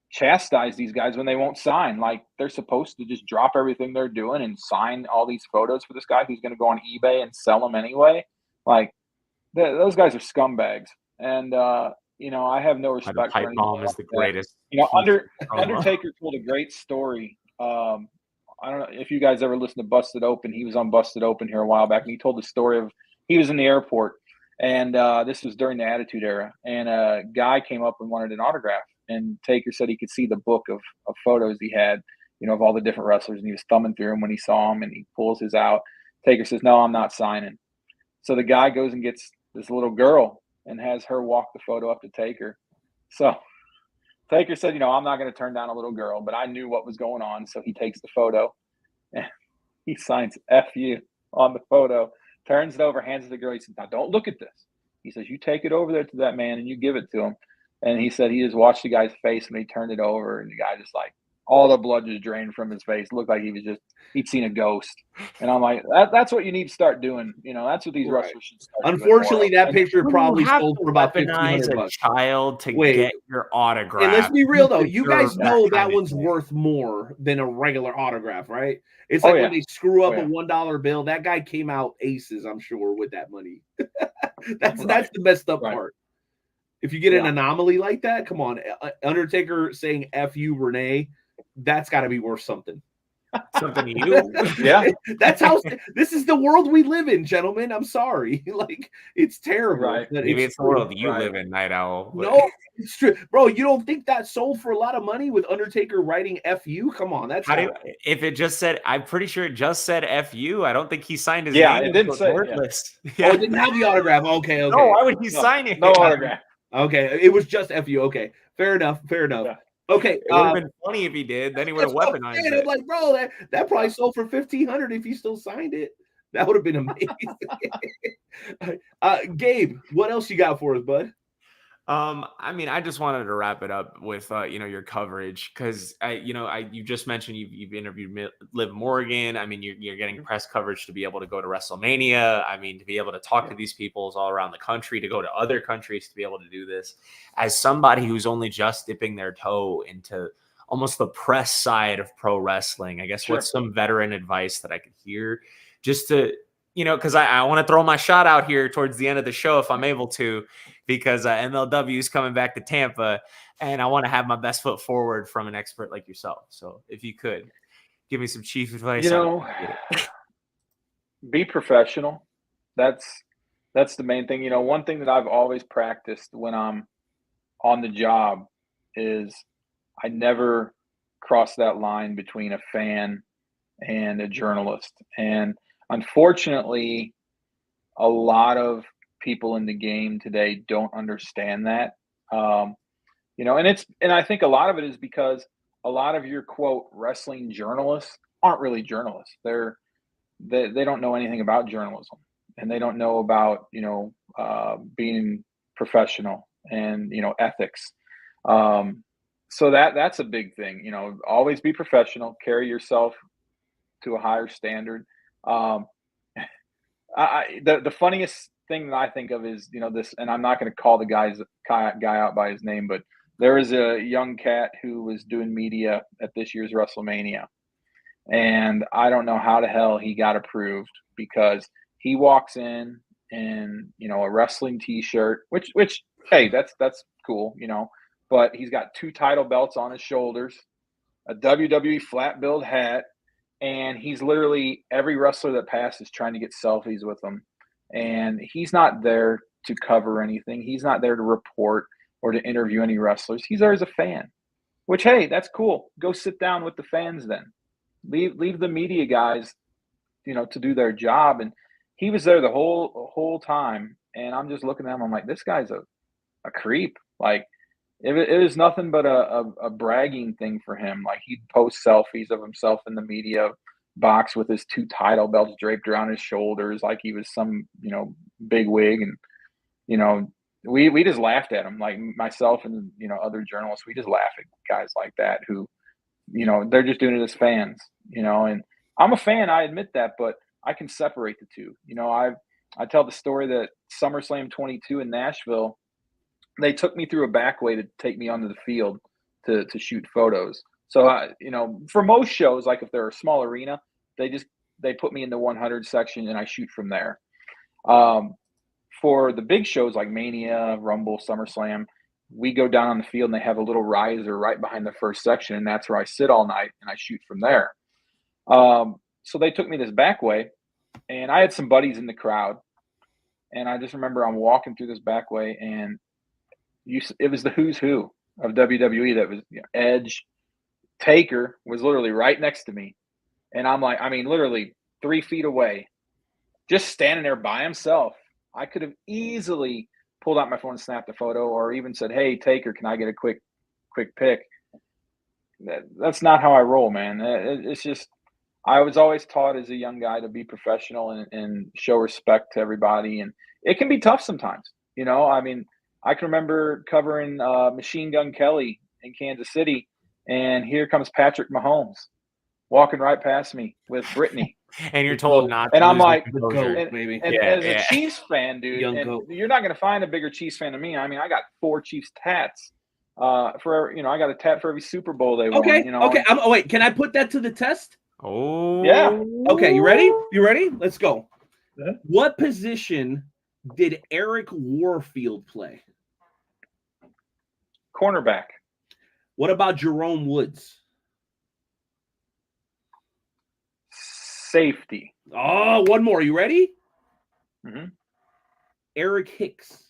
chastise these guys when they won't sign. Like, they're supposed to just drop everything they're doing and sign all these photos for this guy who's going to go on eBay and sell them anyway. Like, those guys are scumbags. And, I have no respect the pipe for bomb is the greatest. Undertaker told a great story. I don't know if you guys ever listened to Busted Open. He was on Busted Open here a while back, and he told the story of he was in the airport, and this was during the Attitude Era, and a guy came up and wanted an autograph, and Taker said he could see the book of photos he had, of all the different wrestlers, and he was thumbing through them when he saw them, and he pulls his out. Taker says, "No, I'm not signing." So the guy goes and gets this little girl and has her walk the photo up to Taker. So Taker said, "I'm not going to turn down a little girl," but I knew what was going on. So he takes the photo and he signs "F you" on the photo, turns it over, hands it to the girl. He said, "Now don't look at this." He says, "You take it over there to that man and you give it to him." And he said he just watched the guy's face when he turned it over, and the guy just all the blood just drained from his face. It looked like he'd seen a ghost. And I'm like, that's what you need to start doing. That's what these wrestlers should start doing. Unfortunately, that picture probably sold for about $1,500. A child to get your autograph. And let's be real though, you guys know that one's worth more than a regular autograph, right? It's like when they screw up a $1 bill. That guy came out aces, I'm sure, with that money. That's the messed up part. If you get an anomaly like that, come on, Undertaker saying "F you, Renee," that's got to be worth something. Something to you? Yeah. That's how this is the world we live in, gentlemen. I'm sorry. It's terrible. Right. Maybe it's the world you live in, Night Owl. But... No, it's true. Bro, you don't think that sold for a lot of money with Undertaker writing "F you"? Come on. That's if it just said, I'm pretty sure it just said "F you." I don't think he signed his name. Yeah, it didn't say worthless. Yeah. Oh, it didn't have the autograph. Okay. No, why would he sign it? No autograph. Okay, it was just "F you." Okay, fair enough. Yeah. Okay, it would have been funny if he did. Then he would have weaponized it. I'm like, bro, that probably sold for $1,500 if he still signed it. That would have been amazing. Gabe, what else you got for us, bud? I just wanted to wrap it up with your coverage, because you just mentioned you've interviewed Liv Morgan. You're getting press coverage to be able to go to WrestleMania. To be able to talk to these people all around the country, to go to other countries, to be able to do this. As somebody who's only just dipping their toe into almost the press side of pro wrestling, I guess what's some veteran advice that I could hear, just to because I want to throw my shot out here towards the end of the show if I'm able to, because MLW is coming back to Tampa, and I want to have my best foot forward from an expert like yourself. So if you could give me some chief advice. Be professional. That's That's the main thing. One thing that I've always practiced when I'm on the job is I never cross that line between a fan and a journalist. And unfortunately, a lot of people in the game today don't understand that. And I think a lot of it is because a lot of your quote wrestling journalists aren't really journalists. They don't know anything about journalism, and they don't know about being professional and ethics. So that's a big thing. Always be professional, carry yourself to a higher standard. The funniest thing that I think of is this, and I'm not going to call the guy out by his name, but there was a young cat who was doing media at this year's WrestleMania, and I don't know how the hell he got approved, because he walks in a wrestling T-shirt, which hey, that's cool, but he's got 2 title belts on his shoulders, a WWE flat billed hat, and he's literally every wrestler that passes trying to get selfies with him, and he's not there to cover anything. He's not there to report or to interview any wrestlers. He's there as a fan, which, hey, that's cool. Go sit down with the fans then. Leave the media guys, to do their job. And he was there the whole time, and I'm just looking at him. I'm like, this guy's a creep. Like, it was nothing but a bragging thing for him. Like, he'd post selfies of himself in the media box with his 2 title belts draped around his shoulders like he was some, big wig. And, we just laughed at him, like myself and, other journalists. We just laugh at guys like that who, they're just doing it as fans, and I'm a fan, I admit that, but I can separate the two. I tell the story that SummerSlam 22 in Nashville, they took me through a back way to take me onto the field to shoot photos. So, for most shows, like if they're a small arena, they put me in the 100 section and I shoot from there. For the big shows like Mania, Rumble, SummerSlam, we go down on the field and they have a little riser right behind the first section, and that's where I sit all night and I shoot from there. So they took me this back way, and I had some buddies in the crowd, and I just remember I'm walking through this back way, and it was the who's who of WWE. That was Edge, Taker was literally right next to me, and I'm like, literally 3 feet away, just standing there by himself. I could have easily pulled out my phone and snapped a photo, or even said, "Hey, Taker, can I get a quick pic?" That's not how I roll, man. It's just, I was always taught as a young guy to be professional and show respect to everybody, and it can be tough sometimes. I can remember covering Machine Gun Kelly in Kansas City, and here comes Patrick Mahomes walking right past me with Brittany. And you're told not to. And I'm like, baby. And as a Chiefs fan, dude, you're not going to find a bigger Chiefs fan than me. I got 4 Chiefs tats. I got a tat for every Super Bowl they won. Okay. Wait, can I put that to the test? Oh, yeah. Okay, you ready? Let's go. Yeah. What position did Eric Warfield play? Cornerback. What about Jerome Woods? Safety. Oh, one more. You ready? Mm-hmm. Eric Hicks.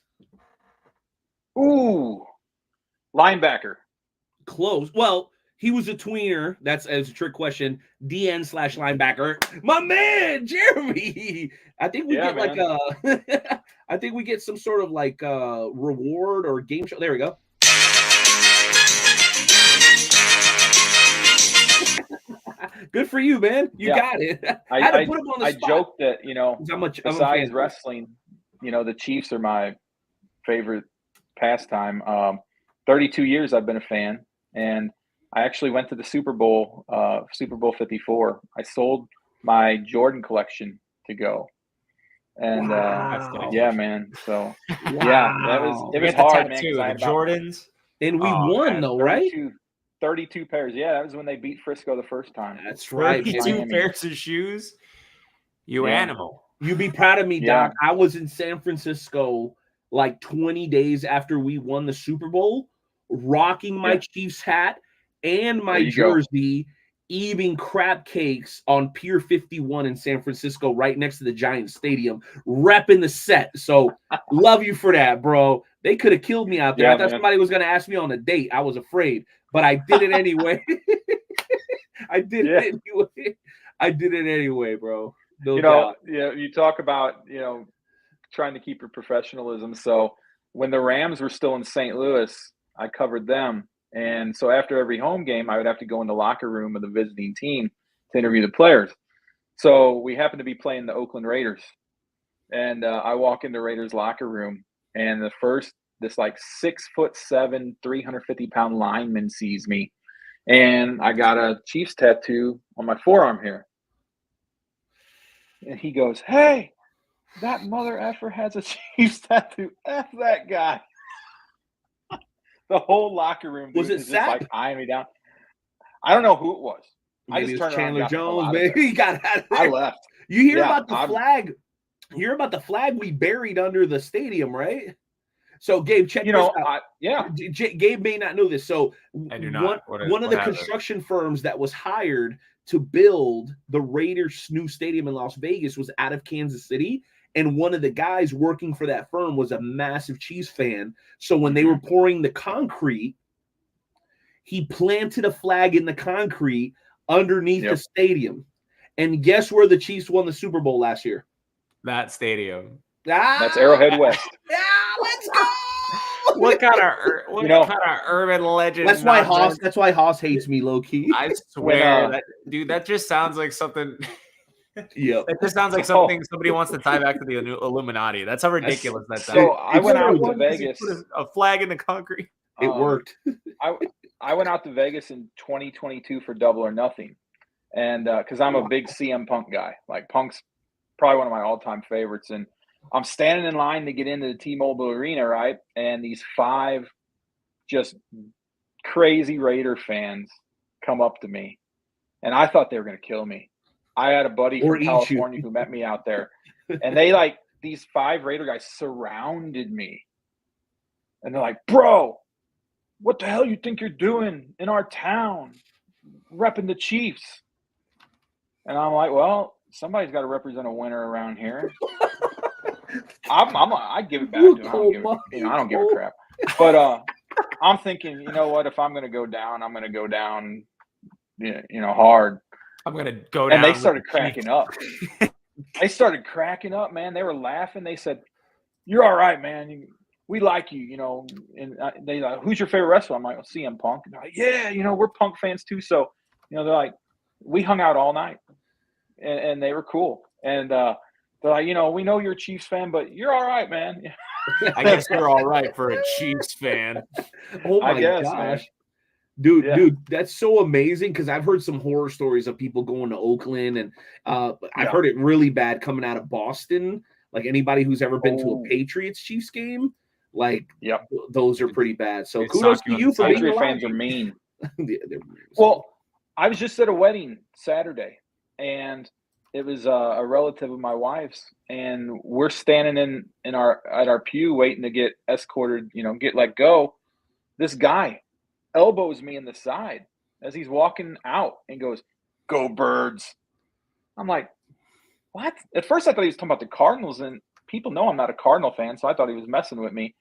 Ooh. Linebacker. Close. Well, he was a tweener. That's a trick question. DN/linebacker. My man, Jeremy. I think we get like I think we get some sort of like reward or game show. There we go. Good for you, man. You got it. I had to put him on the spot. I joke that, besides wrestling, the Chiefs are my favorite pastime. 32 years I've been a fan, and I actually went to the Super Bowl 54. I sold my Jordan collection to go. And yeah, man. So it was hard, man. Too, the Jordans. And we won though, right? 32 pairs. Yeah, that was when they beat Frisco the first time. That's right. 32 pairs of shoes. You animal. You'd be proud of me, Doc. I was in San Francisco like 20 days after we won the Super Bowl, rocking my Chiefs hat and my jersey eating crab cakes on Pier 51 in San Francisco, right next to the Giants Stadium, repping the set. So love you for that, bro. They could have killed me out there. I thought somebody was going to ask me on a date. I was afraid, but I did it anyway. I did it anyway. I did it anyway, bro. No doubt. You talk about, trying to keep your professionalism. So when the Rams were still in St. Louis, I covered them. And so after every home game, I would have to go in the locker room of the visiting team to interview the players. So we happened to be playing the Oakland Raiders. And I walk in the Raiders locker room, and this like 6'7", 350-pound lineman sees me. And I got a Chiefs tattoo on my forearm here. And he goes, "Hey, that mother effer has a Chiefs tattoo. F that guy." The whole locker room was it just like eyeing me down. I don't know who it was. Maybe I just turned Chandler Jones. Maybe he got out of there. I left. You hear about the flag? You hear about the flag we buried under the stadium, right? So Gabe, check this out. Gabe may not know this. So I do not. One of the construction firms that was hired to build the Raiders' new stadium in Las Vegas was out of Kansas City. And one of the guys working for that firm was a massive Chiefs fan. So when they were pouring the concrete, he planted a flag in the concrete underneath the stadium. And guess where the Chiefs won the Super Bowl last year? That stadium. That's Arrowhead West. Yeah, let's go. What kind of urban legend? That's why Haas hates me, low key. I swear, that just sounds like something. Yeah, it just sounds like something somebody wants to tie back to the Illuminati. That's how ridiculous that sounds. So I went out to Vegas. Put a flag in the concrete. It worked. I went out to Vegas in 2022 for Double or Nothing, and because I'm a big CM Punk guy, like Punk's probably one of my all-time favorites, and I'm standing in line to get into the T-Mobile Arena, right? And these 5 just crazy Raider fans come up to me, and I thought they were going to kill me. I had a buddy from California who met me out there, and these 5 Raider guys surrounded me, and they're like, "Bro, what the hell you think you're doing in our town, repping the Chiefs?" And I'm like, "Well, somebody's got to represent a winner around here." I give it back to him. I don't give a crap. But I'm thinking, you know what? If I'm going to go down, I'm going to go down, hard. I'm going to go down. And they started cracking up. They started cracking up, man. They were laughing. They said, "You're all right, man. We like you, And they like, "Who's your favorite wrestler?" I'm like, "Well, CM Punk." And they're like, "Yeah, we're Punk fans too." So, they're like, we hung out all night, and they were cool. And they're like, "We know you're a Chiefs fan, but you're all right, man." I guess you're all right for a Chiefs fan. Oh my gosh. Man. Dude, that's so amazing because I've heard some horror stories of people going to Oakland, and I've heard it really bad coming out of Boston. Like anybody who's ever been to a Patriots Chiefs game, those are pretty bad. So kudos to you for being alive. Fans are mean. Well, I was just at a wedding Saturday, and it was a relative of my wife's, and we're standing at our pew waiting to get escorted, get let go. This guy elbows me in the side as he's walking out and goes, "Go Birds." I'm like, what? At first I thought he was talking about the Cardinals, and people know I'm not a Cardinal fan, so I thought he was messing with me.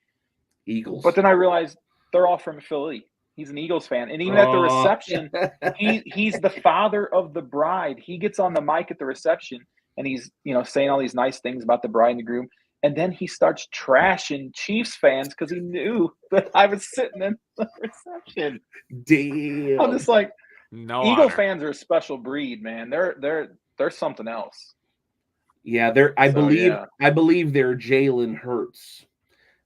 Eagles. But then I realized they're all from Philly. He's an Eagles fan. And even at the reception, he's the father of the bride. He gets on the mic at the reception, and he's, saying all these nice things about the bride and the groom. And then he starts trashing Chiefs fans because he knew that I was sitting in the reception. Damn. I'm just like, no Eagle honor. Fans are a special breed, man. They're something else. Yeah, I believe they're Jalen Hurts.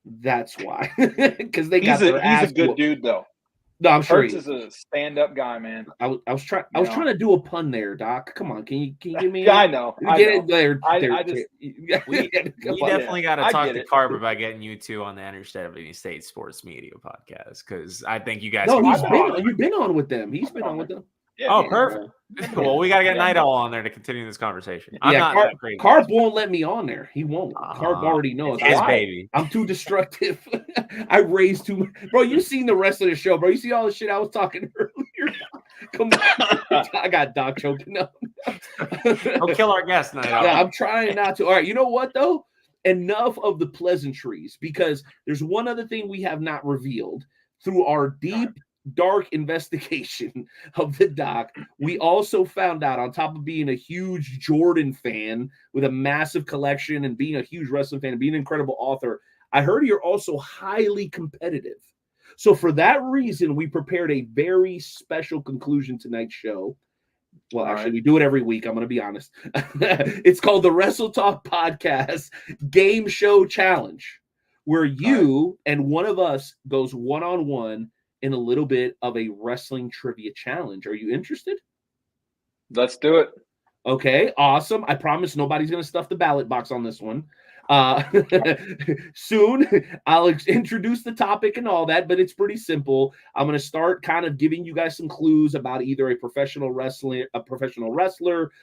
That's why. Because he's a good dude though. No, I'm sure Hurts is a stand-up guy, man. I was trying to do a pun there, Doc. Come on, can you give me? Yeah, I know. It there. We definitely got to talk to Carver about getting you two on the Interstellar State Sports Media podcast, because I think you guys. No, you've been on with them. He's been on with them. Yeah, perfect. Well, we got to get Night Owl on there to continue this conversation. I'm not that crazy. Carb won't let me on there. He won't. Carb already knows. His baby. I'm too destructive. I raised too much. Bro, you seen the rest of the show, bro. You see all the shit I was talking earlier? Come on. I got Doc choking up. Don't kill our guest night. Yeah, I'm trying not to. All right, you know what, though? Enough of the pleasantries, because there's one other thing we have not revealed. Through our deep, dark investigation of the doc, we also found out, on top of being a huge Jordan fan with a massive collection and being a huge wrestling fan and being an incredible author, I heard you're also highly competitive. So for that reason, we prepared a very special conclusion tonight's show. Well, actually, we do it every week. I'm going to be honest. It's called the Wrestle Talk Podcast Game Show Challenge, where you and one of us goes one-on-one in a little bit of a wrestling trivia challenge. Are you interested? Let's do it. Okay, awesome. I promise nobody's going to stuff the ballot box on this one. Soon I'll introduce the topic and all that, but it's pretty simple. I'm going to start kind of giving you guys some clues about either a professional wrestler,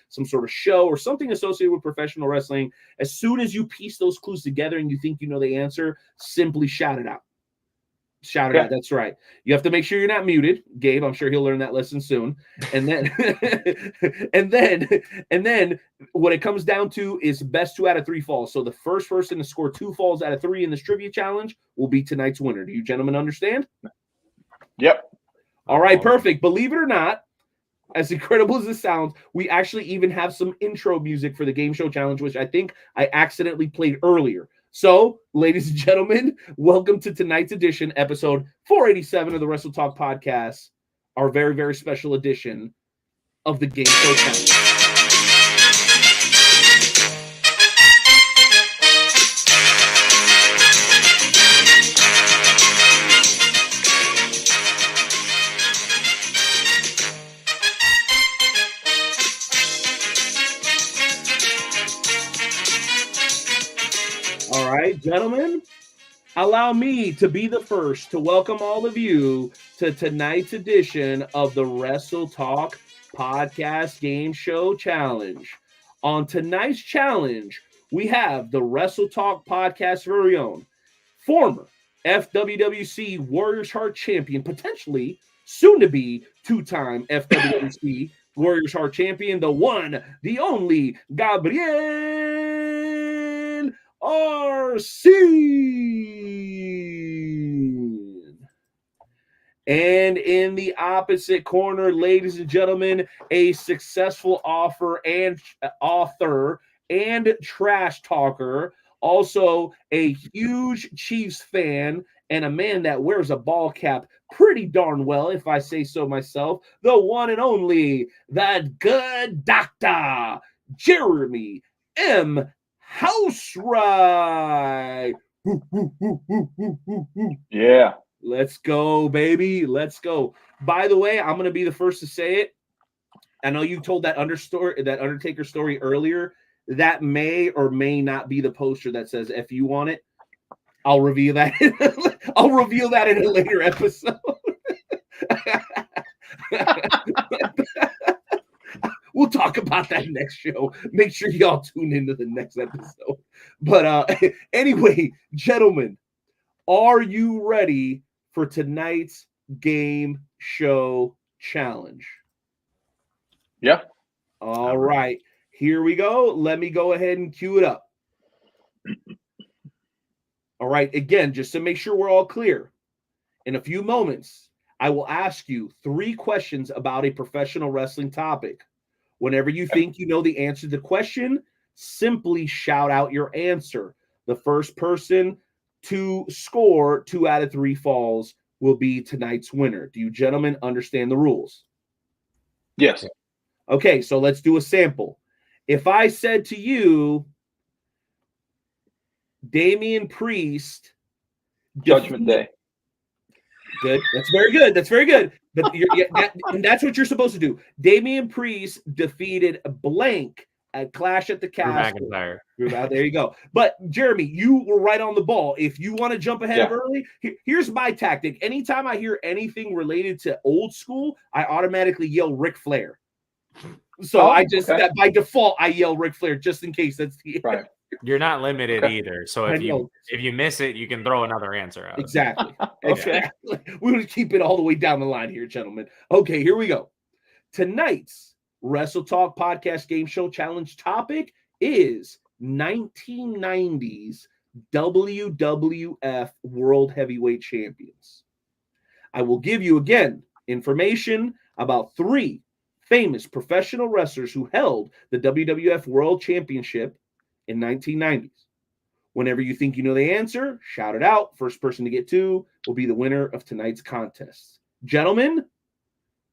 some sort of show, or something associated with professional wrestling. As soon as you piece those clues together and you think you know the answer, simply shout it out. Shout it out. That's right. You have to make sure you're not muted, Gabe. I'm sure he'll learn that lesson soon. And then, and then, what it comes down to is best 2 out of 3 falls. So the first person to score 2 falls out of 3 in this trivia challenge will be tonight's winner. Do you gentlemen understand? Yep. All right, perfect. Believe it or not, as incredible as this sounds, we actually even have some intro music for the game show challenge, which I think I accidentally played earlier. So, ladies and gentlemen, welcome to tonight's edition, episode 487 of the Wrestle Talk Podcast, our very, very special edition of the Game Show Challenge. All right, gentlemen, allow me to be the first to welcome all of you to tonight's edition of the Wrestle Talk Podcast Game Show Challenge. On tonight's challenge, we have the Wrestle Talk Podcast very own former FWWC Warriors Heart champion, potentially soon to be 2-time FWWC Warriors Heart champion, the one, the only Gabriel Arcine. And in the opposite corner, ladies and gentlemen, a successful author and trash talker, also a huge Chiefs fan, and a man that wears a ball cap pretty darn well, if I say so myself, the one and only, the good doctor, Jeremy M. Housewright. Yeah. Let's go, baby. Let's go. By the way, I'm going to be the first to say it. I know you told that Undertaker story earlier. That may or may not be the poster that says FU on it. I'll reveal that. I'll reveal that in a later episode. We'll talk about that next show. Make sure y'all tune into the next episode. But anyway, gentlemen, are you ready for tonight's game show challenge? Yeah. All right. Here we go. Let me go ahead and cue it up. All right. Again, just to make sure we're all clear, in a few moments, I will ask you 3 questions about a professional wrestling topic. Whenever you think you know the answer to the question, simply shout out your answer. The first person to score 2 out of 3 falls will be tonight's winner. Do you gentlemen understand the rules? Yes. Okay, so let's do a sample. If I said to you, Damian Priest, Judgment Day. Good. That's very good. That's very good. But and that's what you're supposed to do. Damian Priest defeated blank at Clash at the Castle. There you go. But Jeremy, you were right on the ball. If you want to jump ahead early, here's my tactic. Anytime I hear anything related to old school, I automatically yell Ric Flair. So by default, I yell Ric Flair just in case that's the right. You're not limited either. So if you miss it, you can throw another answer out. Exactly. Exactly. We'll keep it all the way down the line here, gentlemen. Okay, here we go. Tonight's Wrestle Talk Podcast Game Show Challenge topic is 1990s WWF World Heavyweight Champions. I will give you, again, information about 3 famous professional wrestlers who held the WWF World Championship in 1990s. Whenever you think you know the answer, shout it out. First person to get 2 will be the winner of tonight's contest. Gentlemen,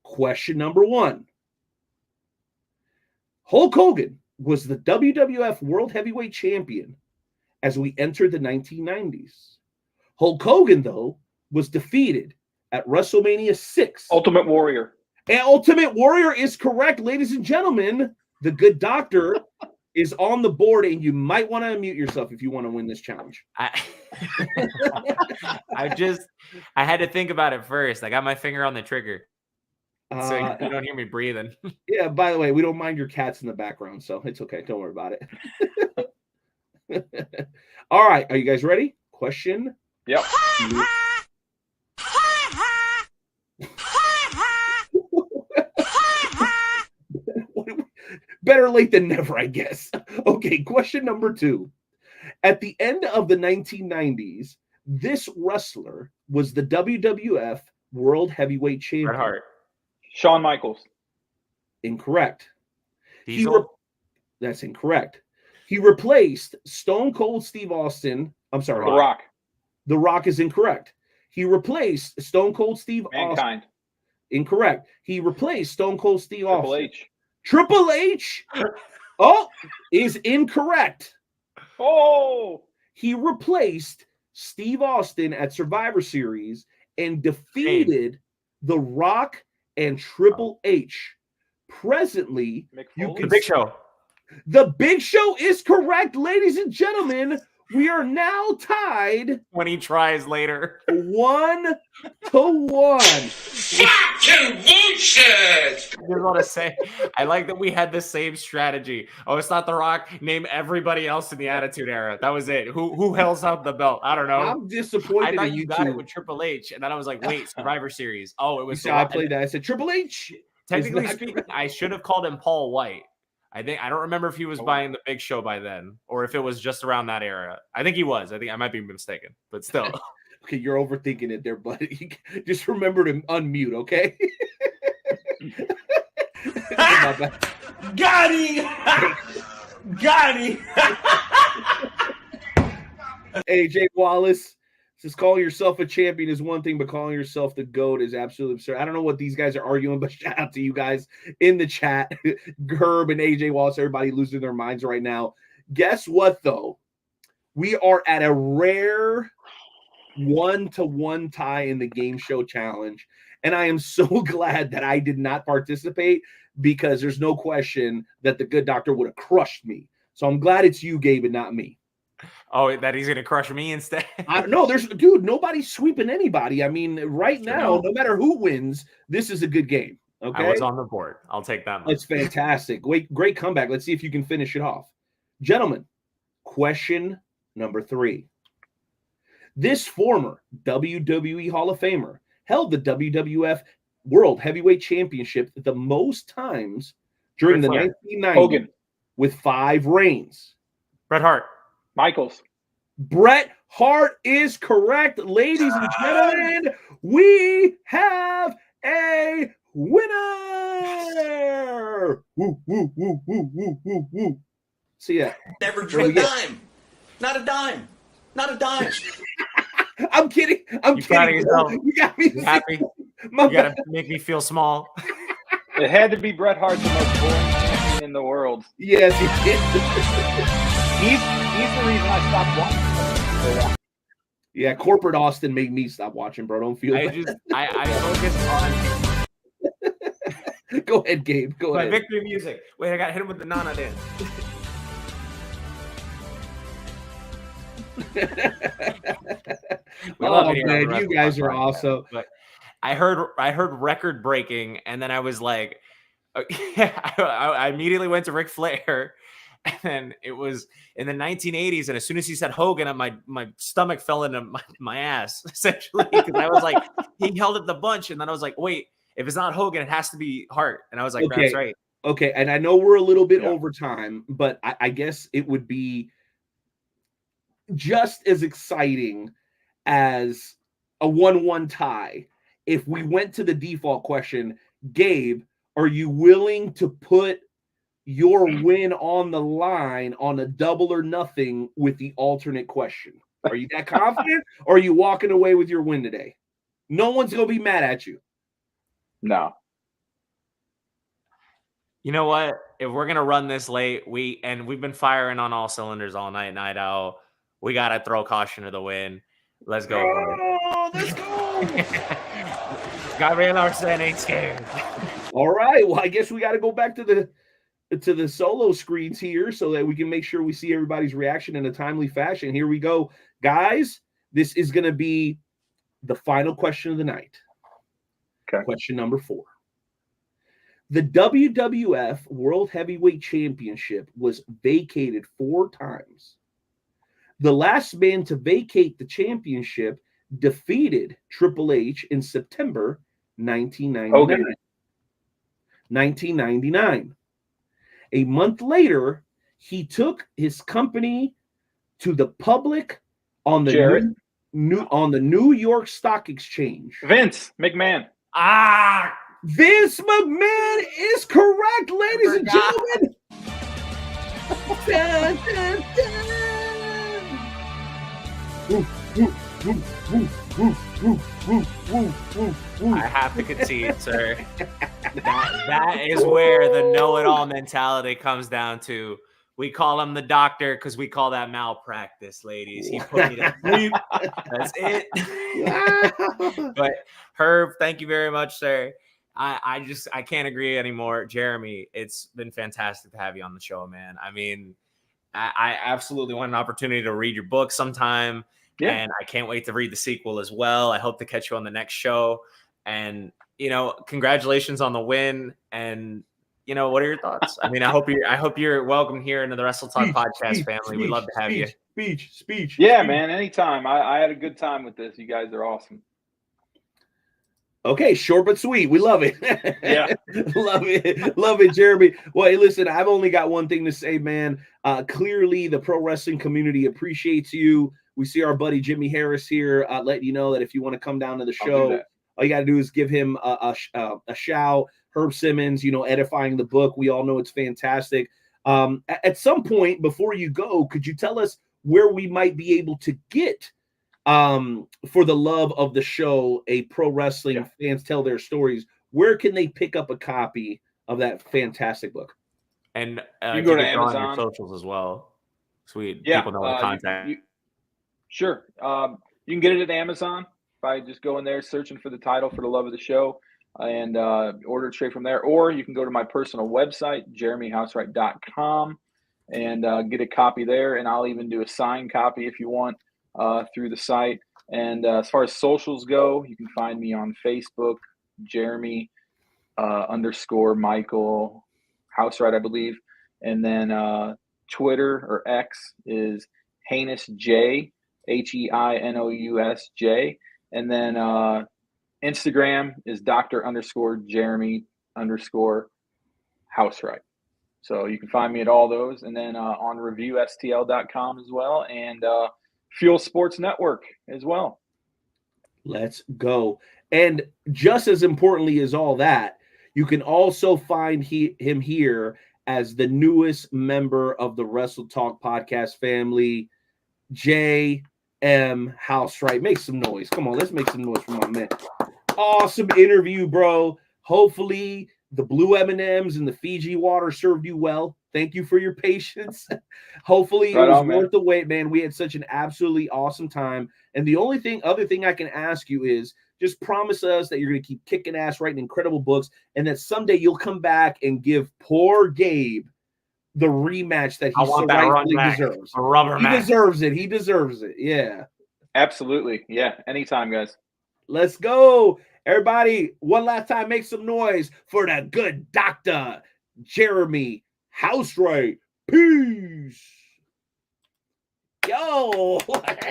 question number 1. Hulk Hogan was the WWF World Heavyweight Champion as we entered the 1990s. Hulk Hogan, though, was defeated at WrestleMania 6. Ultimate Warrior. And Ultimate Warrior is correct, ladies and gentlemen. The good doctor is on the board, and you might want to unmute yourself if you want to win this challenge. I had to think about it first. I got my finger on the trigger. So you don't hear me breathing. Yeah, by the way, we don't mind your cats in the background, so it's okay. Don't worry about it. All right. Are you guys ready? Question. Yep. Better late than never, I guess. Okay, question number 2. At the end of the 1990s, this wrestler was the WWF World Heavyweight Bret Champion. Hart. Shawn Michaels. Incorrect. Diesel. That's incorrect. He replaced Stone Cold Steve Austin. I'm sorry. The Rock. The Rock is incorrect. He replaced Stone Cold Steve Mankind. Austin. Incorrect. He replaced Stone Cold Steve Triple Austin. H. Triple H is incorrect. Oh! He replaced Steve Austin at Survivor Series and defeated The Rock and Triple H. Presently, you can The Big Show. The Big Show is correct, ladies and gentlemen. We are now tied When he tries later. 1-1. Fucking bullshit! I just want to say, I like that we had the same strategy. Oh, it's not The Rock. Name everybody else in the Attitude Era. That was it. Who held out the belt? I don't know. I'm disappointed I thought in you you got it two. with Triple H, and then I was like, wait, Survivor Series. Oh, it was. I played that. I said Triple H. Technically not speaking, correct. I should have called him Paul White. I don't remember if he was buying the Big Show by then, or if it was just around that era. I think he was. I think I might be mistaken, but still. Okay, you're overthinking it there, buddy. Just remember to unmute, okay? Got him! Got him! AJ Wallace says calling yourself a champion is one thing, but calling yourself the GOAT is absolutely absurd. I don't know what these guys are arguing, but shout out to you guys in the chat. Gerb and AJ Wallace, everybody losing their minds right now. Guess what, though? We are at a rare 1-1 tie in the game show challenge. And I am so glad that I did not participate, because there's no question that the good doctor would have crushed me. So I'm glad it's you, Gabe, and not me. Oh, that he's gonna crush me instead. No, nobody's sweeping anybody. I mean, right now, no matter who wins, this is a good game. Okay, I was on the board. I'll take that one. It's fantastic. Great comeback. Let's see if you can finish it off, gentlemen. Question number 3. This former WWE Hall of Famer held the WWF World Heavyweight Championship the most times during the 1990s, Hogan, with 5 reigns. Bret Hart. Michaels. Bret Hart is correct, ladies and gentlemen. We have a winner. Woo, woo, woo, woo, woo, woo, woo. See ya. Never drew a dime. Not a dime. Not a dime. I'm kidding. I'm kidding. Yourself. You got me Happy. You gotta make me feel small. It had to be Bret Hart, the most boring champion in the world. Yes, he did. He's the reason I stopped watching. Yeah, corporate Austin made me stop watching, bro. Don't feel bad. I focused on. Go ahead, Gabe. Go My ahead. victory music. Wait, I got hit him with the Nana dance. Oh man, you guys are awesome. But I heard record breaking, and then I was like, I immediately went to Ric Flair, and then it was in the 1980s. And as soon as he said Hogan, my stomach fell into my ass essentially, because I was like, he held it the bunch, and then I was like, wait, if it's not Hogan, it has to be Hart. And I was like, Okay. that's right. Okay, and I know we're a little bit over time, but I guess it would be just as exciting as a 1-1 tie if we went to the default question. Gabe, are you willing to put your win on the line on a double or nothing with the alternate question? Are you that confident, or are you walking away with your win today? No one's going to be mad at you. No. You know what? If we're gonna run this late, we've been firing on all cylinders all night, night out. We gotta throw caution to the wind. Let's go. Oh, let's go. Gabriel Arsen ain't scared. All right. Well, I guess we got to go back to the solo screens here so that we can make sure we see everybody's reaction in a timely fashion. Here we go, guys. This is going to be the final question of the night. Okay. Question number 4. The WWF World Heavyweight Championship was vacated 4 times. The last man to vacate the championship defeated Triple H in September 1999. 1999. A month later, he took his company to the public on the New York Stock Exchange. Vince McMahon. Vince McMahon is correct, ladies and gentlemen. Dun, dun, dun. I have to concede, sir. That is where the know-it-all mentality comes down to. We call him the doctor because we call that malpractice, ladies. He put me to sleep. That's it. But Herb, thank you very much, sir. I can't agree anymore. Jeremy, it's been fantastic to have you on the show, man. I mean, I absolutely want an opportunity to read your book sometime. Yeah. And I can't wait to read the sequel as well. I hope to catch you on the next show. And, congratulations on the win. And, what are your thoughts? I mean, I hope you're welcome here into the Wrestle Talk podcast family. We'd love to have you. Speech. Yeah, man. Anytime. I had a good time with this. You guys are awesome. Okay, short but sweet. We love it. Yeah. Love it, Jeremy. Well, hey, listen, I've only got one thing to say, man. Clearly, the pro wrestling community appreciates you. We see our buddy Jimmy Harris here, letting you know that if you want to come down to the show, all you got to do is give him a shout. Herb Simmons, edifying the book. We all know it's fantastic. At some point before you go, could you tell us where we might be able to get, for the love of the show, a pro wrestling fans tell their stories? Where can they pick up a copy of that fantastic book? And you go to Amazon, on your socials as well. Sweet. Yeah, people know the contact. Sure. You can get it at Amazon by just going there, searching for the title For the Love of the Show, and order it straight from there. Or you can go to my personal website, jeremyhousewright.com, and get a copy there. And I'll even do a signed copy if you want through the site. And as far as socials go, you can find me on Facebook, Jeremy _ Michael Housewright, I believe. And then Twitter or X is Heinous J, HEINOUSJ. And then Instagram is Dr. _ Jeremy _ Housewright. So you can find me at all those. And then on reviewstl.com as well. And Fuel Sports Network as well. Let's go. And just as importantly as all that, you can also find him here as the newest member of the Wrestle Talk podcast family, J.M. Housewright. Make some noise. Come on, let's make some noise for my man. Awesome interview, bro. Hopefully the blue M&Ms and the Fiji water served you well. Thank you for your patience. Hopefully it was worth the wait, man. We had such an absolutely awesome time. And the only other thing I can ask you is just promise us that you're going to keep kicking ass, writing incredible books, and that someday you'll come back and give poor Gabe the rematch that he so rightfully deserves. He deserves it. Yeah. Absolutely. Yeah. Anytime, guys. Let's go. Everybody, one last time, make some noise for the good Dr. Jeremy Housewright. Peace. Yo. Let's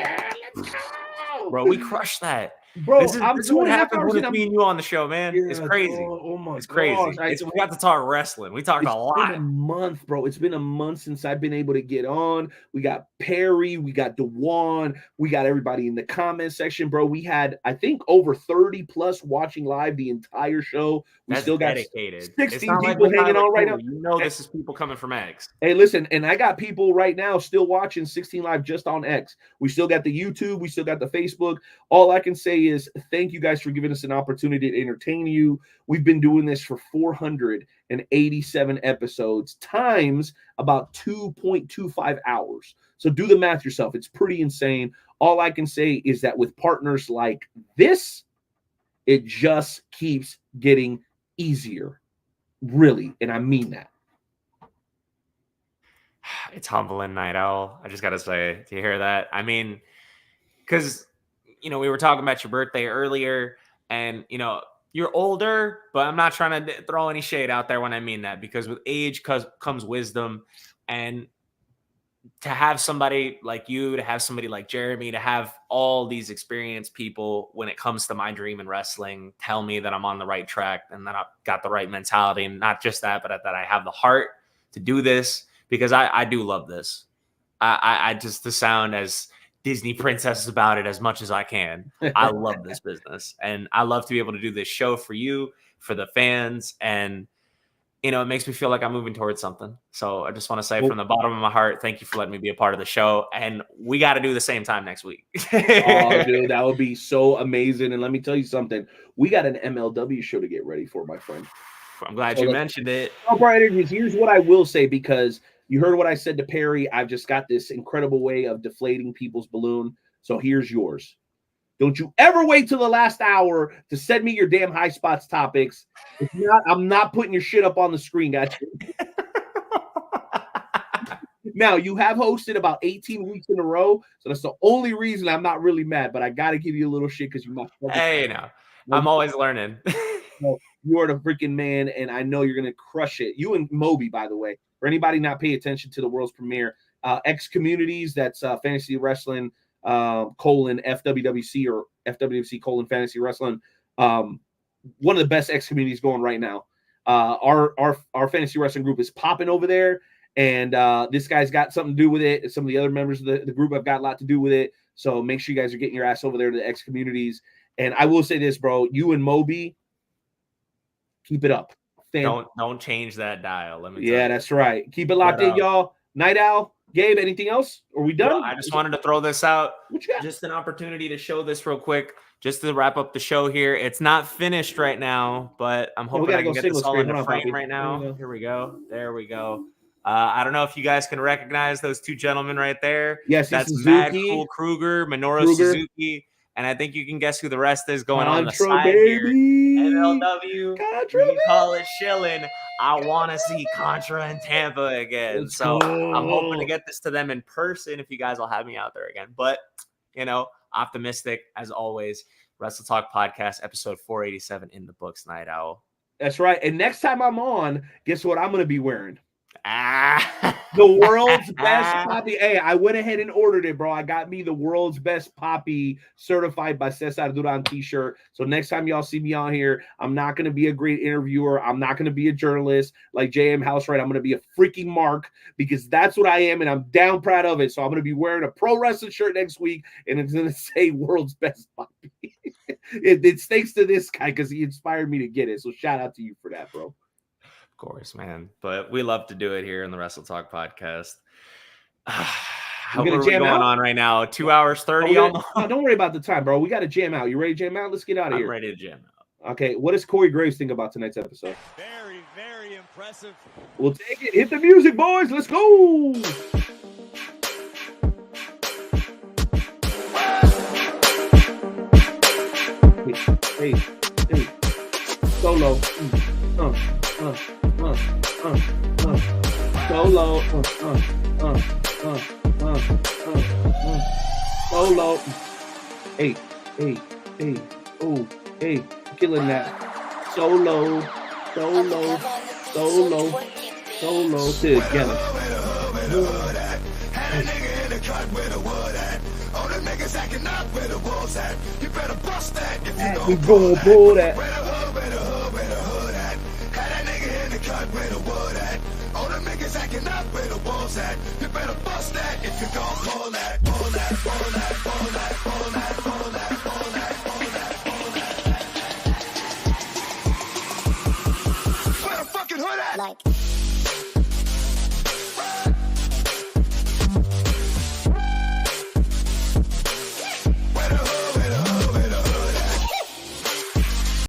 go. Bro, we crushed that. Bro, this is what happens when it's me and you on the show, man. Yeah, it's crazy. Oh my it's crazy. We got to talk wrestling. We talked a lot. It's been a month, bro. It's been a month since I've been able to get on. We got Perry, we got DeJuan, we got everybody in the comment section, bro. We had, I think, over 30 plus watching live the entire show. That's still got dedicated. 16 people hanging on right now. You know, this is people coming from X. Hey, listen, and I got people right now still watching 16 Live just on X. We still got the YouTube. We still got the Facebook. All I can say is thank you guys for giving us an opportunity to entertain you. We've been doing this for 487 episodes times about 2.25 hours. So do the math yourself. It's pretty insane. All I can say is that with partners like this, it just keeps getting easier. Really. And I mean that. It's humbling, Night Owl. I just got to say, do you hear that? I mean, because, we were talking about your birthday earlier and, you're older, but I'm not trying to throw any shade out there when I mean that, because with age comes wisdom. And to have somebody like you, to have somebody like Jeremy, to have all these experienced people when it comes to my dream in wrestling, tell me that I'm on the right track and that I've got the right mentality. And not just that, but that I have the heart to do this, because I do love this. I just to sound as Disney princesses about it as much as I can. I love this business, and I love to be able to do this show for you, for the fans, and it makes me feel like I'm moving towards something. So I just want to say from the bottom of my heart, thank you for letting me be a part of the show, and we got to do the same time next week. Oh, dude, that would be so amazing. And let me tell you something, we got an MLW show to get ready for, my friend. I'm glad you mentioned it. Here's what I will say, because you heard what I said to Perry. I've just got this incredible way of deflating people's balloon. So here's yours. Don't you ever wait till the last hour to send me your damn high spots topics. If not, I'm not putting your shit up on the screen, guys. Now, you have hosted about 18 weeks in a row, so that's the only reason I'm not really mad, but I got to give you a little shit because you must. Hey, I'm always learning. You are the freaking man, and I know you're going to crush it. You and Moby, by the way. For anybody not paying attention to the world's premiere, X Communities, that's Fantasy Wrestling FWWC or FWWC Fantasy Wrestling. One of the best X communities going right now. Our fantasy wrestling group is popping over there, and this guy's got something to do with it. Some of the other members of the group have got a lot to do with it. So make sure you guys are getting your ass over there to the X Communities. And I will say this, bro, you and Moby, keep it up. Don't change that dial. Let me tell you. That's right. Keep it locked in, y'all. Night Owl, Gabe, anything else? Are we done? Well, I just wanted to throw this out. Just an opportunity to show this real quick, just to wrap up the show here. It's not finished right now, but I'm hoping I can get this all into frame right now. Here we go. There we go. I don't know if you guys can recognize those two gentlemen right there. Yes, that's Suzuki. Mad Cool Kruger, Minoru Suzuki. And I think you can guess who the rest is going on the side here. MLW, we call it shilling. I want to see Contra in Tampa again. So I'm hoping to get this to them in person if you guys will have me out there again. But, optimistic as always. Wrestle Talk Podcast, episode 487 in the books, Night Owl. That's right. And next time I'm on, guess what I'm going to be wearing? The world's best poppy. Hey, I went ahead and ordered it, bro. I got me the world's best poppy certified by Cesar Duran t-shirt. So next time y'all see me on here, I'm not going to be a great interviewer. I'm not going to be a journalist like JM Housewright. I'm going to be a freaking mark, because that's what I am, and I'm down proud of it. So I'm going to be wearing a pro wrestling shirt next week, and it's going to say world's best poppy. It's thanks to this guy, because he inspired me to get it. So shout out to you for that, bro. Of course, man. But we love to do it here in the Wrestle Talk Podcast. How are we going on right now? 2 hours 30 almost? Don't worry about the time, bro. We got to jam out. You ready to jam out? Let's get out of here. I'm ready to jam out. Okay, what does Corey Graves think about tonight's episode? Very, very impressive. We'll take it. Hit the music, boys. Let's go. Hey. Solo. Solo. Solo. Hey. Oh, hey. Killing that. Solo. Together. the niggas acting up where the wolves at. You better bust that if you We gon' gon' pull that. Where the hood at? Had that nigga in the cut where the wood at. All the niggas acting up where the wolves at. You better bust that if you gon' pull